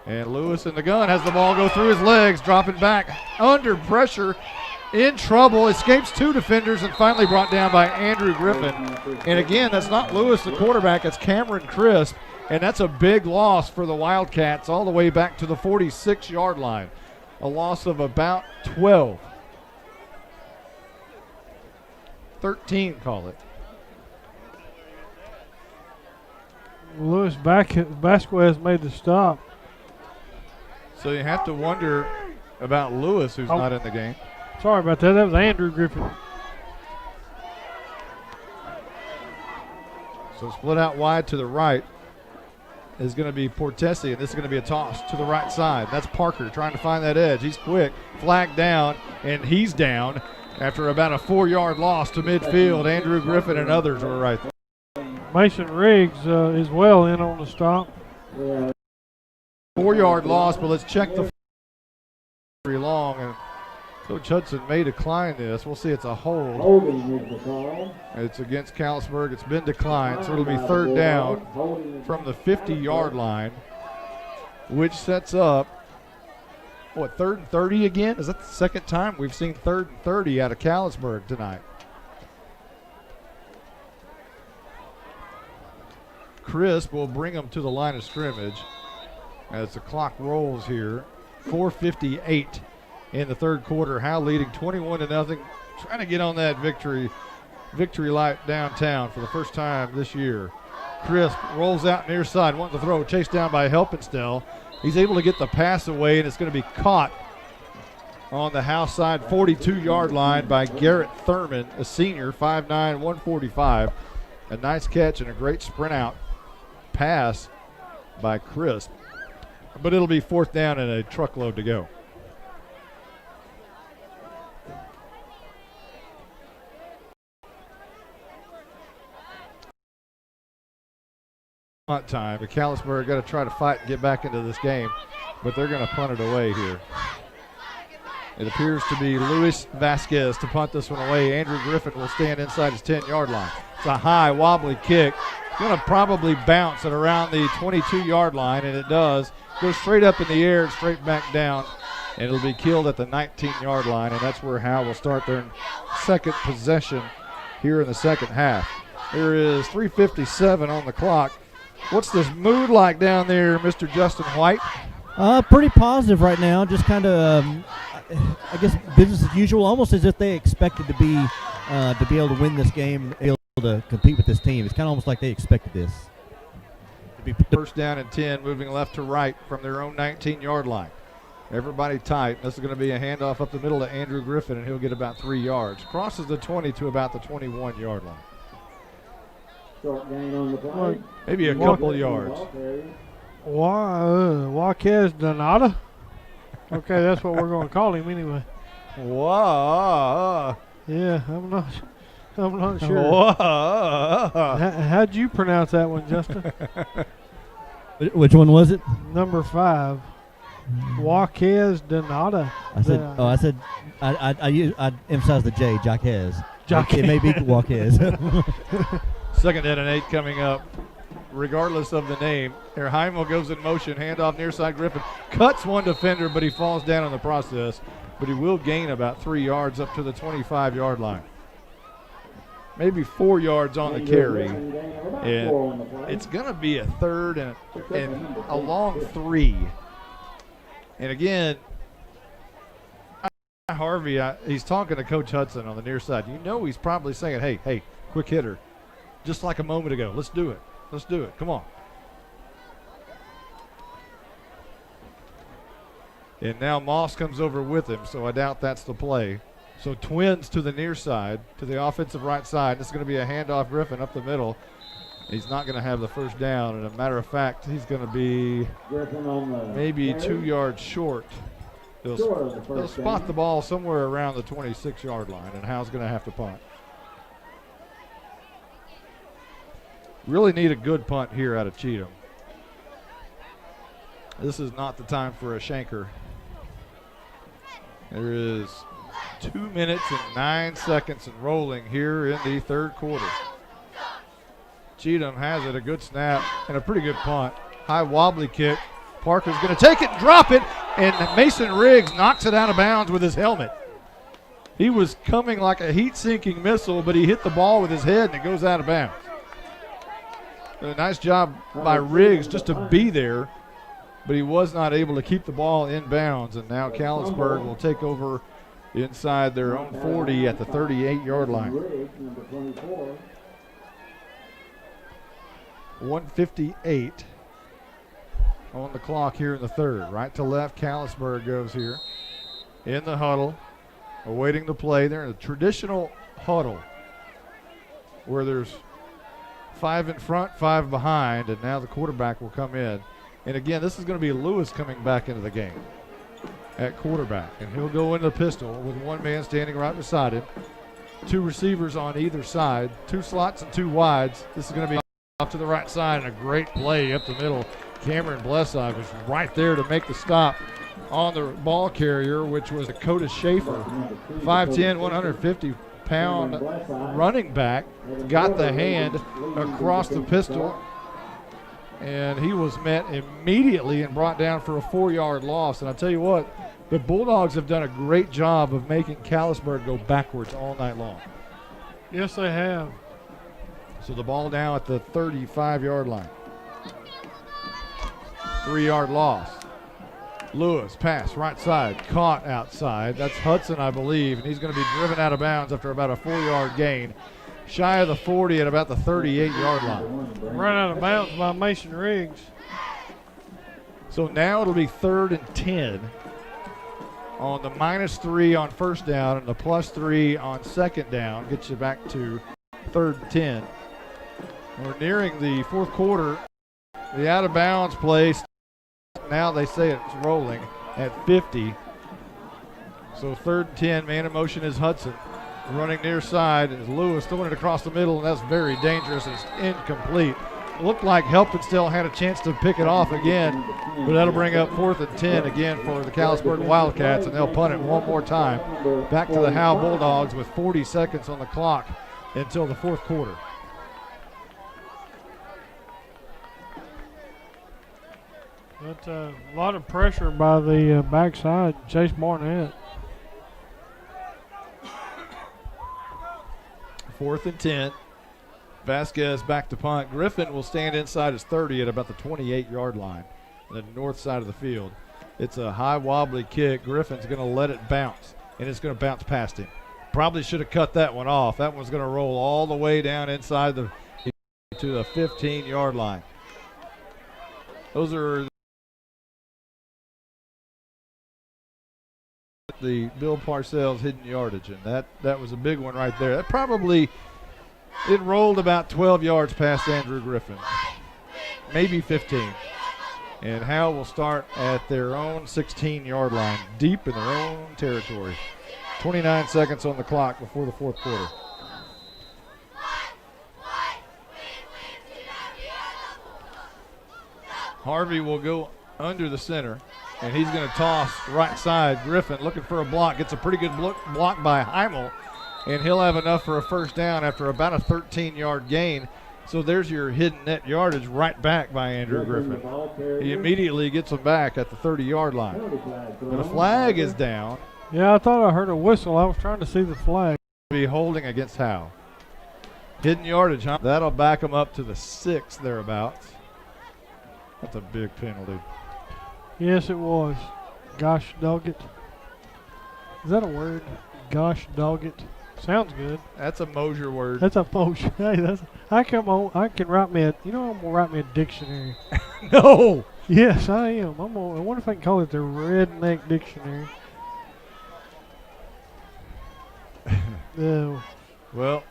And Lewis in the gun has the ball go through his legs, dropping back under pressure, in trouble, escapes two defenders and finally brought down by Andrew Griffin. And again, that's not Lewis, the quarterback, it's Cameron Crisp. And that's a big loss for the Wildcats all the way back to the 46-yard line. A loss of about 12. 13, call it. Lewis Vasquez made the stop. So you have to wonder about Lewis, who's not in the game. Sorry about that. That was Andrew Griffin. So split out wide to the right is going to be Portesi, and this is going to be a toss to the right side. That's Parker trying to find that edge. He's quick, flagged down, and he's down after about a 4-yard loss to midfield. Andrew Griffin and others were right there. Mason Riggs is well in on the stop. 4-yard loss, but let's check the very long. And Coach Hudson may decline this. We'll see. It's a hold. It's against Callisburg. It's been declined, so it'll be third down from the 50-yard line, which sets up, what, 3rd and 30 again? Is that the second time we've seen 3rd and 30 out of Callisburg tonight? Crisp will bring them to the line of scrimmage as the clock rolls here. 4:58 in the third quarter. Howe leading 21-0, trying to get on that victory light downtown for the first time this year. Crisp rolls out near side, wants to throw, chased down by Helpenstell. He's able to get the pass away, and it's going to be caught on the Howe side 42-yard line by Garrett Thurman, a senior, 5'9", 145. A nice catch and a great sprint out pass by Crisp. But it'll be fourth down and a truckload to go. Punt time. The Callisburg got to try to fight and get back into this game, but they're going to punt it away here. It appears to be Luis Vasquez to punt this one away. Andrew Griffin will stand inside his 10-yard line. It's a high, wobbly kick. It's going to probably bounce at around the 22-yard line, and it does. Goes straight up in the air and straight back down, and it'll be killed at the 19-yard line, and that's where Howe will start their second possession here in the second half. There is 3:57 on the clock. What's this mood like down there, Mr. Justin White? Pretty positive right now. Just kind of, I guess, business as usual. Almost as if they expected to be able to win this game, able to compete with this team. It's kind of almost like they expected this. First down and 10, moving left to right from their own 19-yard line. Everybody tight. This is going to be a handoff up the middle to Andrew Griffin, and he'll get about 3 yards. Crosses the 20 to about the 21-yard line. Short gain on the play. Maybe a couple yards. Jaquez Donata. Okay, that's what we're going to call him anyway. Wow. Yeah, I'm not sure. Whoa. How'd you pronounce that one, Justin? Which one was it? Number 5. Jaquez Donata. I emphasize the J, Jaquez. Jaquez. It may be Jaquez. Second down and 8 coming up. Regardless of the name, Heimel goes in motion, handoff near side. Griffin cuts one defender, but he falls down in the process. But he will gain about 3 yards up to the 25-yard line. Maybe 4 yards on the carry. And it's going to be a third and a long 3. And again, Harvey, he's talking to Coach Hudson on the near side. You know he's probably saying, hey, quick hitter. Just like a moment ago. Let's do it. Let's do it. Come on. And now Moss comes over with him, so I doubt that's the play. So twins to the near side, to the offensive right side. This is going to be a handoff. Griffin up the middle. He's not going to have the first down. And a matter of fact, he's going to be maybe 2 yards short They'll spot the ball somewhere around the 26-yard line, and Howe's going to have to punt. Really need a good punt here out of Cheatham. This is not the time for a shanker. There is 2 minutes and 9 seconds and rolling here in the third quarter. Cheatham has it, a good snap and a pretty good punt. High wobbly kick. Parker's going to take it, drop it, and Mason Riggs knocks it out of bounds with his helmet. He was coming like a heat-sinking missile, but he hit the ball with his head and it goes out of bounds. A nice job by Riggs just to be there, but he was not able to keep the ball in bounds, and now Callisburg will take over inside their own 40 at the 38-yard line. 1:58 on the clock here in the third. Right to left, Callisburg goes here in the huddle, awaiting the play. They're in a traditional huddle where there's 5 in front, 5 behind, and now the quarterback will come in. And again, this is going to be Lewis coming back into the game at quarterback. And he'll go into the pistol with one man standing right beside him. 2 receivers on either side, 2 slots and 2 wides. This is going to be off to the right side, and a great play up the middle. Cameron Bleside was right there to make the stop on the ball carrier, which was Dakota Schaefer, 5'10", 150-pound running back. Got the hand across the pistol, and he was met immediately and brought down for a 4-yard loss. And I tell you what, the Bulldogs have done a great job of making Callisburg go backwards all night long. Yes, they have. So the ball now at the 35-yard line. 3-yard loss. Lewis, pass, right side, caught outside. That's Hudson, I believe, and he's going to be driven out of bounds after about a 4-yard gain. Shy of the 40 at about the 38-yard line. Run out of bounds by Mason Riggs. So now it'll be 3rd and 10 on the -3 on first down and the +3 on second down. Gets you back to 3rd and 10. We're nearing the fourth quarter. The out-of-bounds play, now they say it's rolling at 50. So 3rd and 10, man in motion is Hudson. Running near side is Lewis, throwing it across the middle, and that's very dangerous. It's incomplete. It looked like Helpenstiel had a chance to pick it off again, but that'll bring up 4th and 10 again for the Callisburg Wildcats, and they'll punt it one more time. Back to the Howe Bulldogs with 40 seconds on the clock until the fourth quarter. But a lot of pressure by the backside, Chase Barnett. 4th and 10. Vasquez back to punt. Griffin will stand inside his 30 at about the 28-yard line, the north side of the field. It's a high wobbly kick. Griffin's going to let it bounce, and it's going to bounce past him. Probably should have cut that one off. That one's going to roll all the way down inside to the 15-yard line. Those are the Bill Parcells hidden yardage, and that was a big one right there. That probably, it rolled about 12 yards past Andrew Griffin, maybe 15. And Howe will start at their own 16-yard line, deep in their own territory. 29 seconds on the clock before the fourth quarter. Harvey will go under the center, and he's going to toss right side. Griffin looking for a block. Gets a pretty good block by Heimel, and he'll have enough for a first down after about a 13-yard gain. So there's your hidden net yardage right back by Andrew Griffin. He immediately gets him back at the 30-yard line. The flag is down. Yeah, I thought I heard a whistle. I was trying to see the flag. Be holding against Howe. Hidden yardage, huh? That'll back him up to the 6 thereabouts. That's a big penalty. Yes, it was. Gosh dog it. Is that a word? Gosh dog it. Sounds good. That's a Mosier word. That's a Mosier. Hey, I can write me I'm gonna write me a dictionary. No. Yes, I am. I wonder if I can call it the Redneck Dictionary. No. Well,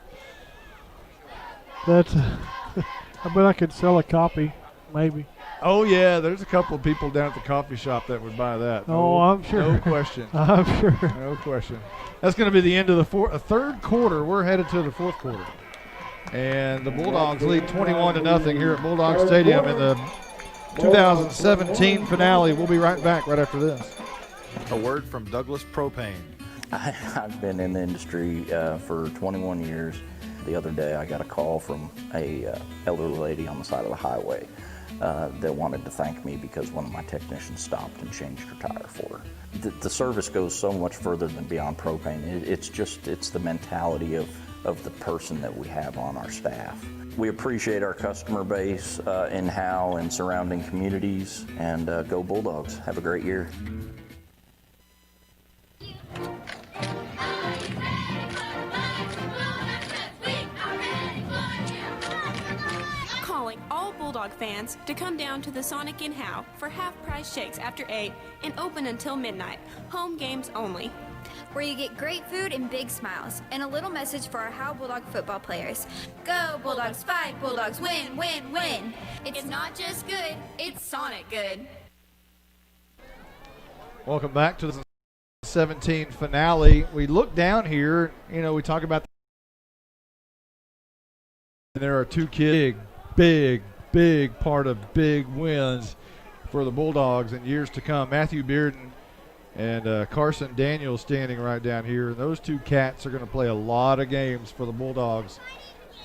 that's. I bet I could sell a copy, maybe. Oh, yeah, there's a couple of people down at the coffee shop that would buy that. Oh, I'm sure. No question. I'm sure. No question. That's going to be the end of the third quarter. We're headed to the fourth quarter. And the Bulldogs lead 21-0 here at Bulldog Stadium in the 2017 finale. We'll be right back right after this. A word from Douglas Propane. I've been in the industry for 21 years. The other day I got a call from a elderly lady on the side of the highway that wanted to thank me because one of my technicians stopped and changed her tire for her. The service goes so much further than beyond propane. It's the mentality of the person that we have on our staff. We appreciate our customer base in Howe and surrounding communities, and go Bulldogs. Have a great year. Calling all Bulldog fans to come down to the Sonic in Howe for half-price shakes after 8 and open until midnight. Home games only. Where you get great food and big smiles, and a little message for our Howe Bulldog football players. Go Bulldogs, fight Bulldogs, win, win, win. It's not just good, it's Sonic good. Welcome back to the 17 finale. We look down here, we talk about there are two kids, big part of big wins for the Bulldogs in years to come. Matthew Bearden and Carson Daniels standing right down here. Those two cats are going to play a lot of games for the Bulldogs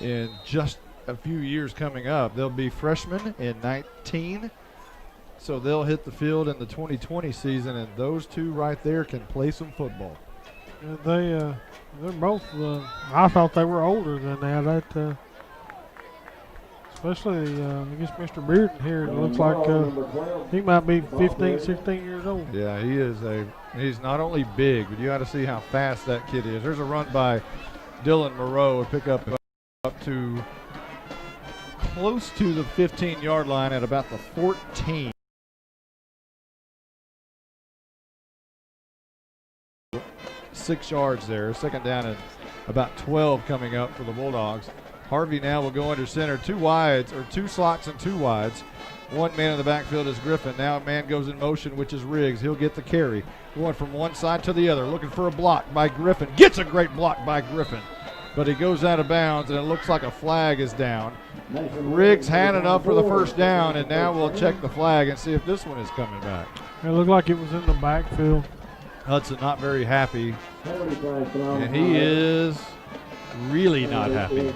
in just a few years coming up. They'll be freshmen in 19, so they'll hit the field in the 2020 season, and those two right there can play some football. They're both. I thought they were older than that. Especially, I guess Mr. Bearden here. It looks like he might be 15, 16 years old. Yeah, he is he's not only big, but you got to see how fast that kid is. There's a run by Dylan Moreau, a pick up to close to the 15-yard line at about the 14. Six yards there. Second down and about 12 coming up for the Bulldogs. Harvey now will go under center. Two slots and two wides. One man in the backfield is Griffin. Now a man goes in motion, which is Riggs. He'll get the carry. Going from one side to the other, looking for a block by Griffin. Gets a great block by Griffin, but he goes out of bounds, and it looks like a flag is down. Riggs had enough for the first down, and now we'll check the flag and see if this one is coming back. It looked like it was in the backfield. Hudson not very happy, and he is really not happy.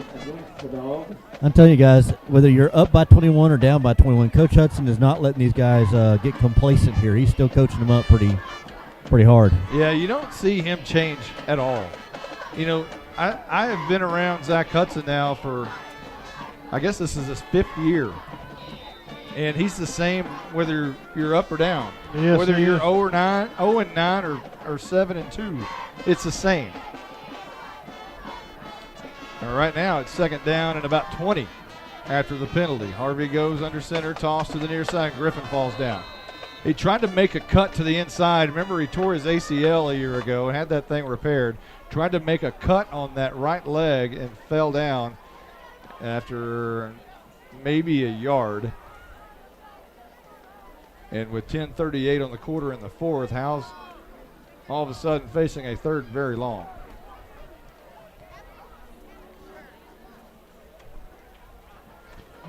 I'm telling you guys, whether you're up by 21 or down by 21, Coach Hudson is not letting these guys get complacent here. He's still coaching them up pretty hard. Yeah, you don't see him change at all. I have been around Zach Hudson now for, I guess this is his 5th year. And he's the same whether you're up or down. Yes, whether you're 0-9 or 7-2, it's the same. And right now it's second down and about 20 after the penalty. Harvey goes under center, toss to the near side. Griffin falls down. He tried to make a cut to the inside. Remember, he tore his ACL a year ago and had that thing repaired. Tried to make a cut on that right leg and fell down after maybe a yard. And with 10:38 on the quarter in the fourth, Howe's all of a sudden facing a third and very long.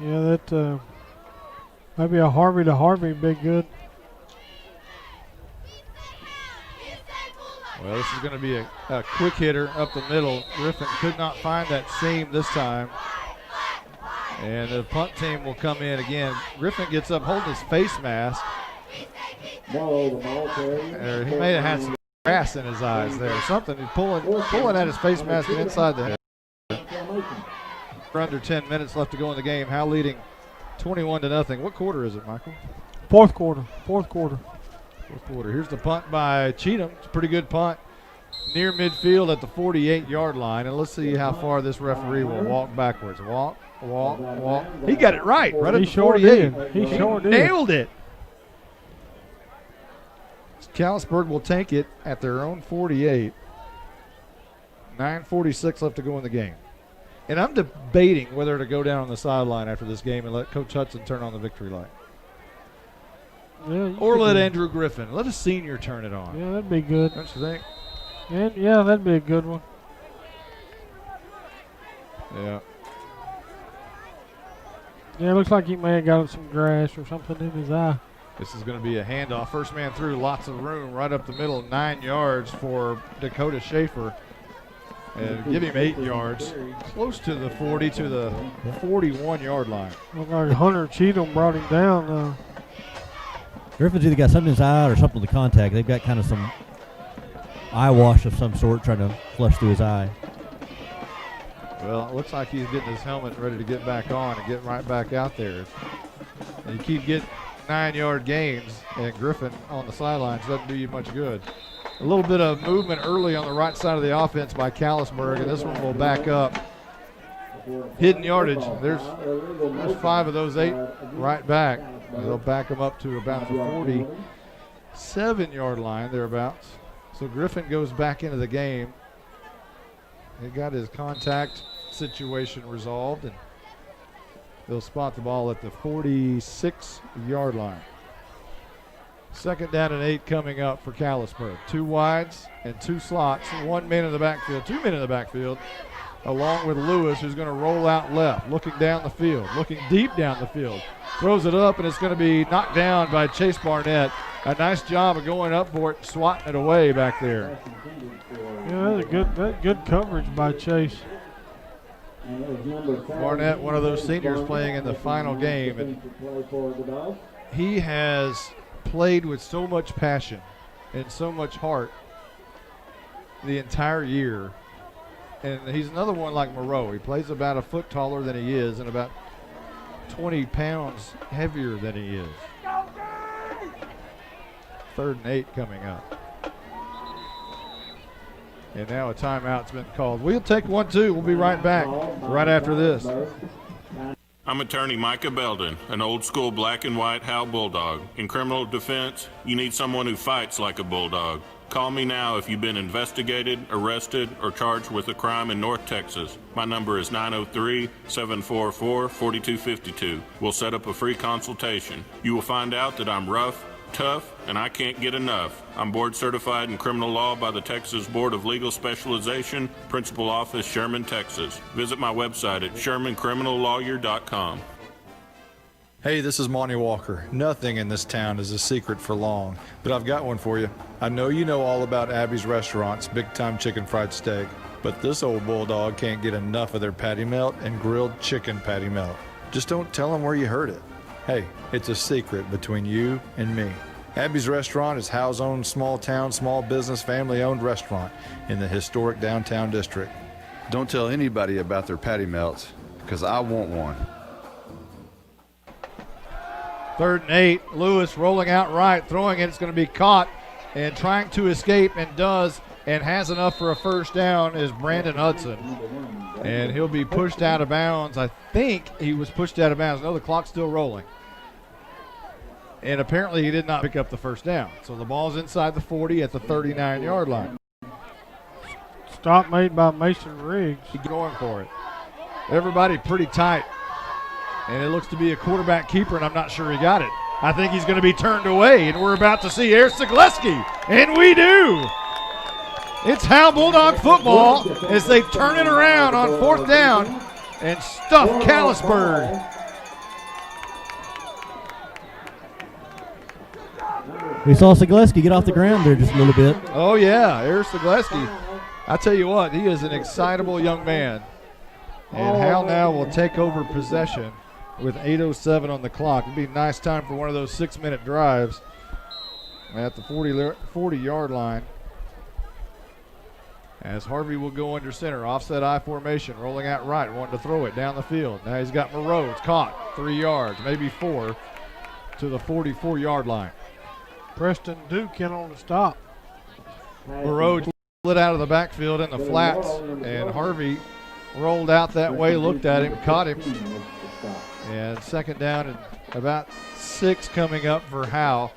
Yeah, that maybe a Harvey to Harvey be good. Well, this is going to be a quick hitter up the middle. Griffin could not find that seam this time. And the punt team will come in again. Griffin gets up holding his face mask. He may have had some grass in his eyes there. Something. He's pulling at his face mask from inside the head. For under 10 minutes left to go in the game. Howe leading 21-0. What quarter is it, Michael? Fourth quarter. Here's the punt by Cheatham. It's a pretty good punt. Near midfield at the 48-yard line. And let's see how far this referee will walk backwards. Walk. He got it right at the 48. He sure did. Nailed it. Callisburg will take it at their own 48. 9:46 left to go in the game. And I'm debating whether to go down on the sideline after this game and let Coach Hudson turn on the victory light. Yeah, or let Andrew Griffin, let a senior turn it on. Yeah, that'd be good. Don't you think? And yeah, that'd be a good one. Yeah. Yeah, it looks like he may have got some grass or something in his eye. This is going to be a handoff. First man through, lots of room right up the middle, 9 yards for Dakota Schaefer. And give him 8 yards, close to the 40 to the 41-yard line. Looked like Hunter Cheatham brought him down. Griffin's either got something in his eye or something with the contact. They've got kind of some eye wash of some sort trying to flush through his eye. Well, it looks like he's getting his helmet ready to get back on and get right back out there. And you keep getting 9-yard gains, and Griffin on the sidelines doesn't do you much good. A little bit of movement early on the right side of the offense by Callisburg, and this one will back up. Hidden yardage. There's 5 of those 8 right back. They'll back them up to about the 47-yard line, thereabouts. So Griffin goes back into the game. He got his contact situation resolved, and they'll spot the ball at the 46-yard line. Second down and 8 coming up for Callisburg. 2 wides and 2 slots. 1 man in the backfield, 2 men in the backfield, along with Lewis, who's going to roll out left, looking down the field, looking deep down the field. Throws it up, and it's going to be knocked down by Chase Barnett. A nice job of going up for it, swatting it away back there. Yeah, that's good coverage by Chase. Barnett, one of those seniors playing in the final game, and he has played with so much passion and so much heart the entire year. And he's another one like Moreau. He plays about a foot taller than he is and about 20 pounds heavier than he is. 3rd and 8 coming up. And now a timeout's been called. We'll take 1-2. We'll be right back right after this. I'm attorney Micah Belden, an old-school black and white Howe Bulldog. In criminal defense, you need someone who fights like a bulldog. Call me now if you've been investigated, arrested, or charged with a crime in North Texas. My number is 903-744-4252. We'll set up a free consultation. You will find out that I'm rough, tough, and I can't get enough. I'm board certified in criminal law by the Texas Board of Legal Specialization, Principal Office, Sherman, Texas. Visit my website at shermancriminallawyer.com. Hey, this is Monty Walker. Nothing in this town is a secret for long, but I've got one for you. I know you know all about Abby's Restaurant's big-time chicken fried steak, but this old bulldog can't get enough of their patty melt and grilled chicken patty melt. Just don't tell them where you heard it. Hey, it's a secret between you and me. Abby's Restaurant is Howe's own small-town, small business, family-owned restaurant in the historic downtown district. Don't tell anybody about their patty melts, because I want one. 3rd and 8. Lewis rolling out right, throwing it. It's going to be caught and trying to escape, and does, and has enough for a first down, is Brandon Hudson. And he'll be pushed out of bounds. I think he was pushed out of bounds. No, the clock's still rolling. And apparently he did not pick up the first down. So the ball's inside the 40 at the 39-yard line. Stop made by Mason Riggs. He's going for it. Everybody pretty tight. And it looks to be a quarterback keeper, and I'm not sure he got it. I think he's going to be turned away, and we're about to see Air Zagleski. And we do. It's Howe Bulldog football as they turn it around on 4th down and stuff Callisburg. We saw Zagleski get off the ground there just a little bit. Oh, yeah, Air Zagleski. I tell you what, he is an excitable young man. And Howe now will take over possession with 8:07 on the clock. It'd be a nice time for one of those 6-minute drives at the 40-yard line. As Harvey will go under center, offset I formation, rolling out right, wanting to throw it down the field. Now he's got Moreau. It's caught 3 yards, maybe 4, to the 44-yard line. Preston Duke in on the stop. Moreau split out of the backfield in the flats, and Harvey rolled out that way, looked at him, caught him. And 2nd down and about 6 coming up for Howe.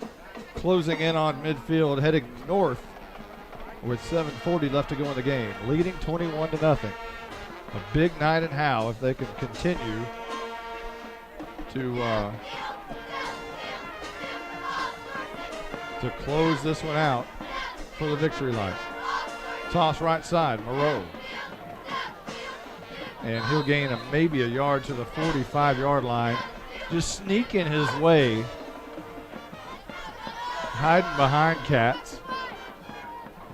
Closing in on midfield, heading north with 7:40 left to go in the game. Leading 21-0. A big night in Howe if they can continue to to close this one out for the victory light. Toss right side, Moreau. And he'll gain maybe a yard to the 45-yard line. Just sneaking his way, hiding behind Cats.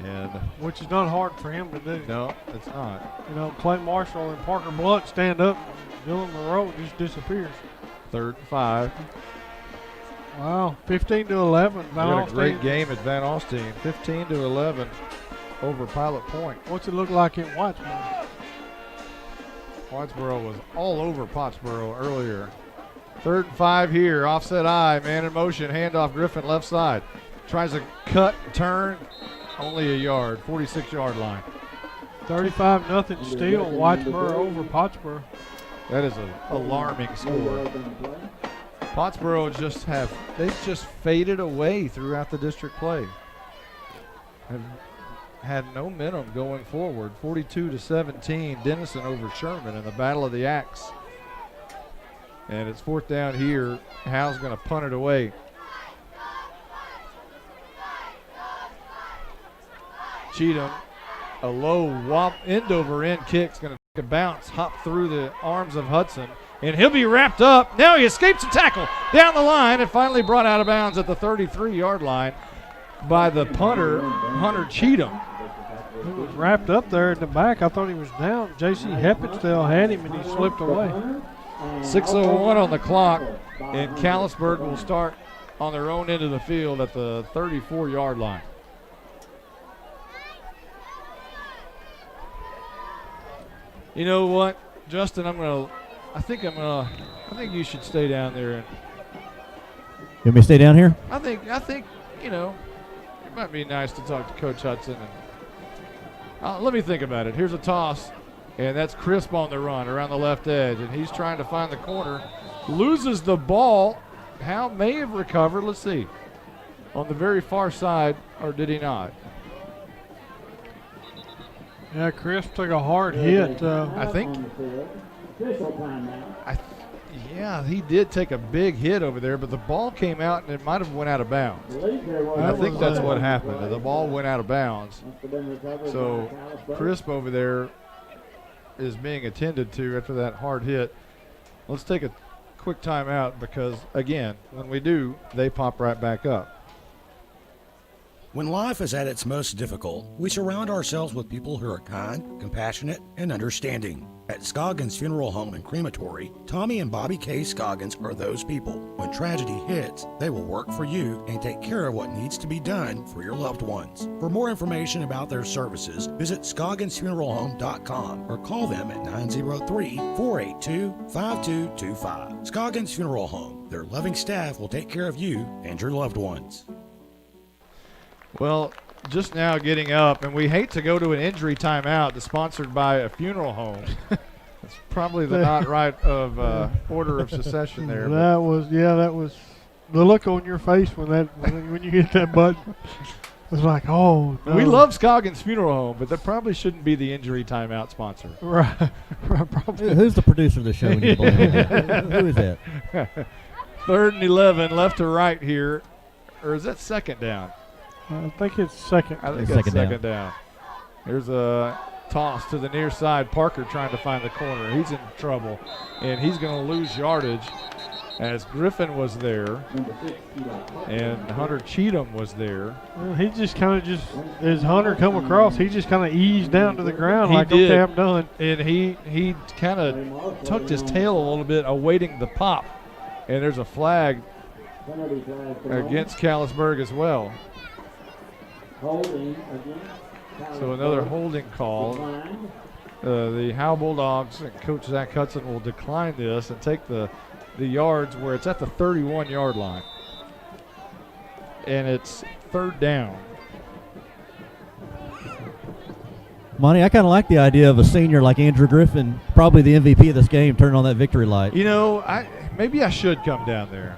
And which is not hard for him to do. No, it's not. You know, Clay Marshall and Parker Blunt stand up. Dylan Moreau just disappears. 3rd and 5. Wow, 15-11. Van Alstyne. A great game at Van Alstyne. 15-11 over Pilot Point. What's it look like in Whitesboro? Whitesboro was all over Pottsboro earlier. 3rd and 5 here. Offset I, man in motion. Handoff Griffin left side. Tries to cut, turn. Only a yard. 46-yard line. 35-0 still. Whitesboro over Pottsboro. That is an alarming score. Pottsboro they've just faded away throughout the district play. Have had no momentum going forward. 42-17, Denison over Sherman in the Battle of the Axe. And it's 4th down here. Howe's going to punt it away. Cheatham, a low end over end kick's going to take a bounce, hop through the arms of Hudson, and he'll be wrapped up. Now he escapes a tackle down the line and finally brought out of bounds at the 33-yard line by the punter, Hunter Cheatham. He was wrapped up there in the back. I thought he was down. J.C. Heppenstall had him, and he slipped away. 6:01 on the clock, and Callisburg will start on their own end of the field at the 34-yard line. You know what, Justin? I think you should stay down there. And you want me to stay down here? I think it might be nice to talk to Coach Hudson. And let me think about it. Here's a toss, and that's Crisp on the run around the left edge, and he's trying to find the corner. Loses the ball. Howe may have recovered. Let's see. On the very far side, or did he not? Yeah, Chris took a hard hit. I think. Yeah, he did take a big hit over there, but the ball came out and it might have went out of bounds. I think that's what happened. The ball went out of bounds. So Crisp over there is being attended to after that hard hit. Let's take a quick timeout because, again, when we do, they pop right back up. When life is at its most difficult, we surround ourselves with people who are kind, compassionate, and understanding. At Scoggins Funeral Home and Crematory, Tommy and Bobby K. Scoggins are those people. When tragedy hits, they will work for you and take care of what needs to be done for your loved ones. For more information about their services, visit ScogginsFuneralHome.com or call them at 903-482-5225. Scoggins Funeral Home. Their loving staff will take care of you and your loved ones. Well, just now getting up, and we hate to go to an injury timeout that's sponsored by a funeral home. It's probably the not right of order of succession there. That was the look on your face when you hit that button. It was like, oh, no. We love Scoggins Funeral Home, but that probably shouldn't be the injury timeout sponsor. Right. Probably. Who's the producer of the show? Who is that? 3rd and 11, left to right here. Or is that 2nd down? I think it's second. I think it's second down. Here's a toss to the near side. Parker trying to find the corner. He's in trouble, and he's going to lose yardage as Griffin was there and Hunter Cheatham was there. Well, he just kind of as Hunter come across, he just kind of eased down to the ground like, did. okay, I'm done. And he kind of tucked his tail a little bit, awaiting the pop. And there's a flag against Callisburg as well. So another holding call. The Howe Bulldogs and Coach Zach Hudson will decline this and take the yards where it's at the 31-yard line. And it's 3rd down. Monty, I kind of like the idea of a senior like Andrew Griffin, probably the MVP of this game, turning on that victory light. You know, maybe I should come down there.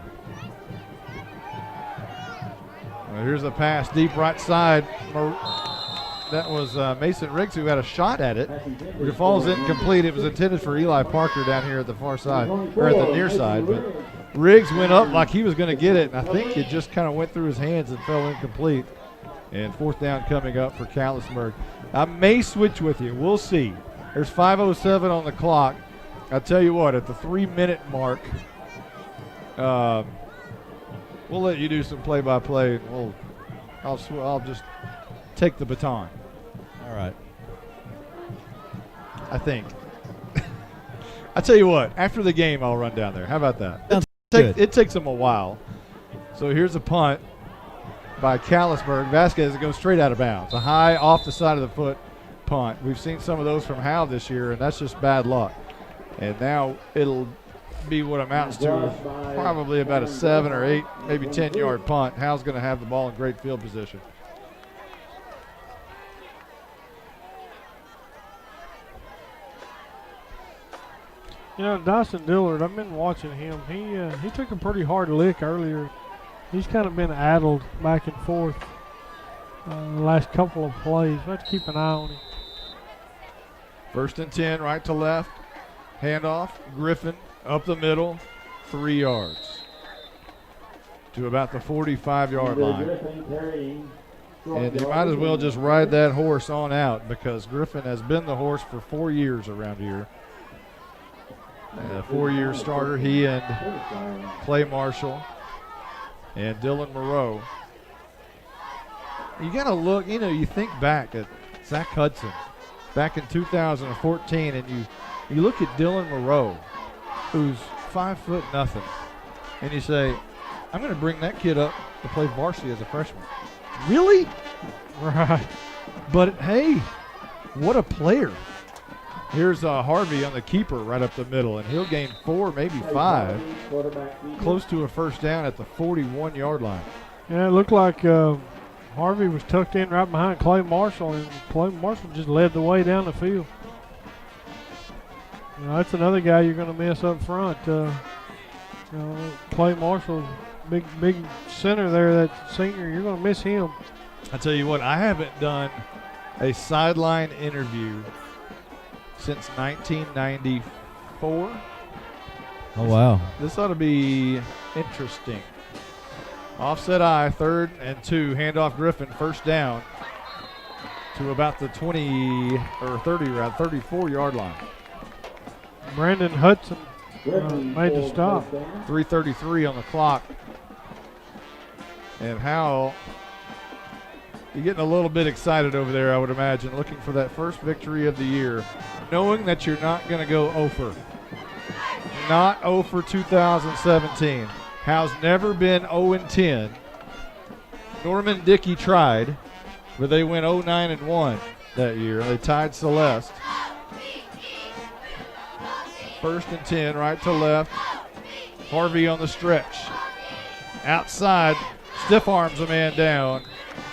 Well, here's a pass deep right side. That was Mason Riggs who had a shot at it. But it falls incomplete. It was intended for Eli Parker down here at the far side, or at the near side. But Riggs went up like he was going to get it, and I think it just kind of went through his hands and fell incomplete. And 4th down coming up for Callisburg. I may switch with you. We'll see. There's 5:07 on the clock. I'll tell you what, at the 3-minute mark, we'll let you do some play-by-play. And I'll just take the baton. All right. I think. I tell you what, after the game, I'll run down there. How about that? It takes them a while. So here's a punt by Callisburg. Vasquez goes straight out of bounds. A high off the side of the foot punt. We've seen some of those from Howe this year, and that's just bad luck. And now it'll be what amounts to probably about a 7 or 8, maybe 10-yard punt. Howe's going to have the ball in great field position. You know, Dyson Dillard, I've been watching him. He took a pretty hard lick earlier. He's kind of been addled back and forth the last couple of plays. We have to keep an eye on him. 1st and 10, right to left. Handoff, Griffin up the middle, 3 yards to about the 45-yard line. And you might as well just ride that horse on out because Griffin has been the horse for 4 years around here. A 4-year starter, he and Clay Marshall and Dylan Moreau. You got to look, you think back at Zach Hudson back in 2014, and you look at Dylan Moreau, who's 5'0", and you say, I'm going to bring that kid up to play varsity as a freshman. Really? Right. But, hey, what a player. Here's Harvey on the keeper right up the middle, and he'll gain 4, maybe 5, close to a 1st down at the 41-yard line. Yeah, it looked like Harvey was tucked in right behind Clay Marshall, and Clay Marshall just led the way down the field. That's another guy you're going to miss up front. Clay Marshall, big center there, that senior, you're going to miss him. I tell you what, I haven't done a sideline interview since 1994. Oh, wow. This ought to be interesting. Offset I, 3rd and 2, handoff Griffin, 1st down to about the 20 or 30, around 34-yard line. Brandon Hudson made the stop. 3:33 on the clock. And Howe, you're getting a little bit excited over there, I would imagine, looking for that first victory of the year, knowing that you're not going to go 0 for. Not 0 for 2017. Howe's never been 0-10. Norman Dickey tried, but they went 0-9-1 that year. They tied Celeste. 1st and 10, right to left. Harvey on the stretch. Outside, stiff arms a man down.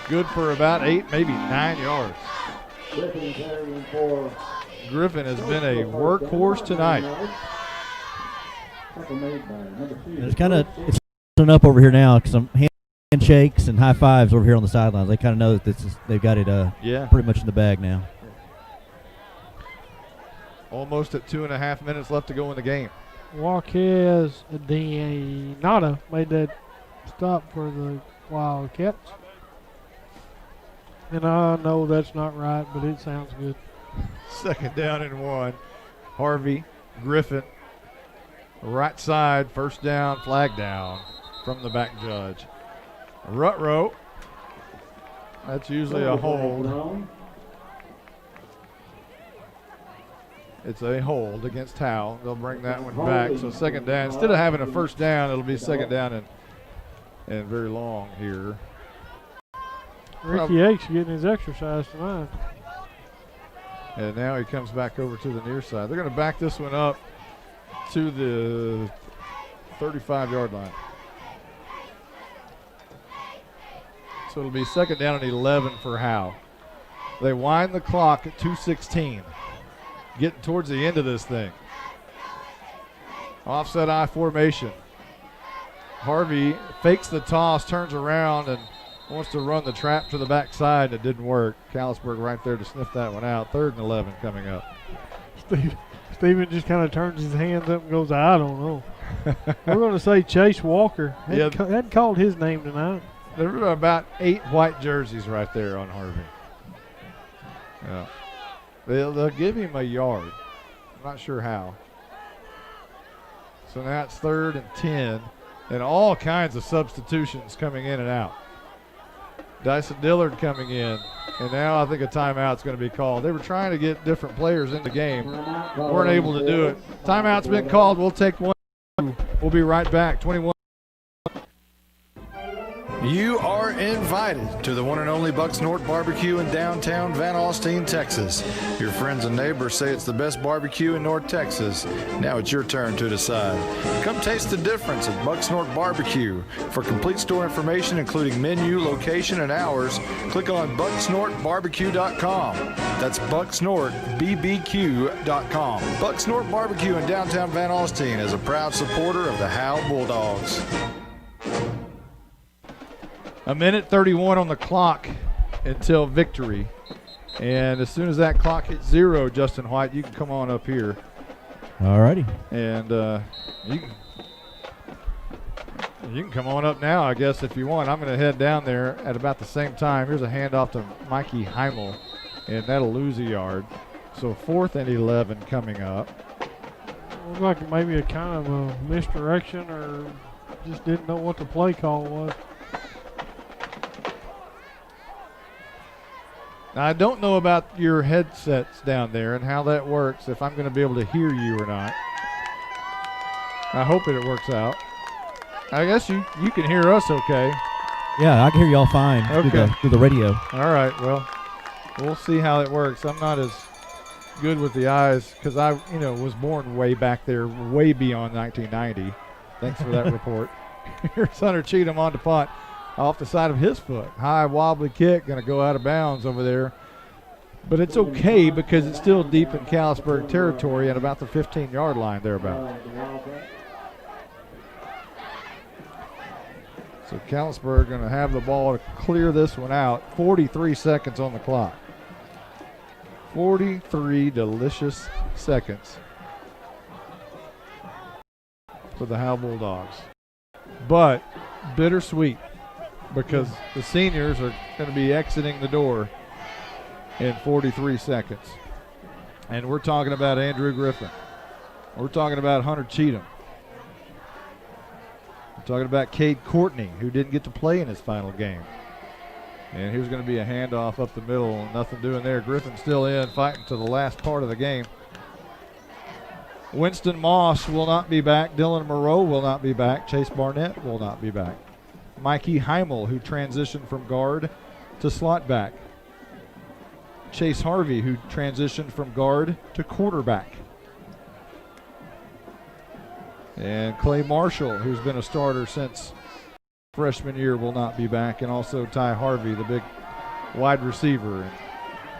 Good for about 8, maybe 9 yards. Griffin has been a workhorse tonight. It's kind of up over here now because some handshakes and high fives over here on the sidelines. They kind of know that they've got it pretty much in the bag now. Almost at 2.5 minutes left to go in the game. Marquez Nada made that stop for the Wildcats. And I know that's not right, but it sounds good. 2nd down and 1. Harvey, Griffin, right side, 1st down, flag down from the back judge. Rutrow, that's usually a hold. It's a hold against Howe. They'll bring that one back. So 2nd down. Instead of having a 1st down, it'll be 2nd down and very long here. Ricky H getting his exercise tonight. And now he comes back over to the near side. They're going to back this one up to the 35-yard line. So it'll be 2nd down and 11 for Howe. They wind the clock at 2:16. Getting towards the end of this thing. Offset I formation. Harvey fakes the toss, turns around, and wants to run the trap to the backside. It didn't work. Callisburg right there to sniff that one out. 3rd and 11 coming up. Steven just kind of turns his hands up and goes, I don't know. We're going to say Chase Walker. Hadn't called his name tonight. There were about 8 white jerseys right there on Harvey. Yeah. They'll give him a yard. I'm not sure how. So now it's 3rd and 10, and all kinds of substitutions coming in and out. Dyson Dillard coming in, and now I think a timeout's going to be called. They were trying to get different players in the game. Weren't able to do it. Timeout's been called. We'll take one. We'll be right back. 21. You are invited to the one and only Bucks North Barbecue in downtown Van Alstyne, Texas. Your friends and neighbors say it's the best barbecue in North Texas. Now it's your turn to decide. Come taste the difference at Bucks North Barbecue. For complete store information, including menu, location, and hours, click on bucksnorthbarbecue.com. That's bucksnorthbbq.com. Bucks North Barbecue in downtown Van Alstyne is a proud supporter of the Howe Bulldogs. A minute 31 on the clock until victory. And as soon as that clock hits 0, Justin White, you can come on up here. All righty. And you can come on up now, I guess, if you want. I'm going to head down there at about the same time. Here's a handoff to Mikey Heimel, and that'll lose a yard. So 4th and 11 coming up. Looks like maybe a kind of a misdirection or just didn't know what the play call was. Now, I don't know about your headsets down there and how that works, if I'm going to be able to hear you or not. I hope it works out. I guess you can hear us okay. Yeah, I can hear y'all fine through the radio. All right, well, we'll see how it works. I'm not as good with the eyes because I was born way back there, way beyond 1990. Thanks for that report. Here's Hunter Cheatham on the punt. Off the side of his foot. High wobbly kick, going to go out of bounds over there. But it's okay because it's still deep in Callisburg territory at about the 15-yard line thereabout. So Callisburg going to have the ball to clear this one out. 43 seconds on the clock. 43 delicious seconds for the Howe Bulldogs. But bittersweet, because the seniors are going to be exiting the door in 43 seconds. And we're talking about Andrew Griffin. We're talking about Hunter Cheatham. We're talking about Cade Courtney, who didn't get to play in his final game. And here's going to be a handoff up the middle. Nothing doing there. Griffin still in, fighting to the last part of the game. Winston Moss will not be back. Dylan Moreau will not be back. Chase Barnett will not be back. Mikey Heimel, who transitioned from guard to slot back. Chase Harvey, who transitioned from guard to quarterback. And Clay Marshall, who's been a starter since freshman year, will not be back. And also Ty Harvey, the big wide receiver. And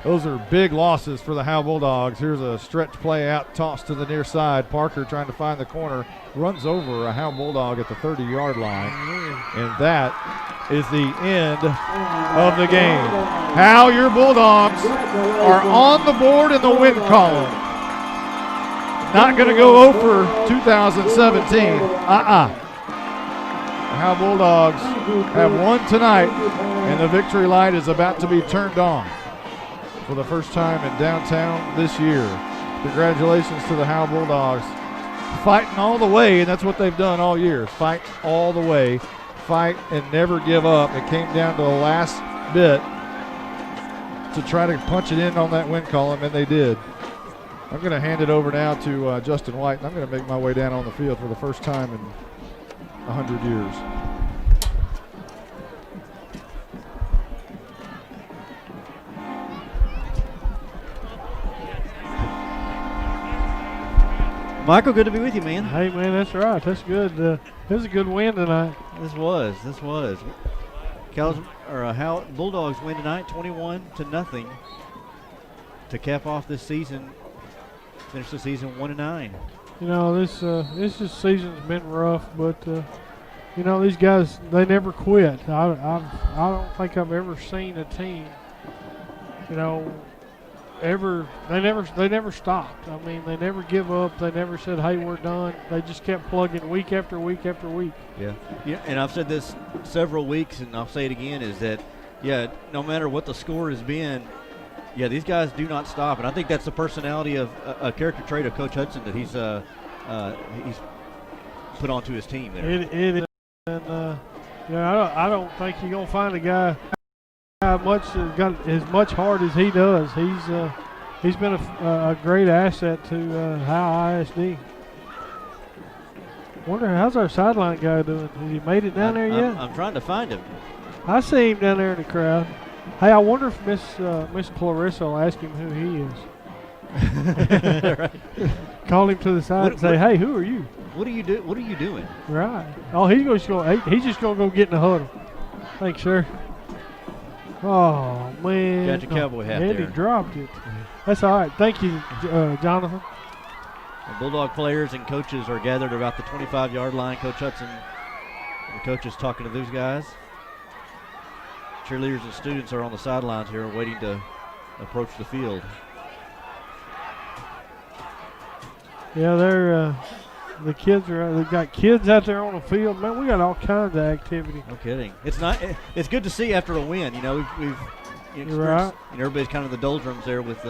those are big losses for the Howe Bulldogs. Here's a stretch play out, toss to the near side. Parker trying to find the corner, runs over a Howe Bulldog at the 30-yard line. And that is the end of the game. Howe, your Bulldogs are on the board in the win column. Not going to go over 2017. The Howe Bulldogs have won tonight, and the victory light is about to be turned on for the first time in downtown this year. Congratulations to the Howe Bulldogs. Fighting all the way, and that's what they've done all year. Fight all the way. Fight and never give up. It came down to the last bit to try to punch it in on that win column, and they did. I'm going to hand it over now to Justin White, and I'm going to make my way down on the field for the first time in 100 years. Michael, good to be with you, man. Hey, man, that's right. That's good. It was a good win tonight. This was. Howe Bulldogs win tonight, 21-0, to cap off this season. Finish the season 1-9. This season's been rough, but these guys, they never quit. I don't think I've ever seen a team, they never stopped. I mean, they never give up. They never said, "Hey, we're done." They just kept plugging week after week after week. Yeah. And I've said this several weeks, and I'll say it again: is that no matter what the score has been, these guys do not stop, and I think that's the personality of a character trait of Coach Hudson that he's put onto his team there. It is, and I don't think you're gonna find a guy got as much heart as he does. He's been a great asset to Howe ISD. Wonder how's our sideline guy doing? Has he made it down there yet? I'm trying to find him. I see him down there in the crowd. Hey, I wonder if Miss Clarissa will ask him who he is. Call him to the side and say, "Hey, who are you? What are you doing?" Right. Oh, he's just gonna go get in the huddle. Thanks, sir. Oh man. Got your cowboy hat Eddie there. dropped it. That's all right. Thank you, Jonathan. The Bulldog players and coaches are gathered about the 25-yard line. Coach Hudson, the coach is talking to those guys. Cheerleaders and students are on the sidelines here waiting to approach the field. Yeah, the kids they've got kids out there on the field. Man, we got all kinds of activity. No kidding. It's good to see after a win. We've right. Everybody's kind of in the doldrums there with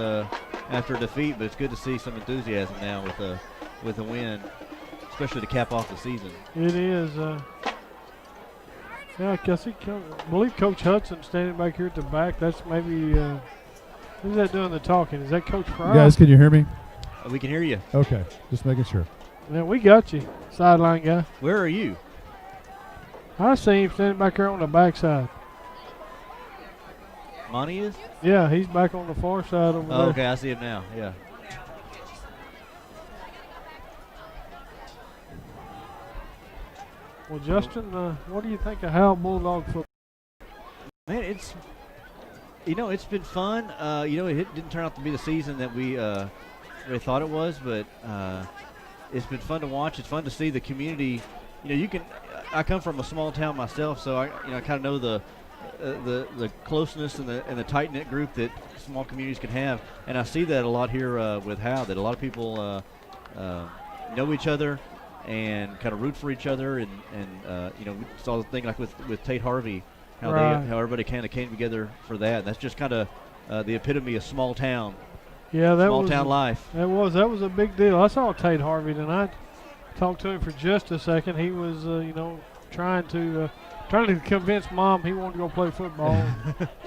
after a defeat, but it's good to see some enthusiasm now with a win, especially to cap off the season. It is. I believe Coach Hudson standing back here at the back. That's maybe who's that doing the talking? Is that Coach Fry? Guys, can you hear me? We can hear you. Okay, just making sure. Yeah, we got you, sideline guy. Where are you? I see him standing back here on the backside. Monty is? Yeah, he's back on the far side over there. Okay, I see him now. Yeah. Well, Justin, what do you think of Howe Bulldog football? Man, it's been fun. It didn't turn out to be the season that we really thought it was, but it's been fun to watch. It's fun to see the community. I come from a small town myself, so I kind of know the closeness and the tight knit group that small communities can have, and I see that a lot here with Howe. That a lot of people know each other and kind of root for each other, and we saw the thing like with Tate Harvey, how everybody kind of came together for that. And that's just kind of the epitome of small town. Yeah, small town life. That was a big deal. I saw Tate Harvey tonight. Talked to him for just a second. He was trying to convince Mom he wanted to go play football.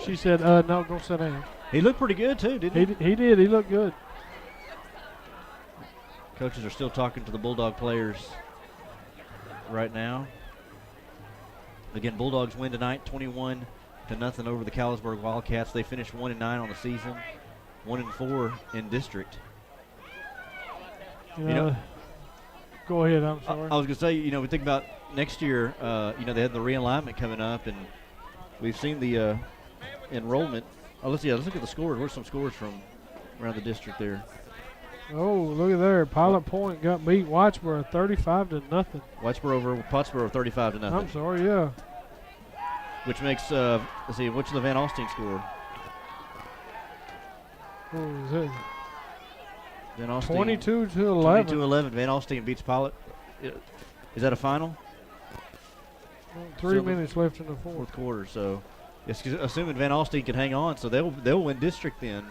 She said, "No, go sit down." He looked pretty good too, didn't he? He did. He looked good. Coaches are still talking to the Bulldog players right now. Again, Bulldogs win tonight, 21-0 over the Callisburg Wildcats. They finished 1-9 on the season, 1-4 in district. Go ahead. I'm sorry. I was going to say, we think about next year. They have the realignment coming up, and we've seen the enrollment. Let's look at the scores. Where's some scores from around the district there? Oh, look at there. Pilot Point got beat Whitesboro 35-0. Whitesboro over Pottsboro 35-0. I'm sorry, yeah. Which makes what's the Van Alstyne score? What was it? Van Alstyne 22-11. 22-11. Van Alstyne beats Pilot. Is that a final? 3 minutes left in the fourth quarter. So, assuming Van Alstyne can hang on, so they'll win district then.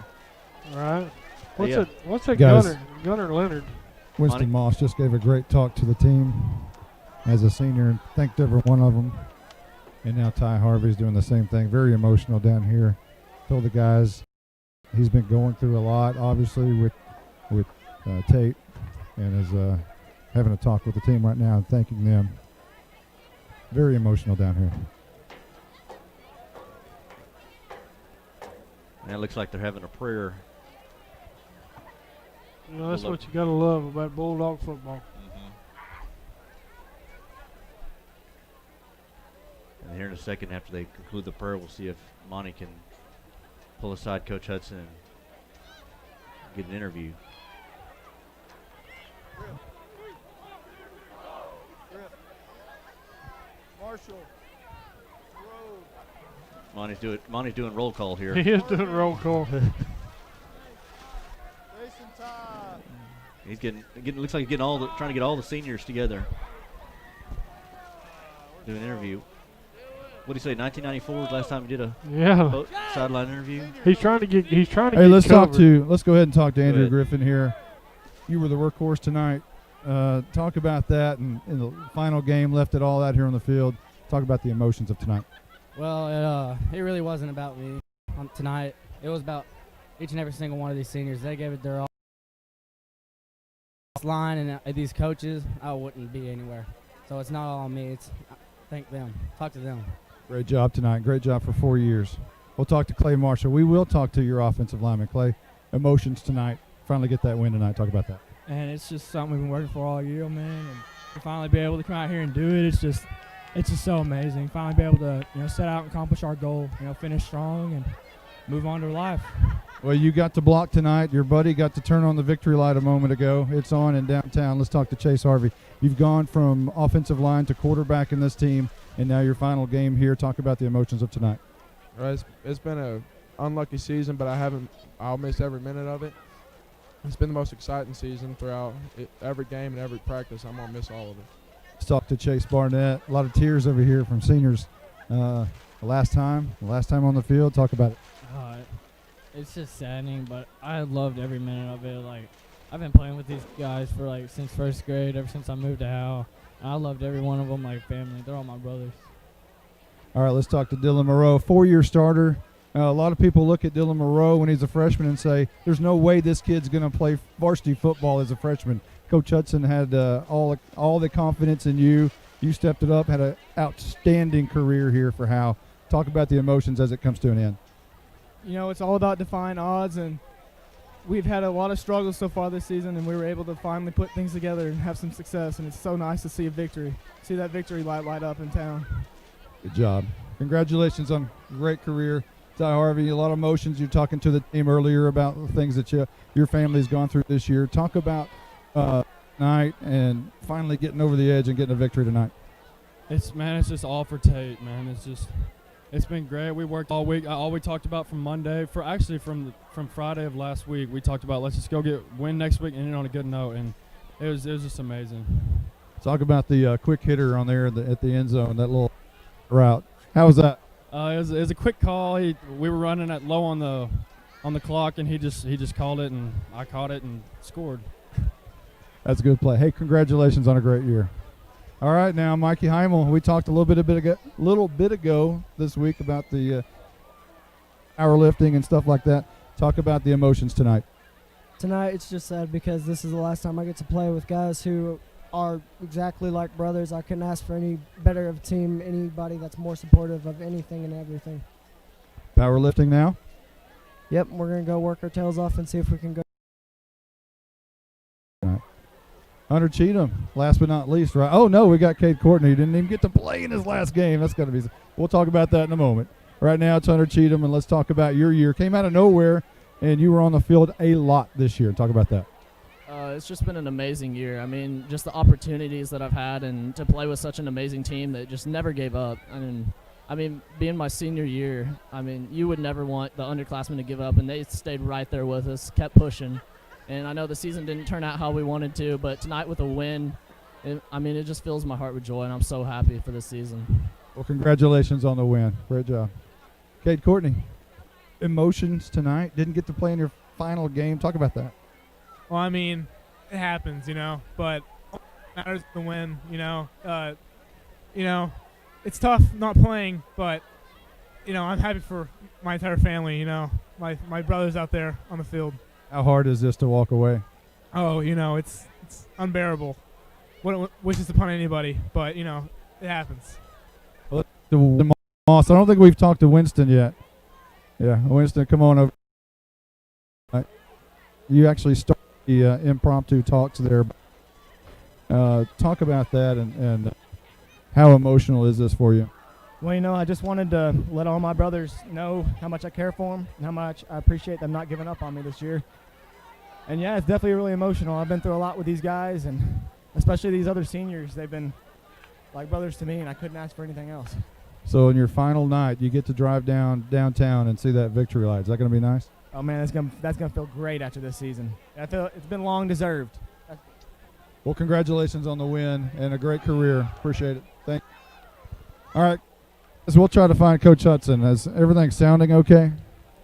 All right. What's that Guys, Gunner Leonard? Winston Moss just gave a great talk to the team as a senior and thanked every one of them. And now Ty Harvey's doing the same thing. Very emotional down here. Told the guys he's been going through a lot, obviously, with Tate, and is having a talk with the team right now and thanking them. Very emotional down here. And it looks like they're having a prayer. That's what you got to love about Bulldog football. And here in a second, after they conclude the prayer, we'll see if Monty can pull aside Coach Hudson and get an interview. Marshall. Monty's doing roll call here. He is doing roll call. He's getting looks like he's getting trying to get all the seniors together. Do an interview. What do you say? 1994 was the last time he did a sideline interview. He's trying to get. Hey, let's go ahead and talk to Andrew Griffin here. You were the workhorse tonight. Talk about that and in the final game, left it all out here on the field. Talk about the emotions of tonight. Well, it really wasn't about me tonight. It was about each and every single one of these seniors. They gave it their all. Line and these coaches, I wouldn't be anywhere. So it's not all on me. It's thank them. Talk to them. Great job tonight. Great job for 4 years. We'll talk to Clay Marshall. We will talk to your offensive lineman. Clay, emotions tonight. Finally get that win tonight. Talk about that. And it's just something we've been working for all year, man. And to finally be able to come out here and do it, it's just so amazing. Finally be able to set out and accomplish our goal. Finish strong and move on to life. Well, you got to block tonight. Your buddy got to turn on the victory light a moment ago. It's on in downtown. Let's talk to Chase Harvey. You've gone from offensive line to quarterback in this team, and now your final game here. Talk about the emotions of tonight. Right, it's been an unlucky season, but I'll miss every minute of it. It's been the most exciting season throughout every game and every practice. I'm going to miss all of it. Let's talk to Chase Barnett. A lot of tears over here from seniors. The last time on the field. Talk about it. It's just saddening, but I loved every minute of it. Like, I've been playing with these guys for since first grade, ever since I moved to Howe. I loved every one of them like family. They're all my brothers. All right, let's talk to Dylan Moreau, 4-year starter. A lot of people look at Dylan Moreau when he's a freshman and say, there's no way this kid's going to play varsity football as a freshman. Coach Hudson had all the confidence in you. You stepped it up, had an outstanding career here for Howe. Talk about the emotions as it comes to an end. It's all about defying odds, and we've had a lot of struggles so far this season, and we were able to finally put things together and have some success, and it's so nice to see a victory, see that victory light up in town. Good job. Congratulations on a great career. Ty Harvey, a lot of emotions. You're talking to the team earlier about the things that your family's gone through this year. Talk about tonight and finally getting over the edge and getting a victory tonight. It's just all for Tate, man. It's been great. We worked all week. All we talked about from Monday, from Friday of last week, we talked about let's just go win next week and end on a good note, and it was just amazing. Talk about the quick hitter on there at the end zone, that little route. How was that? It was a quick call. We were running at low on the clock, and he just called it, and I caught it and scored. That's a good play. Hey, congratulations on a great year. All right, now Mikey Heimel. We talked a little bit ago this week about the powerlifting and stuff like that. Talk about the emotions tonight. Tonight, it's just sad because this is the last time I get to play with guys who are exactly like brothers. I couldn't ask for any better of a team, anybody that's more supportive of anything and everything. Powerlifting now? Yep, we're going to go work our tails off and see if we can go. Hunter Cheatham, last but not least, right? Oh, no, we got Cade Courtney. He didn't even get to play in his last game. That's got to be – we'll talk about that in a moment. Right now it's Hunter Cheatham, and let's talk about your year. Came out of nowhere, and you were on the field a lot this year. Talk about that. It's just been an amazing year. I mean, just the opportunities that I've had and to play with such an amazing team that just never gave up. I mean, being my senior year, you would never want the underclassmen to give up, and they stayed right there with us, kept pushing. And I know the season didn't turn out how we wanted to, but tonight with a win, it just fills my heart with joy, and I'm so happy for this season. Well, congratulations on the win. Great job. Cade Courtney, emotions tonight. Didn't get to play in your final game. Talk about that. Well, it happens, but it matters the win, it's tough not playing, but, I'm happy for my entire family, my brothers out there on the field. How hard is this to walk away? Oh, it's unbearable. What wishes upon anybody, but, it happens. Well, Moss, I don't think we've talked to Winston yet. Yeah, Winston, come on over. You actually started the impromptu talks there. Talk about that and how emotional is this for you? Well, I just wanted to let all my brothers know how much I care for them and how much I appreciate them not giving up on me this year. And, yeah, it's definitely really emotional. I've been through a lot with these guys, and especially these other seniors. They've been like brothers to me, and I couldn't ask for anything else. So in your final night, you get to drive downtown and see that victory light. Is that going to be nice? oh man, that's gonna feel great after this season. I feel it's been long deserved. Well, congratulations on the win and a great career. Appreciate it. Thank you. All right, so we'll try to find Coach Hudson. Is everything sounding okay?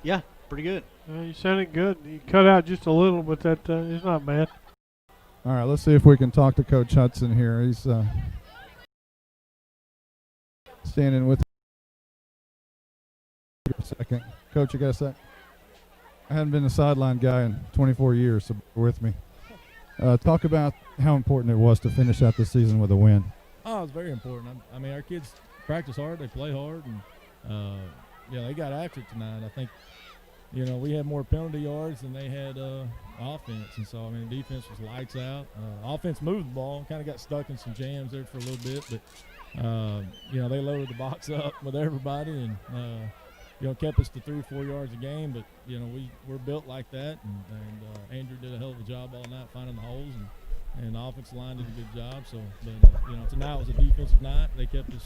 Yeah, pretty good. You sounded good. You cut out just a little, but that it's not bad. All right, let's see if we can talk to Coach Hudson here. He's standing with a second. Coach, you got a sec? I haven't been a sideline guy in 24 years, so bear with me. Talk about how important it was to finish out the season with a win. Oh, it's very important. I mean, our kids practice hard, they play hard, and they got after it tonight. I think, we had more penalty yards than they had offense, and so, I mean, defense was lights out. Offense moved the ball, kind of got stuck in some jams there for a little bit, but, they loaded the box up with everybody and, kept us to 3 or 4 yards a game, but, we're built like that, and Andrew did a hell of a job all night finding the holes, and the offensive line did a good job. So, but, tonight was a defensive night. They kept us,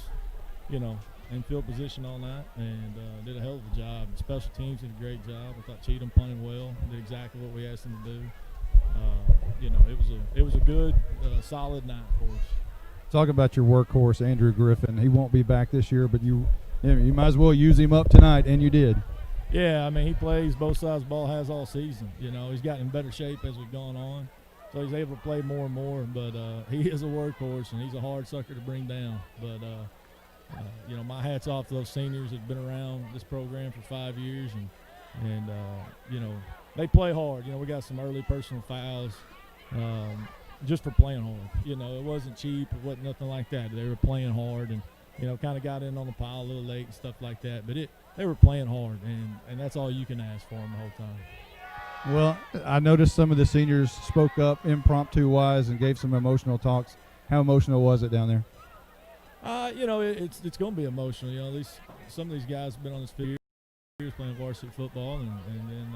in field position all night and did a hell of a job. Special teams did a great job. I thought Cheatham punted well, did exactly what we asked them to do. It was a good, solid night for us. Talk about your workhorse, Andrew Griffin. He won't be back this year, but you might as well use him up tonight, and you did. Yeah, I mean, he plays both sides of the ball, has all season. He's gotten in better shape as we've gone on. So he's able to play more and more, but he is a workhorse, and he's a hard sucker to bring down. But, my hat's off to those seniors that have been around this program for 5 years, and they play hard. We got some early personal fouls just for playing hard. It wasn't cheap. It wasn't nothing like that. They were playing hard and, kind of got in on the pile a little late and stuff like that. But they were playing hard, and that's all you can ask for them the whole time. Well, I noticed some of the seniors spoke up impromptu-wise and gave some emotional talks. How emotional was it down there? It's going to be emotional. Some of these guys have been on this field years playing varsity football, and then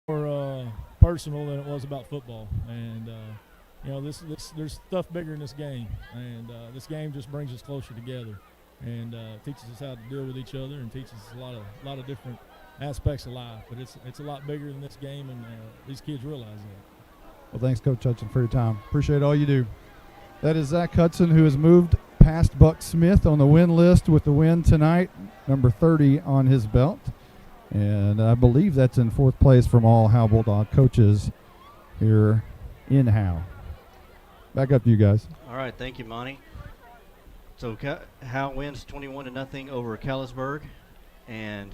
more personal than it was about football. And there's stuff bigger in this game, and this game just brings us closer together, and teaches us how to deal with each other, and teaches us a lot of different aspects of life. But it's a lot bigger than this game, and these kids realize that. Well, thanks, Coach Hudson, for your time. Appreciate all you do. That is Zach Hudson, who has moved past Buck Smith on the win list with the win tonight, number 30 on his belt. And I believe that's in 4th place from all Howe Bulldog coaches here in Howe. Back up to you guys. All right, thank you, Monty. So Howe wins 21-0 over Callisburg, and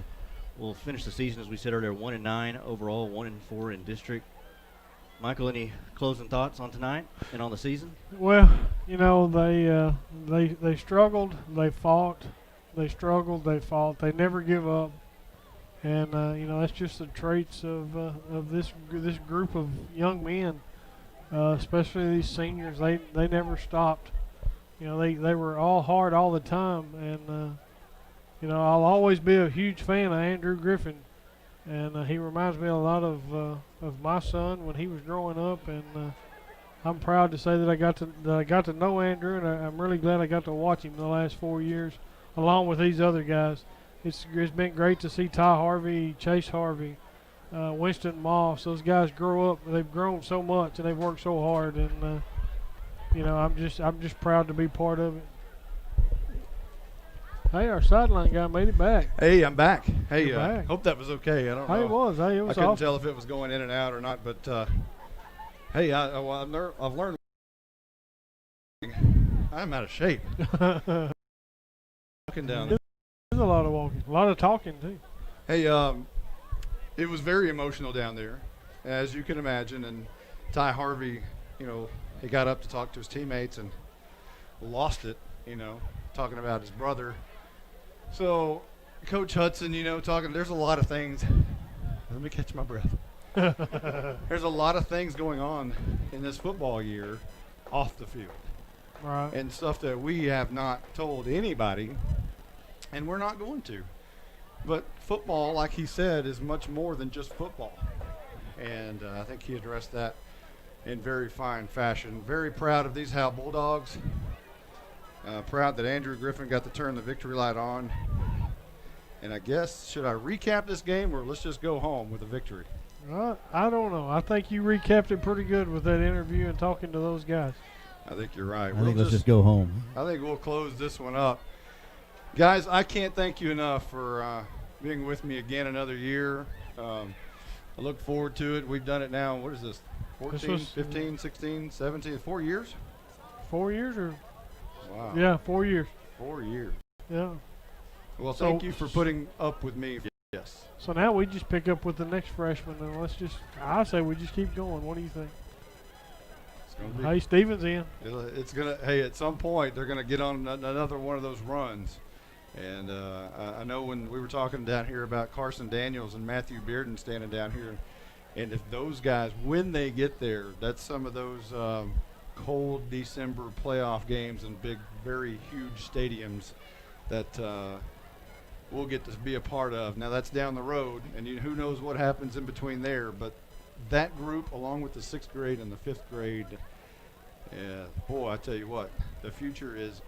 we'll finish the season, as we said earlier, 1-9 overall, 1-4 in district. Michael, any closing thoughts on tonight and on the season? Well, they struggled, they fought, they struggled, they fought. They never give up, and that's just the traits of this group of young men, especially these seniors. They never stopped. They were all hard all the time, and I'll always be a huge fan of Andrew Griffin. And he reminds me a lot of my son when he was growing up, and I'm proud to say that I got to know Andrew, and I'm really glad I got to watch him the last 4 years, along with these other guys. It's been great to see Ty Harvey, Chase Harvey, Winston Moss. Those guys grow up. They've grown so much, and they've worked so hard, and I'm just proud to be part of it. Hey, our sideline guy made it back. Hey, I'm back. Hey, back. Hope that was okay. I don't know. Hey, it was. I couldn't tell if it was going in and out or not, but hey, I've learned. I'm out of shape. Walking down. There's a lot of walking, a lot of talking too. Hey, it was very emotional down there, as you can imagine. And Ty Harvey, he got up to talk to his teammates and lost it. Talking about his brother. So, Coach Hudson, talking, there's a lot of things. Let me catch my breath. There's a lot of things going on in this football year off the field. Right. And stuff that we have not told anybody, and we're not going to. But football, like he said, is much more than just football. And I think he addressed that in very fine fashion. Very proud of these Howe Bulldogs. Proud that Andrew Griffin got to turn the victory light on. And I guess, should I recap this game or let's just go home with a victory? I don't know. I think you recapped it pretty good with that interview and talking to those guys. I think you're right. I think let's just go home. I think we'll close this one up. Guys, I can't thank you enough for being with me again another year. I look forward to it. We've done it now. What is this? 14, 15, 16, 17, 4 years? 4 years or? Wow. Yeah, 4 years. 4 years. Yeah. Well, thank you for putting up with me. Yes. So now we just pick up with the next freshman, and I say we just keep going. What do you think? Hey, Steven's in. It's gonna. Hey, at some point they're gonna get on another one of those runs, and I know when we were talking down here about Carson Daniels and Matthew Bearden standing down here, and if those guys, when they get there, that's some of those cold December playoff games in big, very huge stadiums that we'll get to be a part of. Now that's down the road, and who knows what happens in between there, but that group, along with the 6th grade and the 5th grade, boy, I tell you what, the future is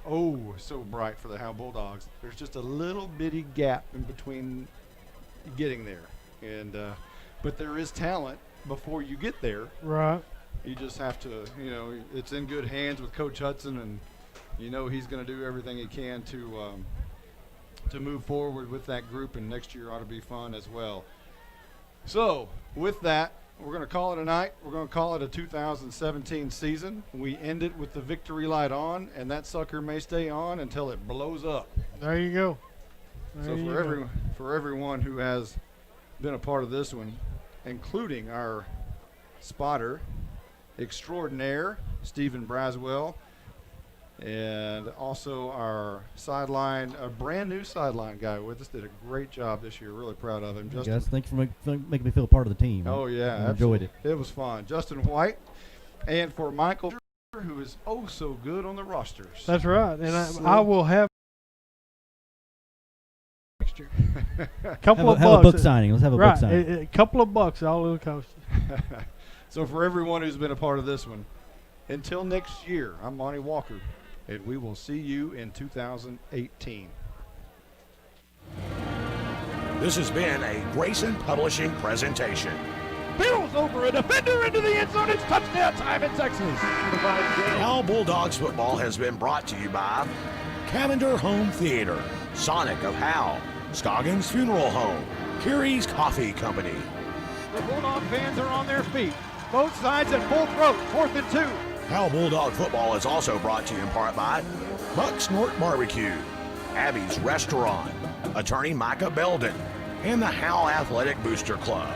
so bright for the Howe Bulldogs. There's just a little bitty gap in between getting there, and but there is talent before you get there. Right. You just have to, it's in good hands with Coach Hudson, and he's going to do everything he can to move forward with that group, and next year ought to be fun as well. So with that, we're going to call it a night. We're going to call it a 2017 season. We end it with the victory light on, and that sucker may stay on until it blows up. There you go. For everyone who has been a part of this one, including our spotter extraordinaire, Stephen Braswell, and also our sideline, a brand new sideline guy with us, did a great job this year. Really proud of him. Justin. Guys, thanks for making me feel part of the team. Oh, yeah. I enjoyed it. It was fun. Justin White, and for Michael, who is so good on the rosters. That's right. And I will have next year. Have a book signing. Let's have a book signing. A couple of bucks all it'll cost. So for everyone who's been a part of this one, until next year, I'm Monty Walker, and we will see you in 2018. This has been a Grayson Publishing presentation. Bills over a defender into the end zone. It's touchdown time in Texas. Howe Bulldogs football has been brought to you by Cavender Home Theater, Sonic of Howe, Scoggins Funeral Home, Carey's Coffee Company. The Bulldog fans are on their feet. Both sides at full throat. 4th and 2. Howe Bulldog football is also brought to you in part by Buck Snort Barbecue, Abby's Restaurant, Attorney Micah Belden, and the Howe Athletic Booster Club.